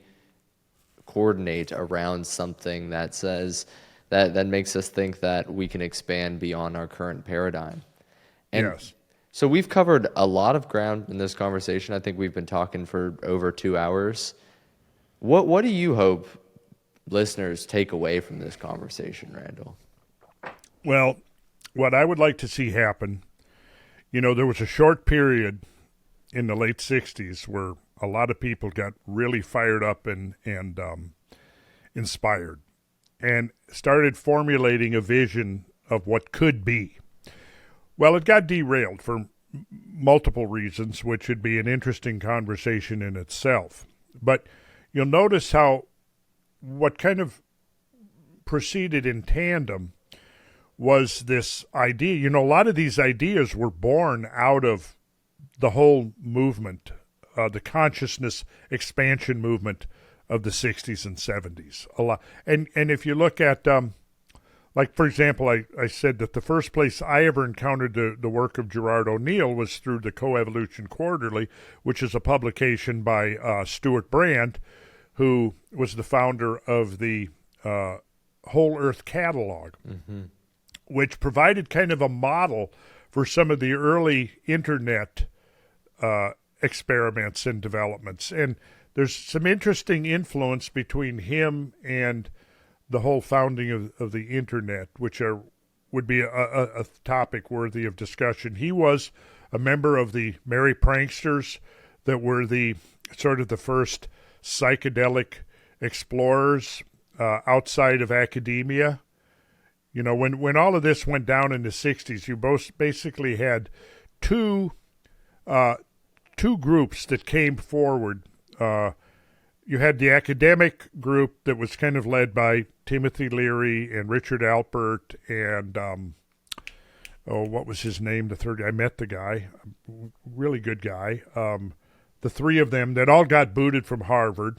coordinate around something that says that makes us think that we can expand beyond our current paradigm. And yes. So we've covered a lot of ground in this conversation. I think we've been talking for over 2 hours. What do you hope listeners take away from this conversation, Randall? Well, what I would like to see happen, there was a short period in the late 60s where a lot of people got really fired up and inspired and started formulating a vision of what could be. Well, it got derailed for multiple reasons, which would be an interesting conversation in itself. But you'll notice how what kind of proceeded in tandem was this idea. A lot of these ideas were born out of the whole movement, the consciousness expansion movement of the 60s and 70s. A lot. And if you look at, like, for example, I said that the first place I ever encountered the work of Gerard O'Neill was through the Coevolution Quarterly, which is a publication by Stuart Brand, who was the founder of the Whole Earth Catalog, which provided kind of a model for some of the early internet experiments and developments. And there's some interesting influence between him and the whole founding of the internet, which would be a topic worthy of discussion. He was a member of the Merry Pranksters that were the sort of the first psychedelic explorers outside of academia. When all of this went down in the 60s, you both basically had two groups that came forward. You had the academic group that was kind of led by Timothy Leary and Richard Alpert and, what was his name? The third guy. I met the guy, really good guy. The three of them that all got booted from Harvard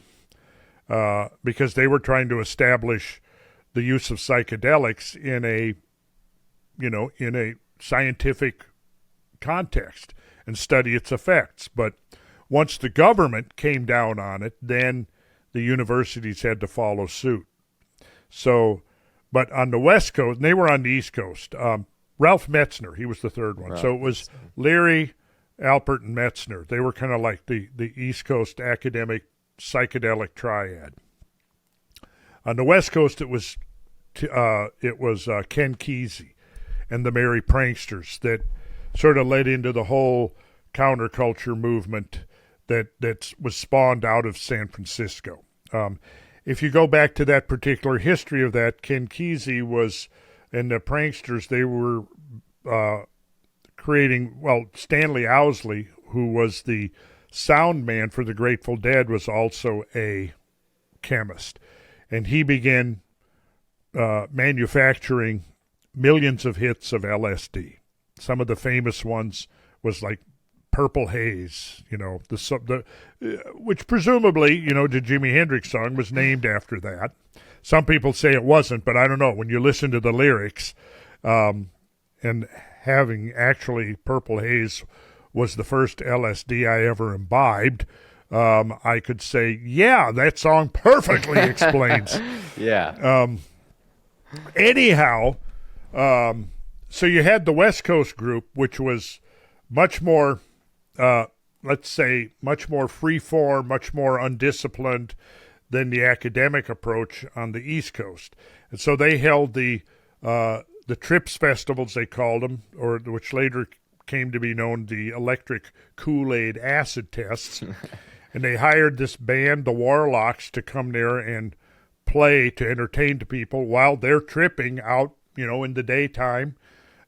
because they were trying to establish the use of psychedelics in a scientific context and study its effects. But once the government came down on it, then the universities had to follow suit. So, but on the West Coast, and they were on the East Coast, Ralph Metzner, he was the third one. So it was Leary Alpert and Metzner. They were kind of like the East Coast academic psychedelic triad. On the West Coast, it was Ken Kesey and the Merry Pranksters that sort of led into the whole counterculture movement that was spawned out of San Francisco. If you go back to that particular history of that, Ken Kesey was, and the Pranksters, they were creating, well, Stanley Owsley, who was the sound man for the Grateful Dead, was also a chemist. And he began manufacturing millions of hits of LSD. Some of the famous ones was like Purple Haze, which presumably, the Jimi Hendrix song was named after that. Some people say it wasn't, but I don't know. When you listen to the lyrics, and having actually Purple Haze was the first LSD I ever imbibed, I could say, yeah, that song perfectly explains. Yeah. Anyhow, so you had the West Coast group, which was much more, let's say, much more free-form, much more undisciplined than the academic approach on the East Coast. And so they held the TRIPS festivals, they called them, or which later came to be known the Electric Kool-Aid Acid Tests. And they hired this band, the Warlocks, to come there and play to entertain the people while they're tripping out, in the daytime.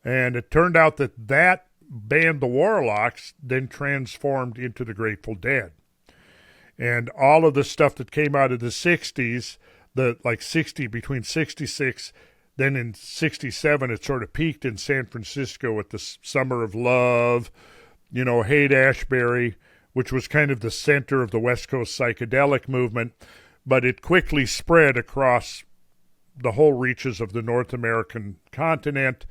And it turned out that band, the Warlocks, then transformed into the Grateful Dead. And all of the stuff that came out of the 60s, between 66, then in 67, it sort of peaked in San Francisco with the Summer of Love, Haight-Ashbury, which was kind of the center of the West Coast psychedelic movement, but it quickly spread across the whole reaches of the North American continent.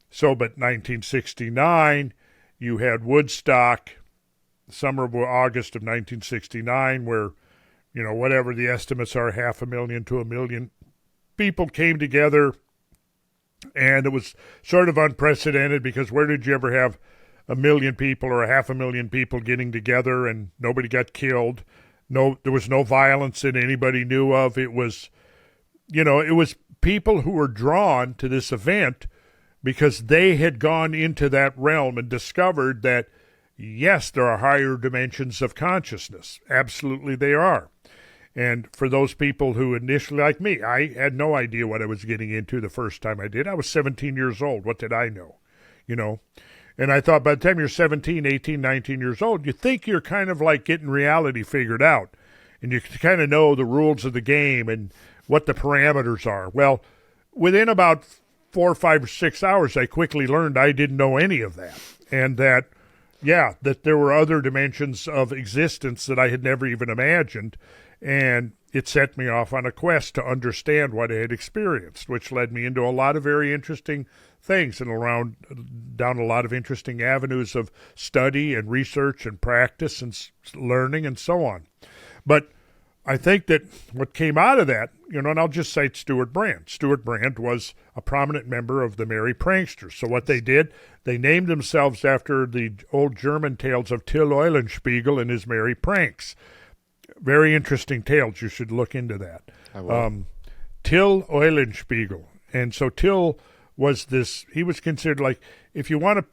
So, but 1969, you had Woodstock, summer of August of 1969, where, whatever the estimates are, 500,000 to 1 million people came together, and it was sort of unprecedented because where did you ever have 1 million people or 500,000 people getting together and nobody got killed? No, there was no violence that anybody knew of. It was, it was people who were drawn to this event because they had gone into that realm and discovered that, yes, there are higher dimensions of consciousness. Absolutely they are. And for those people who initially, like me, I had no idea what I was getting into the first time I did. I was 17 years old. What did I know? And I thought by the time you're 17, 18, 19 years old, you think you're kind of like getting reality figured out. And you kind of know the rules of the game and what the parameters are. Well, within about 4, 5, or 6 hours, I quickly learned I didn't know any of that. And that there were other dimensions of existence that I had never even imagined. And it set me off on a quest to understand what I had experienced, which led me into a lot of very interesting things and down a lot of interesting avenues of study and research and practice and learning and so on. But I think that what came out of that, and I'll just cite Stuart Brand. Stuart Brand was a prominent member of the Merry Pranksters. So what they did, they named themselves after the old German tales of Till Eulenspiegel and his merry pranks. Very interesting tales. You should look into that. I will. Till Eulenspiegel. And so Till was he was considered like, if you want to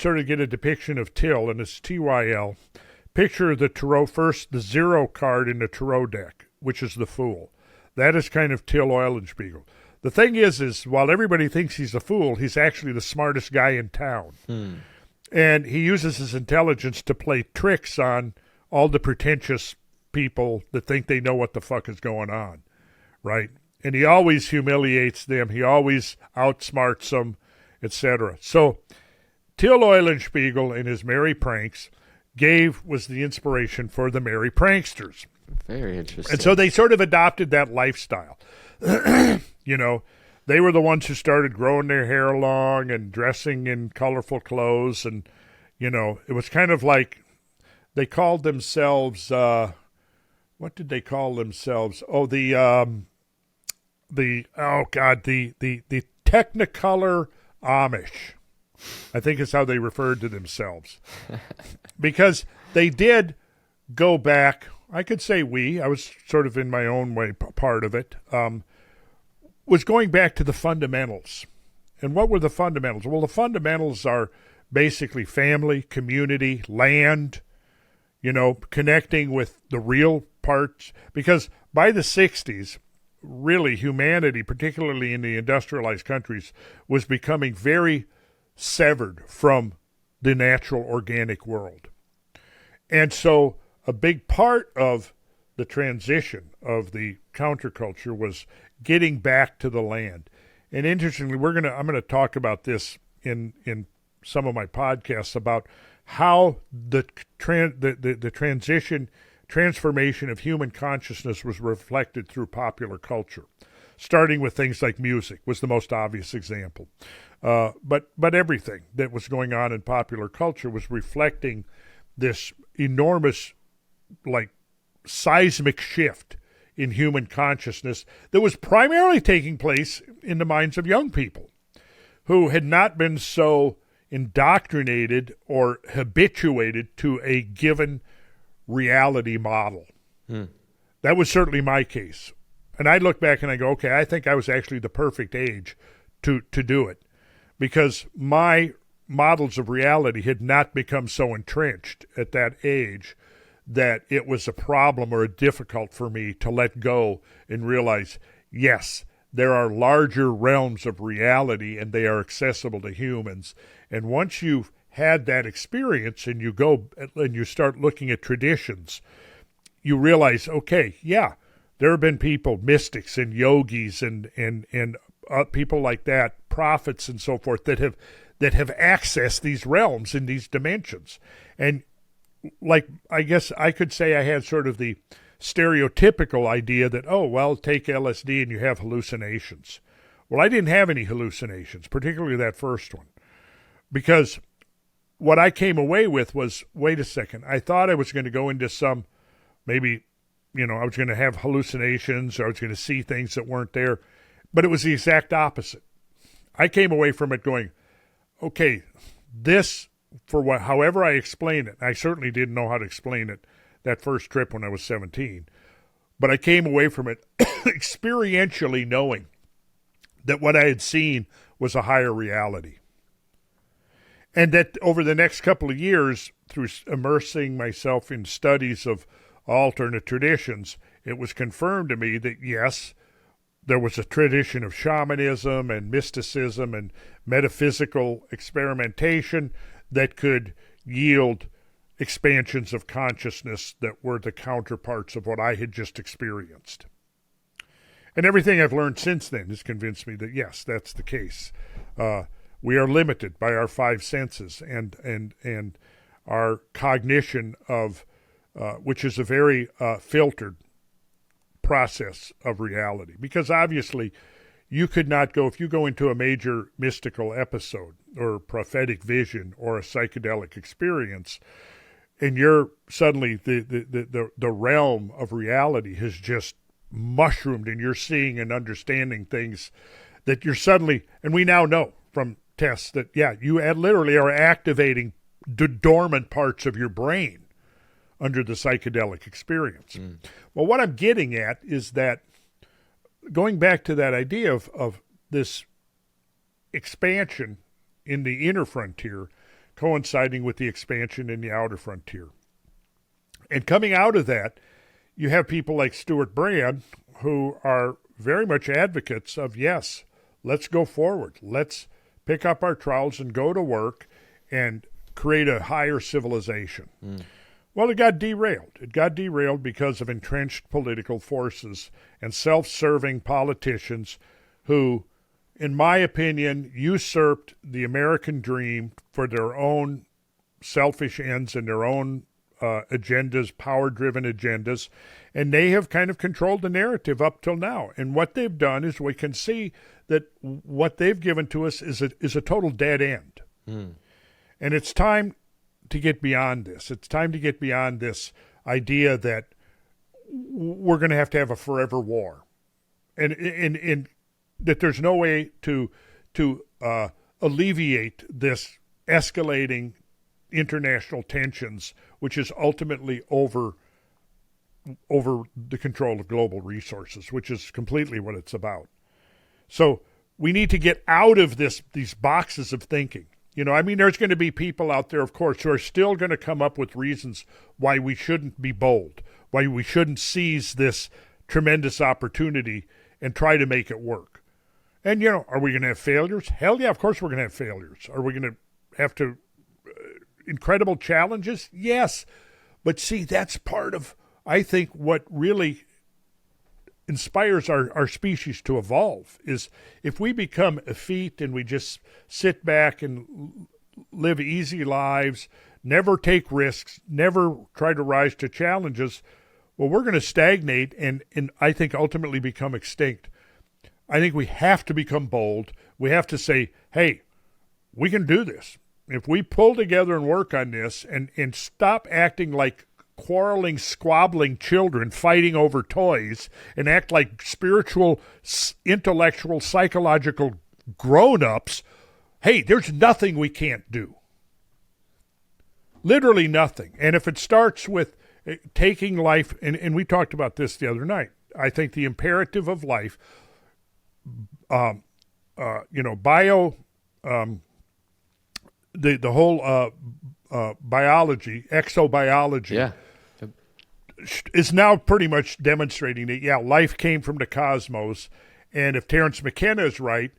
sort of get a depiction of Till, and it's Tyl, picture the tarot first, the 0 card in the tarot deck, which is the Fool. That is kind of Till Eulenspiegel. The thing is while everybody thinks he's a fool, he's actually the smartest guy in town. And he uses his intelligence to play tricks on all the pretentious people that think they know what the fuck is going on, right? And he always humiliates them. He always outsmarts them, etc. So Till Eulenspiegel and his merry pranks was the inspiration for the Merry Pranksters. Very interesting. And so they sort of adopted that lifestyle. They were the ones who started growing their hair long and dressing in colorful clothes. And, it was kind of like they called themselves, what did they call themselves? Oh, the Technicolor Amish. I think is how they referred to themselves. Because they did go back, I could say I was sort of in my own way part of it, was going back to the fundamentals. And what were the fundamentals? Well, the fundamentals are basically family, community, land, connecting with the real parts. Because by the 60s, really humanity, particularly in the industrialized countries, was becoming very severed from the natural organic world. And so a big part of the transition of the counterculture was getting back to the land. And interestingly, I'm going to talk about this in some of my podcasts about how the transformation of human consciousness was reflected through popular culture, starting with things like music was the most obvious example. But everything that was going on in popular culture was reflecting this enormous, like, seismic shift in human consciousness that was primarily taking place in the minds of young people who had not been so indoctrinated or habituated to a given reality model. That was certainly my case. And I look back and I go, okay, I think I was actually the perfect age to do it, because my models of reality had not become so entrenched at that age that it was a problem or difficult for me to let go and realize, yes, there are larger realms of reality and they are accessible to humans. And once you've had that experience and you go and you start looking at traditions, you realize, okay, yeah, there have been people, mystics and yogis and people like that, prophets and so forth, that have accessed these realms and these dimensions. And like, I guess I could say I had sort of the stereotypical idea that, oh, well, take LSD and you have hallucinations. Well, I didn't have any hallucinations, particularly that first one, because what I came away with was, wait a second, I thought I was going to go into some, maybe, I was going to have hallucinations or I was going to see things that weren't there, but it was the exact opposite. I came away from it going, okay, this, however I explain it, I certainly didn't know how to explain it that first trip when I was 17, but I came away from it experientially knowing that what I had seen was a higher reality. And that over the next couple of years, through immersing myself in studies of alternate traditions, it was confirmed to me that, yes, there was a tradition of shamanism and mysticism and metaphysical experimentation that could yield expansions of consciousness that were the counterparts of what I had just experienced. And everything I've learned since then has convinced me that, yes, that's the case. We are limited by our five senses and our cognition of, which is a very filtered process of reality. Because obviously, you could not go, if you go into a major mystical episode or prophetic vision or a psychedelic experience, and you're suddenly the realm of reality has just mushroomed and you're seeing and understanding things that you're suddenly, and we now know from tests that, yeah, you literally are activating dormant parts of your brain under the psychedelic experience. Well, what I'm getting at is that going back to that idea of this expansion in the inner frontier coinciding with the expansion in the outer frontier. And coming out of that, you have people like Stuart Brand who are very much advocates of, yes, let's go forward. Let's pick up our trowels and go to work and create a higher civilization. Well, it got derailed. It got derailed because of entrenched political forces and self-serving politicians who, in my opinion, usurped the American dream for their own selfish ends and their own agendas, power-driven agendas, and they have kind of controlled the narrative up till now. And what they've done is we can see that what they've given to us is a total dead end. And it's time to get beyond this. It's time to get beyond this idea that we're going to have a forever war, and that there's no way to alleviate this escalating international tensions, which is ultimately over the control of global resources, which is completely what it's about. So we need to get out of these boxes of thinking. I mean, there's going to be people out there, of course, who are still going to come up with reasons why we shouldn't be bold, why we shouldn't seize this tremendous opportunity and try to make it work. And, are we going to have failures? Hell yeah, of course we're going to have failures. Are we going to have incredible challenges? Yes. But see, that's part of, I think, what really inspires our species to evolve is if we become effete and we just sit back and live easy lives, never take risks, never try to rise to challenges, well, we're going to stagnate and I think ultimately become extinct. I think we have to become bold. We have to say, hey, we can do this. If we pull together and work on this and stop acting like quarreling, squabbling children fighting over toys and act like spiritual, intellectual, psychological grown-ups, hey, there's nothing we can't do. Literally nothing. And if it starts with taking life, and we talked about this the other night, I think the imperative of life, the whole biology, exobiology, is now pretty much demonstrating that, life came from the cosmos. And if Terence McKenna is right,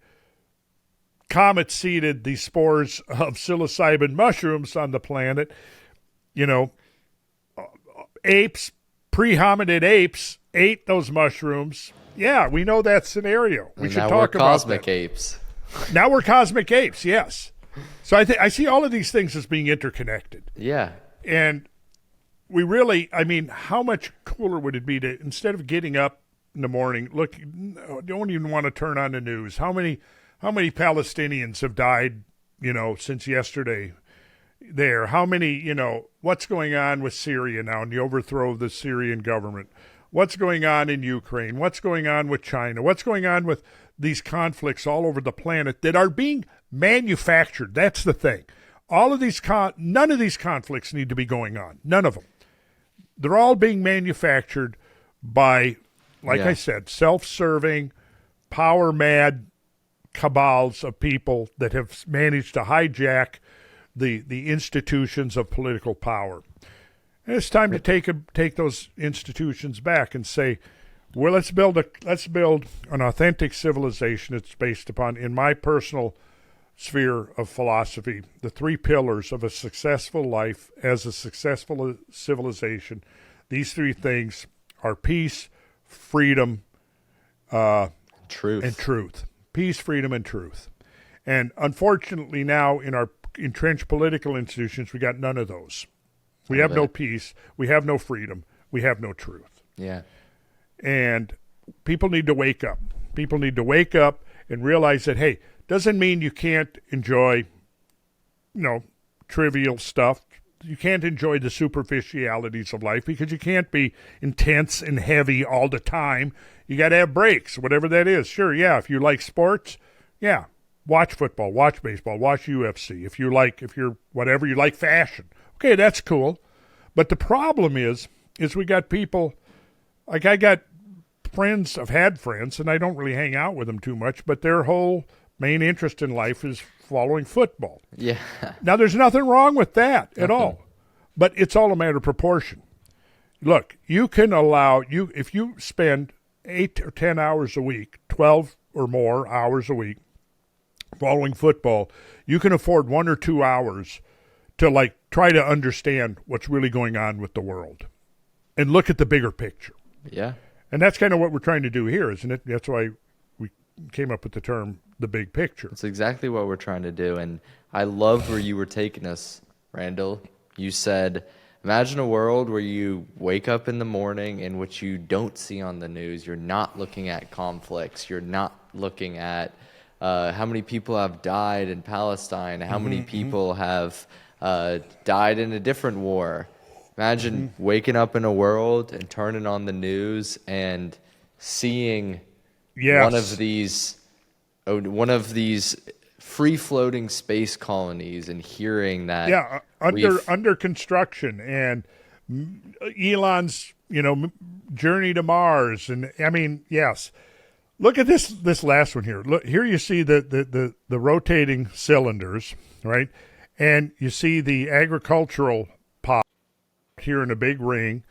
comets seeded the spores of psilocybin mushrooms on the planet. Apes, pre-hominid apes, ate those mushrooms. Yeah, we know that scenario. We should talk about cosmic that. Apes. Now we're cosmic apes, yes. So I see all of these things as being interconnected. Yeah. And we really, I mean, how much cooler would it be to, instead of getting up in the morning, look, don't even want to turn on the news. How many Palestinians have died, since yesterday there? How many, what's going on with Syria now and the overthrow of the Syrian government? What's going on in Ukraine? What's going on with China? What's going on with these conflicts all over the planet that are being manufactured? That's the thing. All of these, none of these conflicts need to be going on. None of them. They're all being manufactured by, I said, self-serving, power-mad cabals of people that have managed to hijack the institutions of political power. And it's time to take those institutions back and say, well, let's build an authentic civilization. It's based upon, in my personal sphere of philosophy, the three pillars of a successful life as a successful civilization. These three things are peace, freedom, truth. And truth. Peace, freedom, and truth. And unfortunately now in our entrenched political institutions, we got none of those. We have no peace. We have no freedom. We have no truth. Yeah. And people need to wake up. People need to wake up and realize that, hey, doesn't mean you can't enjoy, trivial stuff. You can't enjoy the superficialities of life because you can't be intense and heavy all the time. You got to have breaks, whatever that is. Sure, yeah, if you like sports, yeah, watch football, watch baseball, watch UFC. If you're whatever, you like fashion. Okay, that's cool. But the problem is we got people, like I got friends, I've had friends, and I don't really hang out with them too much, but their whole main interest in life is following football. Yeah. Now, there's nothing wrong with that at all, but it's all a matter of proportion. Look, you can if you spend 8 or 10 hours a week, 12 or more hours a week following football, you can afford 1 or 2 hours to try to understand what's really going on with the world and look at the bigger picture. Yeah. And that's kind of what we're trying to do here, isn't it? That's why we came up with the term, the big picture. That's exactly what we're trying to do. And I love where you were taking us, Randall. You said, imagine a world where you wake up in the morning in which you don't see on the news. You're not looking at conflicts. You're not looking at how many people have died in Palestine, how many people have died in a different war. Imagine waking up in a world and turning on the news and seeing one of these free-floating space colonies and hearing that. Yeah, under construction, and Elon's journey to Mars, and I mean, yes. Look at this last one here. Look here, you see the rotating cylinders, right? And you see the agricultural pot here in a big ring.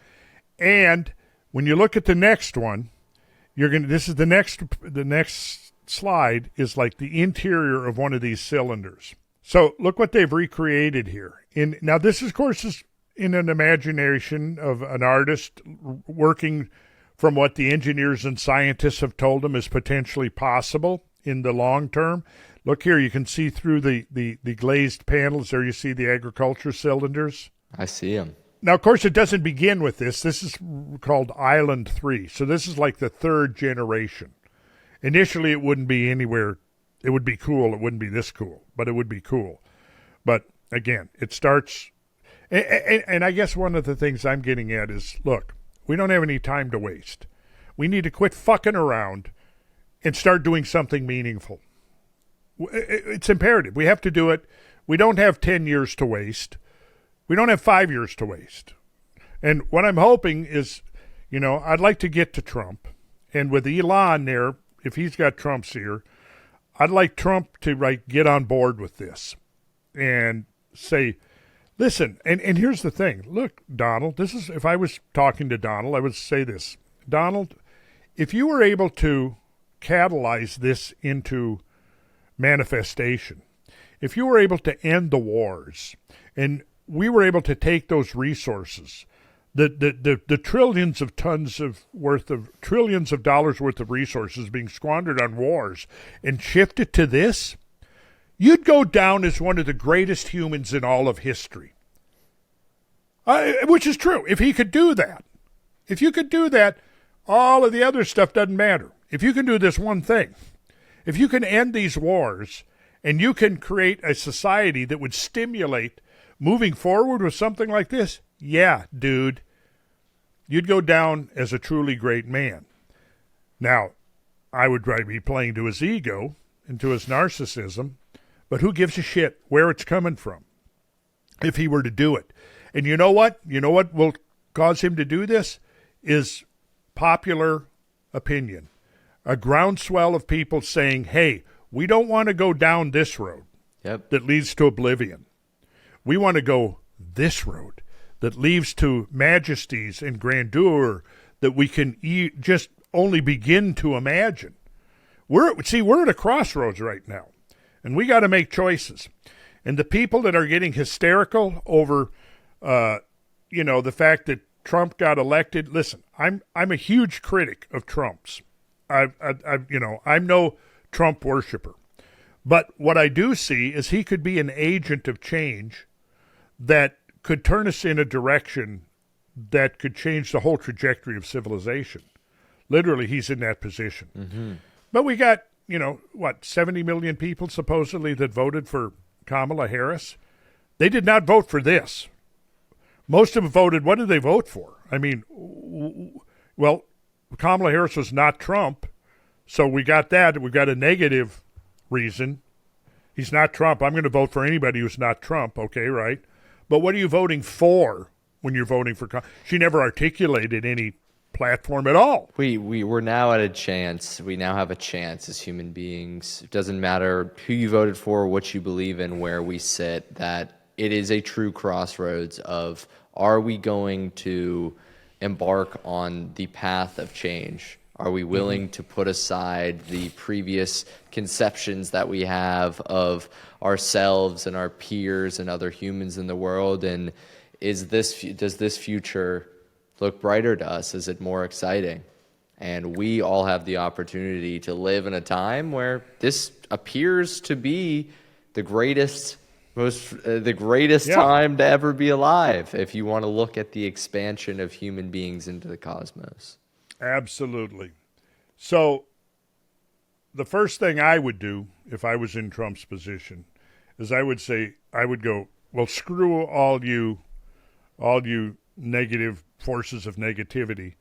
And when you look at the next one, this is the next slide is like the interior of one of these cylinders. So look what they've recreated here. Now this, of course, is in an imagination of an artist working from what the engineers and scientists have told them is potentially possible in the long term. Look here, you can see through the glazed panels there, you see the agriculture cylinders. I see them. Now, of course, it doesn't begin with this. This is called Island 3. So this is like the third generation. Initially, it wouldn't be anywhere. It would be cool. It wouldn't be this cool, but it would be cool. But again, it starts. And I guess one of the things I'm getting at is, look, we don't have any time to waste. We need to quit fucking around and start doing something meaningful. It's imperative. We have to do it. We don't have 10 years to waste. We don't have 5 years to waste. And what I'm hoping is, I'd like to get to Trump. And with Elon there, if he's got Trump's ear, I'd like Trump to get on board with this and say, listen, and here's the thing. Look, Donald, if I was talking to Donald, I would say this. Donald, if you were able to catalyze this into manifestation, if you were able to end the wars, and we were able to take those resources, the trillions of trillions of dollars worth of resources being squandered on wars, and shift it to this, you'd go down as one of the greatest humans in all of history. Which is true. If he could do that, if you could do that, all of the other stuff doesn't matter. If you can do this one thing, if you can end these wars, and you can create a society that would stimulate moving forward with something like this, yeah, dude, you'd go down as a truly great man. Now, I would be playing to his ego and to his narcissism, but who gives a shit where it's coming from if he were to do it? And you know what? You know what will cause him to do this is popular opinion. A groundswell of people saying, hey, we don't want to go down this road that leads to oblivion. We want to go this road that leads to majesties and grandeur that we can just only begin to imagine. We're at a crossroads right now, and we got to make choices. And the people that are getting hysterical over, the fact that Trump got elected. Listen, I'm a huge critic of Trump's. I'm no Trump worshiper, but what I do see is he could be an agent of change that could turn us in a direction that could change the whole trajectory of civilization. Literally, he's in that position. Mm-hmm. But we got, 70 million people supposedly that voted for Kamala Harris. They did not vote for this. Most of them voted, what did they vote for? I mean, well, Kamala Harris was not Trump, so we got that. We got a negative reason. He's not Trump. I'm going to vote for anybody who's not Trump. Okay, right? But what are you voting for when you're voting for? She never articulated any platform at all. We're now at a chance. We now have a chance as human beings. It doesn't matter who you voted for, what you believe in, where we sit, that it is a true crossroads of, are we going to embark on the path of change? Are we willing to put aside the previous conceptions that we have of ourselves and our peers and other humans in the world? And does this future look brighter to us? Is it more exciting? And we all have the opportunity to live in a time where this appears to be the greatest time to ever be alive, if you want to look at the expansion of human beings into the cosmos. Absolutely. So the first thing I would do if I was in Trump's position is I would go, well, screw all you negative forces of negativity.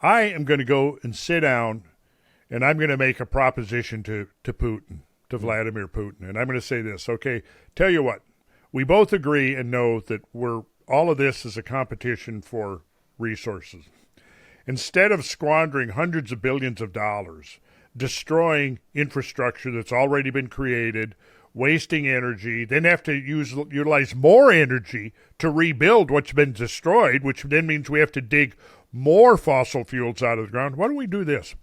I am going to go and sit down, and I'm going to make a proposition to Putin, to Vladimir Putin. And I'm going to say this, okay? Tell you what, we both agree and know that all of this is a competition for resources. Instead of squandering hundreds of billions of dollars, destroying infrastructure that's already been created, wasting energy, then have to utilize more energy to rebuild what's been destroyed, which then means we have to dig more fossil fuels out of the ground. Why don't we do this?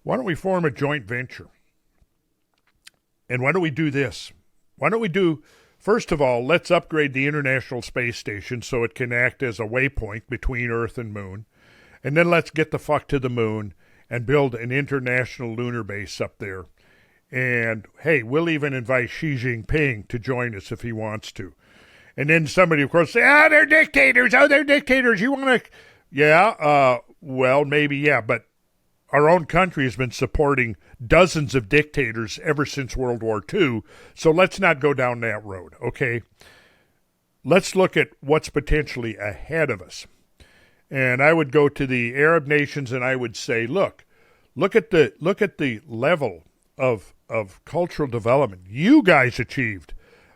Why don't we form a joint venture? And why don't we do this? Why don't we do, first of all, let's upgrade the International Space Station so it can act as a waypoint between Earth and Moon. And then let's get the fuck to the Moon and build an international lunar base up there. And, hey, we'll even invite Xi Jinping to join us if he wants to. And then somebody, of course, say, they're dictators. Oh, they're dictators. You want to... Yeah, well, maybe, yeah. But our own country has been supporting dozens of dictators ever since World War II. So let's not go down that road, okay? Let's look at what's potentially ahead of us. And I would go to the Arab nations and I would say, look at the level of cultural development you guys achieved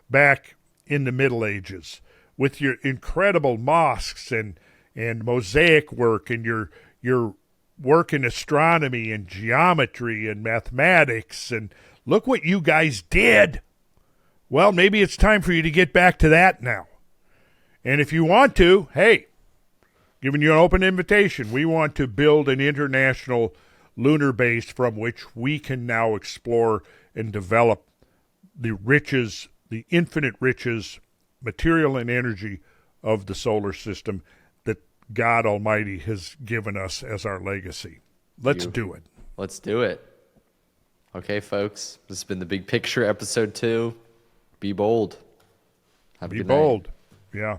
back in the Middle Ages with your incredible mosques and mosaic work and your work in astronomy and geometry and mathematics, and look what you guys did. Well, maybe it's time for you to get back to that now. And if you want to, hey, giving you an open invitation, we want to build an international lunar base from which we can now explore and develop the riches, the infinite riches, material and energy of the solar system that God Almighty has given us as our legacy. Let's do it. Let's do it. Okay, folks, this has been The Big Picture, episode 2. Be bold. Have a good night. Be bold. Yeah.